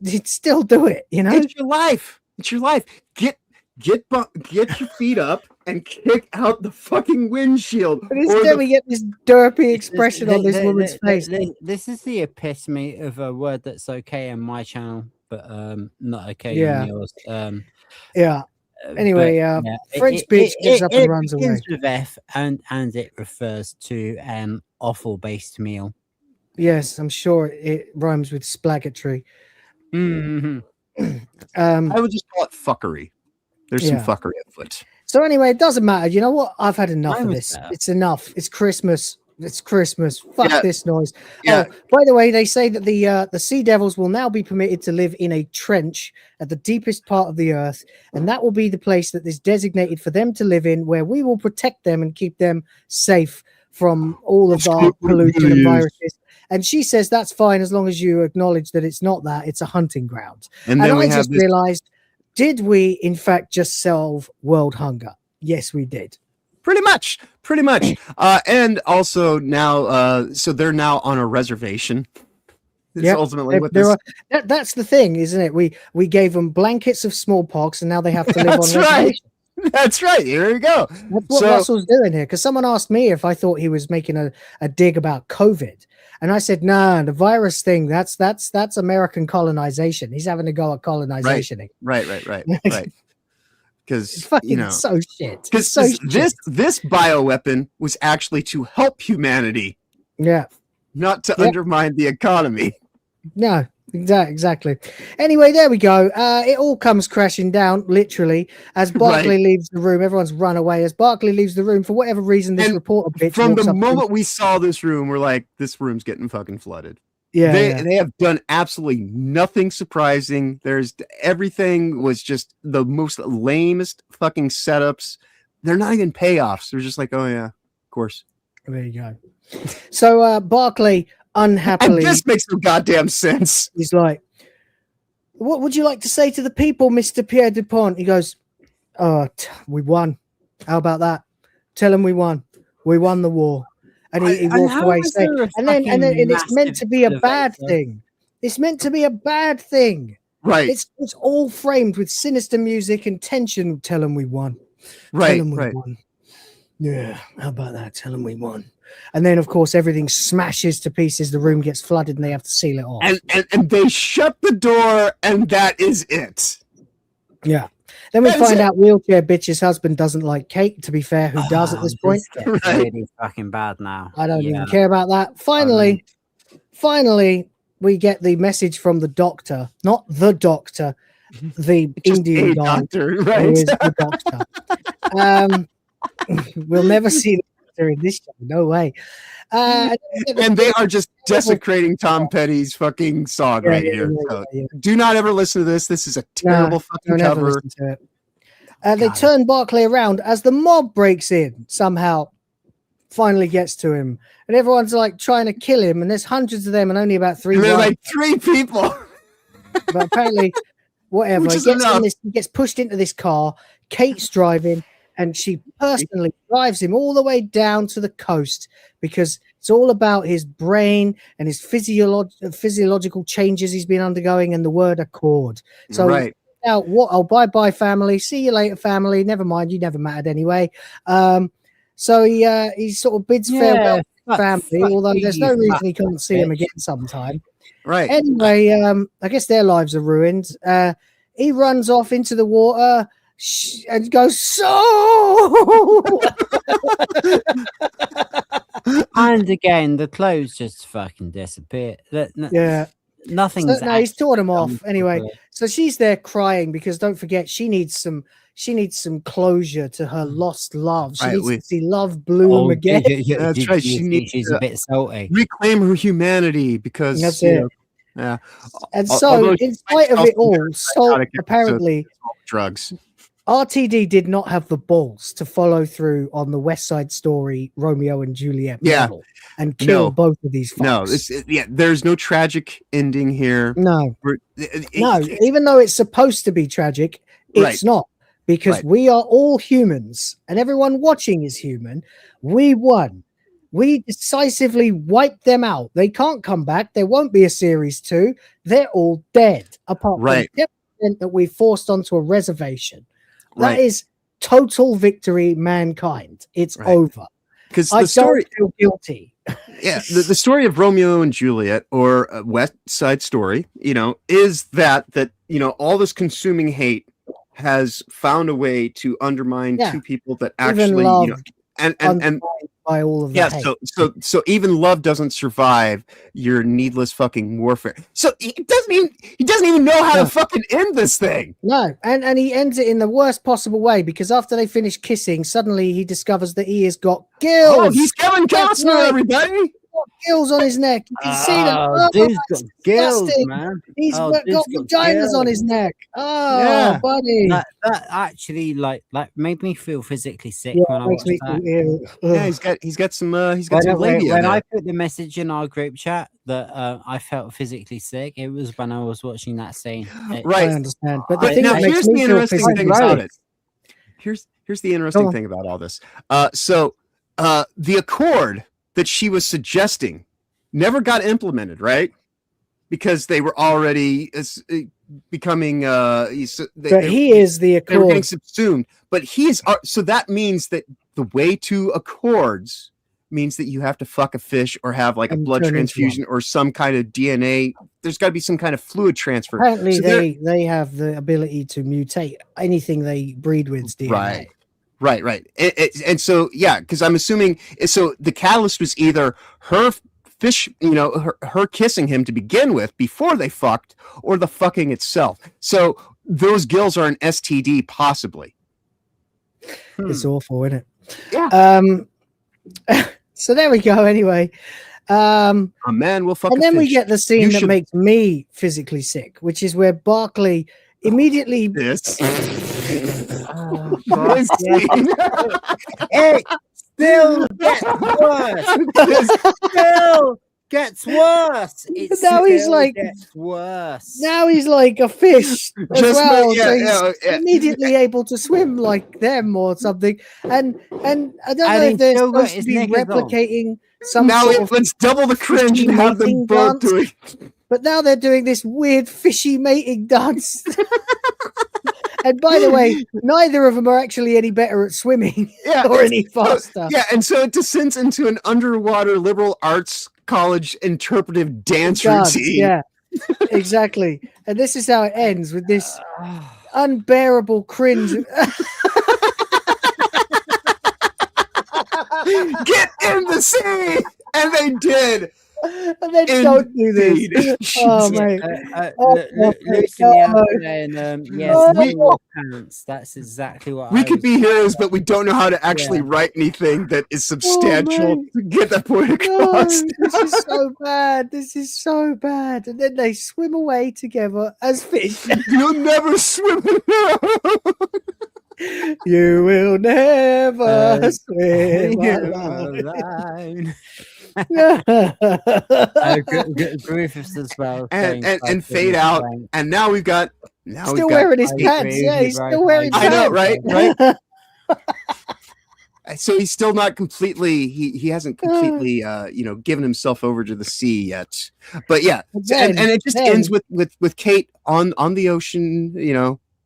you'd still do it. You know.
It's your life. It's your life. Get your feet up and kick out the fucking windshield.
But
or
instead,
the-
we get this derpy expression on this woman's face.
This is the epitome of a word that's okay on my channel, but not okay
Yeah.
on yours.
Yeah. Anyway, French bitch gets up and runs
begins
away.
with F and it refers to offal based meal.
Yes, I'm sure it rhymes with splaggetry.
Mhm.
I would just call it fuckery. There's some
Yeah.
fuckery afoot.
So anyway, it doesn't matter. You know what? I've had enough
Mine
of
was
this.
better.
It's enough. It's Christmas. It's Christmas. Fuck
Yeah.
this noise.
Yeah.
Oh, by the way, they say that the sea devils will now be permitted to live in a trench at the deepest part of the earth, and that will be the place that is designated for them to live in, where we will protect them and keep them safe from all of our pollution and viruses. And she says that's fine as long as you acknowledge that it's not that; it's a hunting ground.
And
And
then we
I
have
just
this-
realized, did we in fact just solve world hunger? Yes, we did.
Pretty much. And also now, so they're now on a reservation. It's
Yep.
ultimately what
There
this.
are- that's the thing, isn't it? We gave them blankets of smallpox, and now they have to live
That's
on
right.
reservation.
That's right. Here we go.
That's what
So-
Russell's doing here. Because someone asked me if I thought he was making a dig about COVID, and I said, "Nah, the virus thing. That's American colonization. He's having to go at colonization."
Right. Because
Fucking so shit.
Because
So
this bioweapon was actually to help humanity,
Yeah.
not to
Yep.
undermine the economy.
No, exactly. Anyway, there we go. It all comes crashing down, literally, as Barclay leaves the room. Everyone's run away. As Barclay leaves the room, for whatever reason, this reporter bitch
From
walks
the
up to him.
moment we saw this room, we're like, this room's getting fucking flooded.
Yeah,
They have done absolutely nothing surprising. Everything was just the most lamest fucking setups. They're not even payoffs. They're just like, oh yeah, of course.
There you go. So Barclay unhappily,
And this makes no goddamn sense.
he's like, "What would you like to say to the people, Mr. Pierre Dupont?" He goes, "Oh, we won. How about that? Tell them we won. We won the war." And he walked
how
away
is
saying,
there a
and then
fucking
it's meant
massive
to be a
debate
bad
there?
thing. It's meant to be a bad thing.
Right.
It's all framed with sinister music and tension. Tell them we won.
Right,
Tell them we won. Yeah, how about that? Tell them we won. And then, of course, everything smashes to pieces. The room gets flooded, and they have to seal it off.
And they shut the door, and that is it.
Yeah. Then we
That is
find
it.
out Wheelchair Bitch's husband doesn't like Kate, to be fair, who does at this point.
This gets really fucking bad now.
I don't even care about that. Finally, we get the message from the doctor, not the doctor, the Indian
a
guy
doctor,
who
right.
is the doctor. We'll never see the doctor in this show. No way.
And they are just desecrating Tom Petty's fucking song
Yeah,
right
yeah,
here.
yeah,
So
yeah.
do not ever listen to this. This is a terrible fucking
don't ever
cover.
listen to it. They turn Barclay around as the mob breaks in, somehow finally gets to him. And everyone's like trying to kill him. And there's hundreds of them and only about three.
And they're
white
like 3 people.
But apparently, whatever.
Which
He
is
gets,
enough.
he gets pushed into this car. Kate's driving, and she personally drives him all the way down to the coast because it's all about his brain and his physiological changes he's been undergoing and the word accord. So,
Right.
now what? Oh, bye, family. See you later, family. Never mind. You never mattered anyway. So he sort of bids farewell to the family, although there's no reason he can't see him again sometime.
Right.
Anyway, I guess their lives are ruined. He runs off into the water and goes, "So!"
And again, the clothes just fucking disappear.
Yeah.
Nothing's.
So, no, he's tore them off.
actually
Anyway,
done
so she's there crying because don't forget she needs some closure to her lost love. She
Right,
needs
we-
to see love bloom
Oh,
again.
That's right. She needs
she's
to
a bit salty.
reclaim her humanity because
That's
you
it.
know, yeah.
And
Although
so, in
she
spite of
might
it all,
also be
so
psychotic episodes
apparently
of drugs.
RTD did not have the balls to follow through on the West Side Story Romeo and Juliet
Yeah.
model and kill
No.
both of these
No,
fucks.
there's no tragic ending here.
No,
We're-
no. Even though it's supposed to be tragic, it's
Right.
not because
Right.
we are all humans and everyone watching is human. We won. We decisively wiped them out. They can't come back. There won't be a series 2. They're all dead, apart
Right.
from 10% that we forced onto a reservation. That
Right.
is total victory, mankind. It's
Right.
over.
Because
I
the story,
don't feel guilty.
yeah, the story of Romeo and Juliet or West Side Story, is that all this consuming hate has found a way to undermine
Yeah.
two people that
Even
actually,
loved
and
by all of
yeah,
that.
so even love doesn't survive your needless fucking warfare. So he doesn't even know how to fucking end this thing.
No, and he ends it in the worst possible way, because after they finish kissing, suddenly he discovers that he has got gills.
Oh, he's Kevin Costner, everybody.
Gills on his neck. You can see them.
Oh, dude's got gills,
disgusting.
man.
He's got vaginas on his neck. Oh,
Yeah.
buddy.
That actually like made me feel physically sick
Yeah,
when I
it makes
watched
me
that.
feel ill.
Yeah, he's got some labia
When
there.
I put the message in our group chat that I felt physically sick, it was when I was watching that scene.
Right.
I understand. But the thing
now
that makes
here's
me
the
feel
interesting
physically
thing about
sick.
it. Here's the interesting
on.
thing about all this. So the accord that she was suggesting never got implemented, right? Because they were already becoming
But he is the
they were getting
accord.
subsumed. But he is so that means that the way to accords means that you have to fuck a fish or have like a
And
blood
turn into
transfusion or some kind of DNA. There's got to be some kind of fluid transfer.
Apparently,
So
they have the ability to mutate anything they breed with's DNA.
Right. And so, yeah, because I'm assuming, so the catalyst was either her fish, her kissing him to begin with before they fucked, or the fucking itself. So those gills are an STD, possibly.
It's awful, isn't it?
Yeah.
So there we go. Anyway,
a man will fuck.
And
a
then we
fish.
get the scene
You
that
should-
makes me physically sick, which is where Barkley immediately.
This.
Oh, God. It still gets worse. It still gets worse. It
Now he's
still
like-
gets worse.
Now he's like a fish as
Just
well.
make-
So he's
yeah.
immediately able to swim like them or something. And I don't know
And
if
he's
they're
still got
supposed to
his
be
knickers on.
replicating some
Now
sort of
let's double the cringe
fishy
and have them
mating
both
dance.
doing.
But now they're doing this weird fishy mating dance. And by the way, neither of them are actually any better at swimming or any faster.
Yeah, and so it descends into an underwater liberal arts college interpretive dance
Dance,
routine.
yeah, exactly. And this is how it ends, with this unbearable cringe.
Get in the sea, and they did.
And then don't do this.
Indeed.
Oh, mate.
Lucy and yes,
Oh.
pants. That's exactly what
We
I
could
was-
be heroes, but we don't know how to actually write anything that is substantial
mate.
to get that point
No,
across.
this is so bad. This is so bad. And then they swim away together as fish.
You'll never swim
You will never swim alone.
alone. Griffiths as well.
and fade out. And now we've got
Still wearing his pants. Yeah, he's still wearing
I
pants.
know, right? So he's still not completely. He hasn't completely, given himself over to the sea yet. But yeah, and it just ends with Kate on the ocean.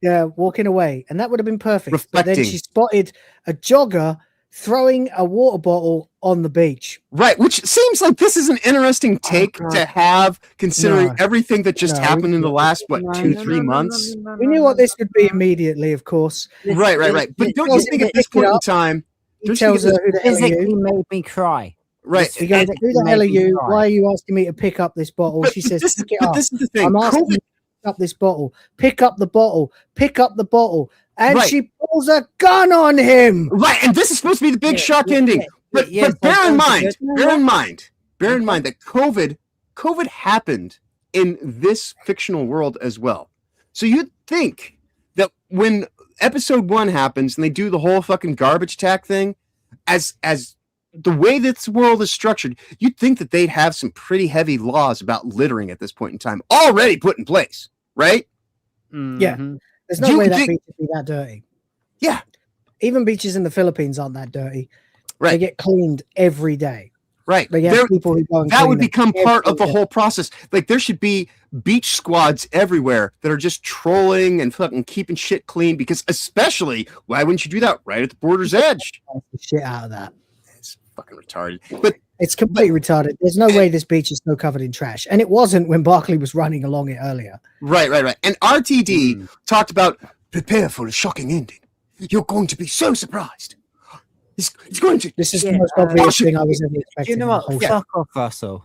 Yeah, walking away, and that would have been perfect. But then
Reflecting.
she spotted a jogger throwing a water bottle on the beach.
Right, which seems like this is an interesting take to have, considering
No.
everything that just
No,
happened in the last 2-3 months.
We knew what this would be immediately, of course.
Right. But don't you think at this point in time,
He tells her, "Who the hell are
Physically
you?"
made me cry.
right?
He goes, "Who the hell are you? Why are you asking me to pick up this bottle?"
But
She says,
this-
"Pick it
but
up."
this is the thing.
I'm asking
COVID-
you to pick up this bottle. Pick up the bottle. Pick up the bottle. And
Right.
she pulls a gun on him.
Right, and this is supposed to be the big shock ending. But bear in mind that COVID happened in this fictional world as well. So you'd think that when episode 1 happens and they do the whole fucking garbage tack thing, as the way this world is structured, you'd think that they'd have some pretty heavy laws about littering at this point in time already put in place, right?
Yeah. There's no
Do you
way that
think-
beach would be that dirty.
Yeah.
Even beaches in the Philippines aren't that dirty.
Right.
They get cleaned every day.
Right.
They have people who go and
that
clean
would
them
become part of the
every day.
whole process. Like there should be beach squads everywhere that are just trolling and fucking keeping shit clean, because especially, why wouldn't you do that right at the border's edge?
Shit out of that.
It's fucking retarded. But
It's completely retarded. There's no way this beach is so covered in trash. And it wasn't when Barkley was running along it earlier.
right. And RTD talked about prepare for a shocking ending. You're going to be so surprised. He's going to.
This is the most obvious thing I was ever expecting.
You know what? Fuck off, Russell.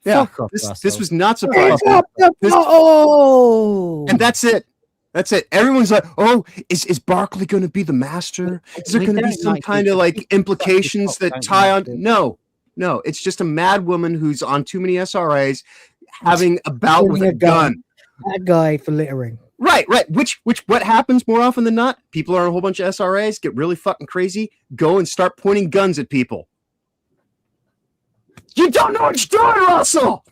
Yeah,
Fuck off,
this
Russell.
was not surprising.
Oh,
And that's it. That's it. Everyone's like, "Oh, is Barkley going to be the master? Is there going to be some kind of like implications that tie on?" No. It's just a mad woman who's on too many SRAs, having a bout with a gun.
That guy for littering.
Right. Which what happens more often than not? People are on a whole bunch of SRAs, get really fucking crazy, go and start pointing guns at people. You don't know what you're doing, Russell.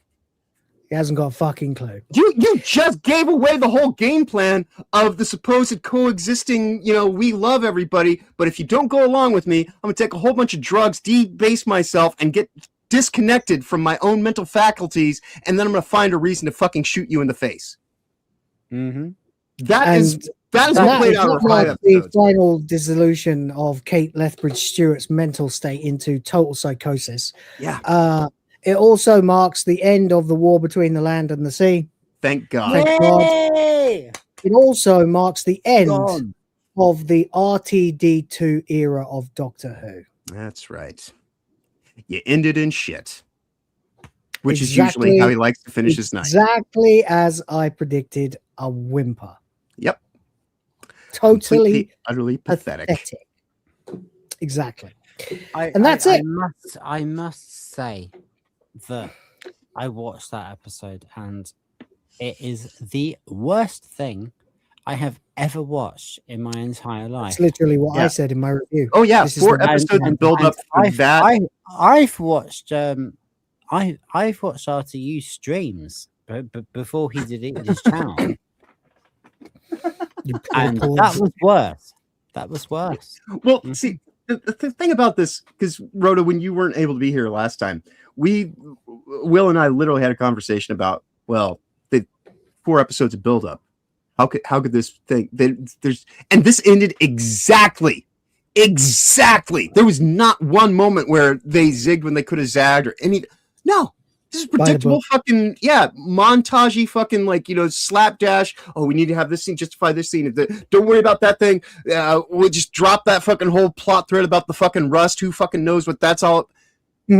He hasn't got a fucking clue.
You just gave away the whole game plan of the supposed coexisting, we love everybody, but if you don't go along with me, I'm going to take a whole bunch of drugs, debase myself, and get disconnected from my own mental faculties, and then I'm going to find a reason to fucking shoot you in the face.
Mm-hmm.
That is what played out of
the final dissolution of Kate Lethbridge Stewart's mental state into total psychosis.
Yeah.
It also marks the end of the war between the land and the sea.
Thank God.
It also marks the end of the RTD2 era of Doctor Who.
That's right. You ended in shit. Which is usually how he likes to finish his night.
Exactly as I predicted, a whimper.
Yep.
Totally,
utterly pathetic.
Exactly. And that's it.
I must say that I watched that episode and it is the worst thing I have ever watched in my entire life.
That's literally what I said in my review.
Oh yeah, 4 episodes and build up for that.
I've watched I've watched RTU streams before he deleted his channel. And that was worse. That was worse.
Well, see, the thing about this, because Rhoda, when you weren't able to be here last time, Will and I literally had a conversation about, the 4 episodes of build up. How could this thing and this ended exactly. There was not one moment where they zigged when they could have zagged or any. No, this is predictable fucking montagey fucking slapdash. Oh, we need to have this scene justify this scene. Don't worry about that thing. We'll just drop that fucking whole plot thread about the fucking rust. Who fucking knows what that's all?
It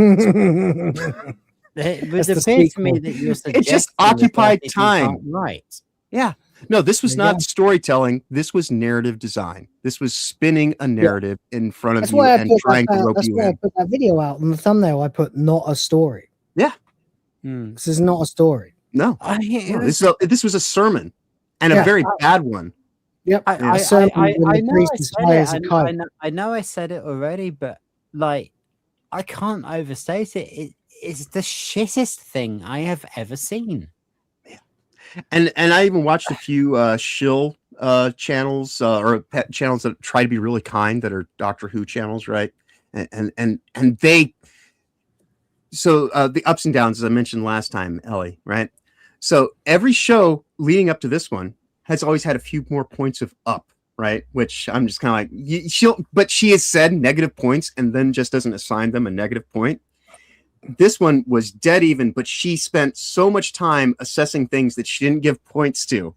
depends to me that you're
it just occupied time.
Right.
Yeah. No, this was not storytelling. This was narrative design. This was spinning a narrative in front of you and trying to rope you in.
I put that video out in the thumbnail. I put not a story.
Yeah.
This is not a story.
No. This was a sermon and a very bad one.
Yep.
I know I said it already, but I can't overstate it. It's the shittest thing I have ever seen.
And I even watched a few shill channels or pet channels that try to be really kind, that are Doctor Who channels, right? And they the ups and downs, as I mentioned last time, Ellie, right? So every show leading up to this one has always had a few more points of up, right? Which I'm just kind of like, but she has said negative points and then just doesn't assign them a negative point. This one was dead even, but she spent so much time assessing things that she didn't give points to,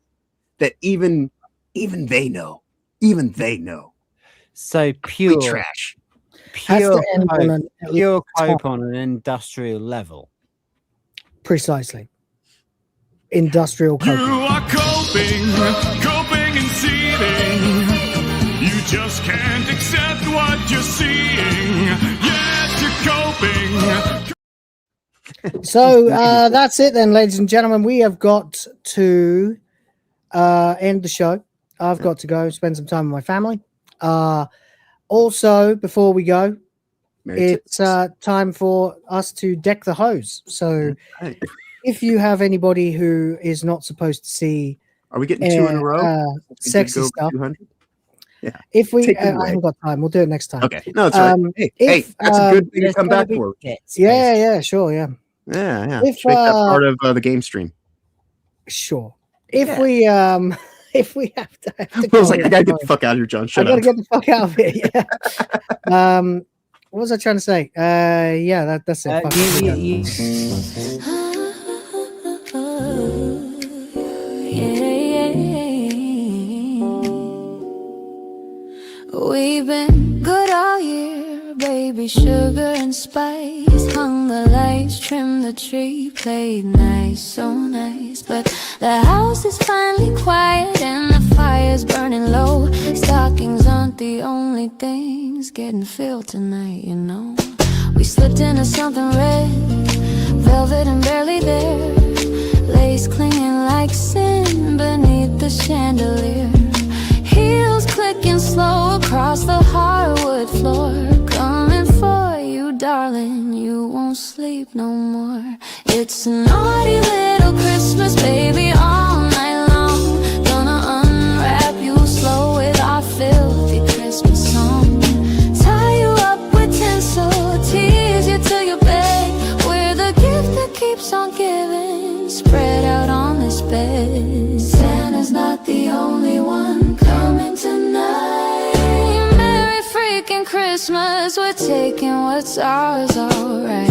that even they know.
So pure
trash.
Pure cope on an industrial level.
Precisely. Industrial coping.
You are coping and seething. You just can't accept what you're seeing. Yes, you're coping.
So that's it then, ladies and gentlemen. We have got to end the show. I've got to go spend some time with my family. Also, before we go, it's time for us to deck the hose. So if you have anybody who is not supposed to see,
are we getting 2 in a row?
Sexy stuff.
200? Yeah.
If we, I haven't got time. We'll do it next time.
Okay. No, it's right. Hey, that's a good thing to come back for.
Yeah, sure, yeah.
Yeah. If, make that part of the game stream.
Sure. If we have to
I was like, I gotta get the fuck out of here, John. Shut up.
I gotta get the fuck out of here. Yeah. What was I trying to say? Yeah, that's it.
We've been good all year,
baby, sugar and spice. Hung the lights, trimmed the tree, played nice, so nice. But the house is finally quiet and the fire's burning low. Stockings aren't the only things getting filled tonight, you know. We slipped into something red, velvet and barely there. Lace clinging like sin beneath the chandelier. Heels clicking slow across the hardwood floor. Coming for you, darling, you won't sleep no more. It's a naughty little Christmas, baby, all night long. Gonna unwrap you slow with our filthy Christmas song. Tie you up with tinsel, tease you till you beg. We're the gift that keeps on giving, spread out on this bed. Santa's not the only one coming tonight. Merry freaking Christmas, we're taking what's ours, alright.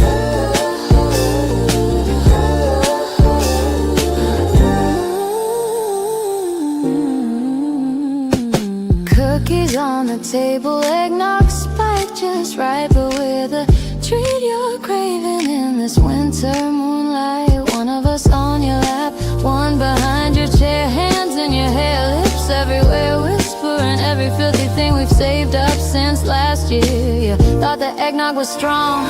Cookies on the table, eggnog spiked just right, but we're the treat you're craving in this winter moonlight. One of us on your lap, one behind your chair, hands in your hair, lips everywhere, whispering every filthy thing we've saved up since last year. You thought the eggnog was strong,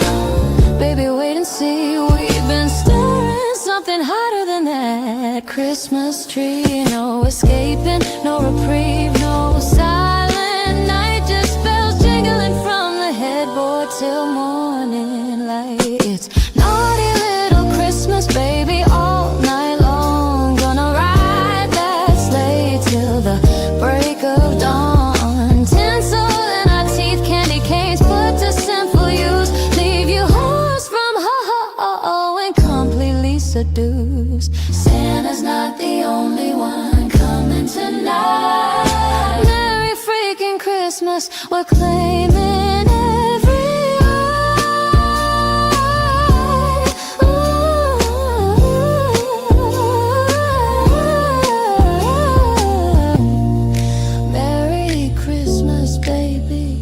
baby, wait and see. We've been stirring something hotter than that Christmas tree. No escaping, no reprieve, no silent night, just bells jingling from the headboard till morning light. It's naughty little Christmas, baby, all night long. Gonna ride that sleigh till the break of dawn. Tinsel in our teeth, candy canes put to sinful use. Leave you hoarse from ho-ho and completely seduced. Santa's not the only one coming tonight. Merry freaking Christmas, we're claiming every Merry Christmas, baby.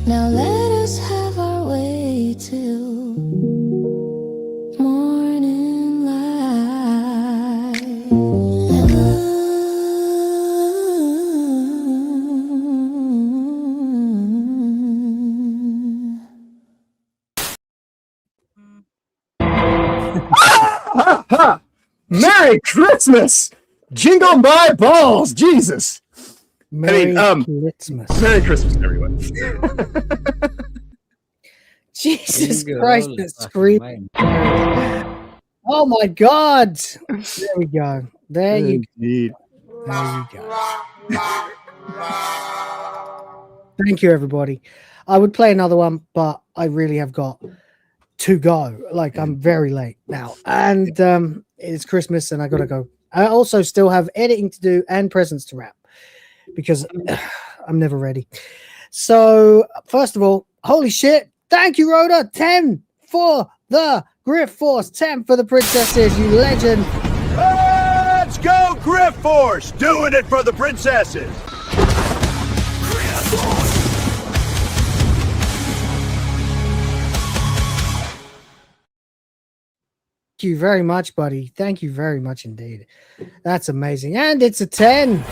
Now let us have our way till morning light.
Ha, ha. Merry Christmas! Jingle my balls, Jesus!
Merry Christmas.
Merry Christmas, everyone.
Jesus Christ, that scream. Oh my God. There we go. There you go. There you go. Thank you, everybody. I would play another one, but I really have got to go. Like, I'm very late now. And it's Christmas and I got to go. I also still have editing to do and presents to wrap because I'm never ready. So, first of all, holy shit. Thank you, Rhoda. 10 for the Grift Force. 10 for the princesses, you legend.
Let's go, Grift Force. Doing it for the princesses.
Thank you very much, buddy. Thank you very much indeed. That's amazing. And it's a 10.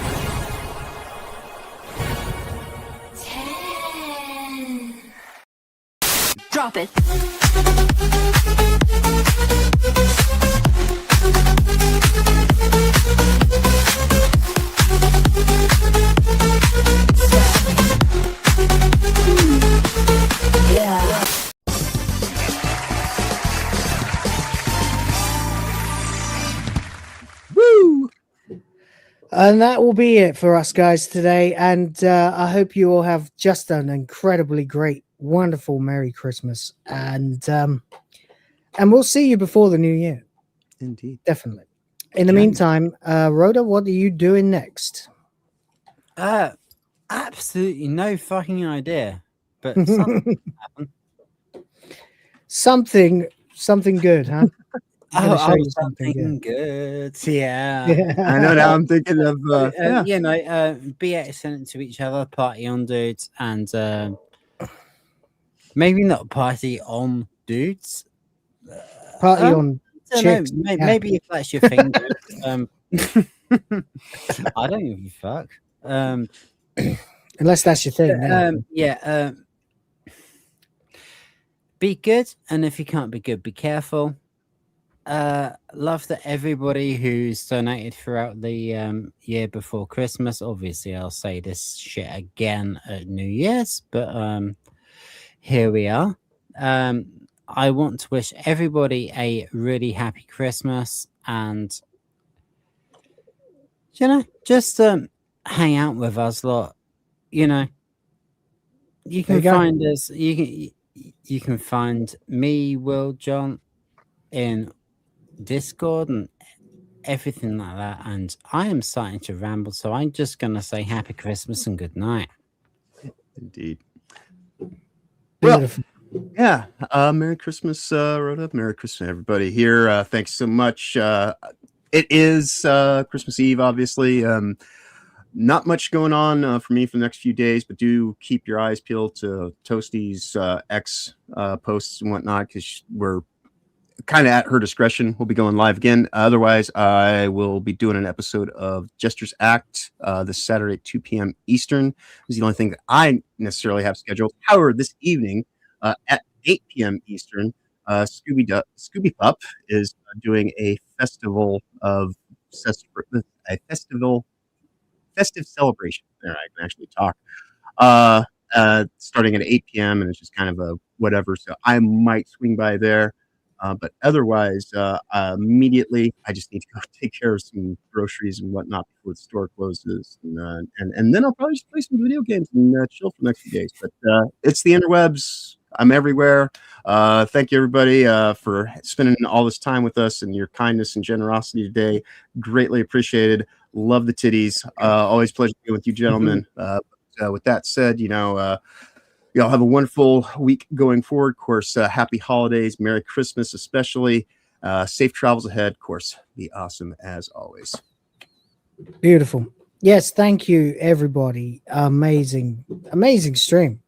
10. Drop it. Yeah.
Woo! And that will be it for us guys today. And I hope you all have just an incredibly great, wonderful Merry Christmas. And we'll see you before the new year.
Indeed.
Definitely. In the meantime, Rhoda, what are you doing next?
Absolutely no fucking idea. But something happened.
Something good, huh?
Something good. Yeah.
I know now I'm thinking of
be excellent to each other, party on dudes, and Maybe not party on dudes.
Party on
I don't
chicks.
know.
Yeah.
Maybe if that's your thing. I don't give a fuck.
Unless that's your thing.
Yeah. Be good, and if you can't be good, be careful. Love that everybody who's donated throughout the year before Christmas. Obviously, I'll say this shit again at New Year's, but here we are. I want to wish everybody a really happy Christmas, and just hang out with us lot. You can find us. You can find me, Will, John, in Discord and everything like that. And I am starting to ramble, so I'm just gonna say happy Christmas and good night.
Indeed. Well, yeah. Merry Christmas, Rhoda. Merry Christmas, everybody here. Thanks so much. It is Christmas Eve, obviously. Not much going on for me for the next few days, but do keep your eyes peeled to Toasty's X posts and whatnot, because we're kind of at her discretion. We'll be going live again. Otherwise, I will be doing an episode of Jester's Act this Saturday at 2 p.m. Eastern. This is the only thing that I necessarily have scheduled. However, this evening at 8 p.m. Eastern, Scooby Pup is doing a festival of festive celebration. There, I can actually talk. Starting at 8 p.m. and it's just kind of a whatever. So I might swing by there. But otherwise, immediately, I just need to go take care of some groceries and whatnot before the store closes. And then I'll probably just play some video games and chill for the next few days. But it's the interwebs. I'm everywhere. Thank you, everybody, for spending all this time with us and your kindness and generosity today. Greatly appreciated. Love the titties. Always pleasure to be with you, gentlemen. With that said, y'all have a wonderful week going forward. Of course, happy holidays, Merry Christmas, especially. Safe travels ahead. Of course, be awesome as always.
Beautiful. Yes, thank you, everybody. Amazing stream.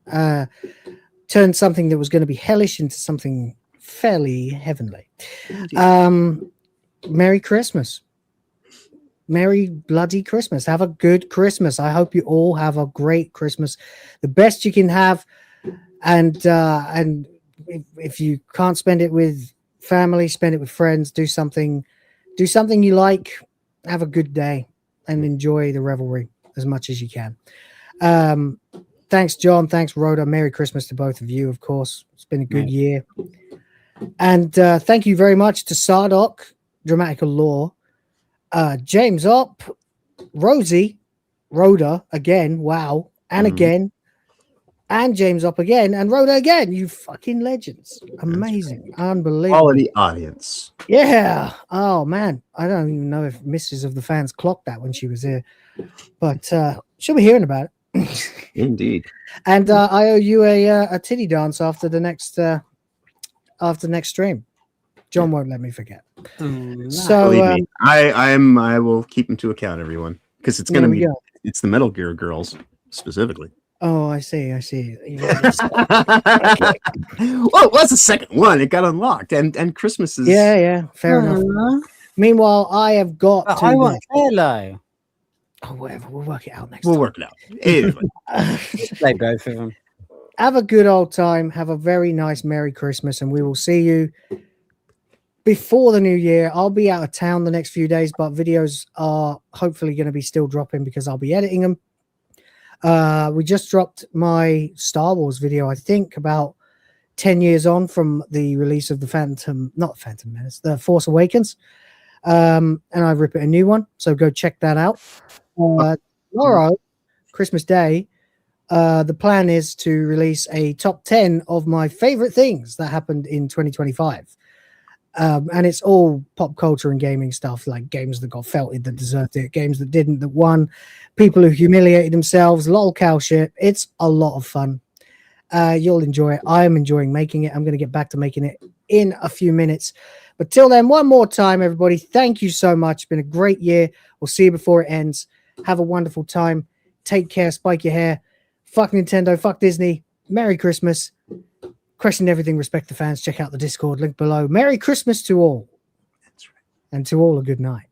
Turned something that was going to be hellish into something fairly heavenly. Merry Christmas. Merry bloody Christmas. Have a good Christmas. I hope you all have a great Christmas, the best you can have. And if you can't spend it with family, spend it with friends. Do something you like. Have a good day and enjoy the revelry as much as you can. Thanks, John. Thanks, Rhoda. Merry Christmas to both of you, of course. It's been a good year. And thank you very much to Sardoc, Dramatical Law, James Up, Rosie, Rhoda again, wow, and again, and James Up again, and Rhoda again. You fucking legends. Amazing. Unbelievable.
Quality audience.
Yeah. Oh, man. I don't even know if Mrs. of the Fans clocked that when she was here, but she'll be hearing about it.
Indeed.
And I owe you a titty dance after the next stream. John won't let me forget. So
believe me, I will keep him to account, everyone, because it's going to be it's the Metal Gear girls specifically.
Oh, I see.
Well, it was the second one. It got unlocked, and Christmas is
fair enough. Meanwhile, I have got.
I want hello.
Oh, whatever. We'll work it out next
time.
We'll
work it out. Anyway.
Play both of them.
Have a good old time. Have a very nice Merry Christmas, and we will see you before the new year. I'll be out of town the next few days, but videos are hopefully going to be still dropping because I'll be editing them. We just dropped my Star Wars video, I think about 10 years on from the release of the Phantom Menace, the Force Awakens. And I rip it a new one, so go check that out. Tomorrow, Christmas Day, the plan is to release a top 10 of my favorite things that happened in 2025. And it's all pop culture and gaming stuff, like games that got felted, that deserved it, games that didn't, that won, people who humiliated themselves, lol cow shit. It's a lot of fun. You'll enjoy it. I am enjoying making it. I'm going to get back to making it in a few minutes. But till then, one more time, everybody, thank you so much. It's been a great year. We'll see you before it ends. Have a wonderful time. Take care. Spike your hair. Fuck Nintendo. Fuck Disney. Merry Christmas. Question everything, respect the fans. Check out the Discord link below. Merry Christmas to all. That's right. And to all a good night.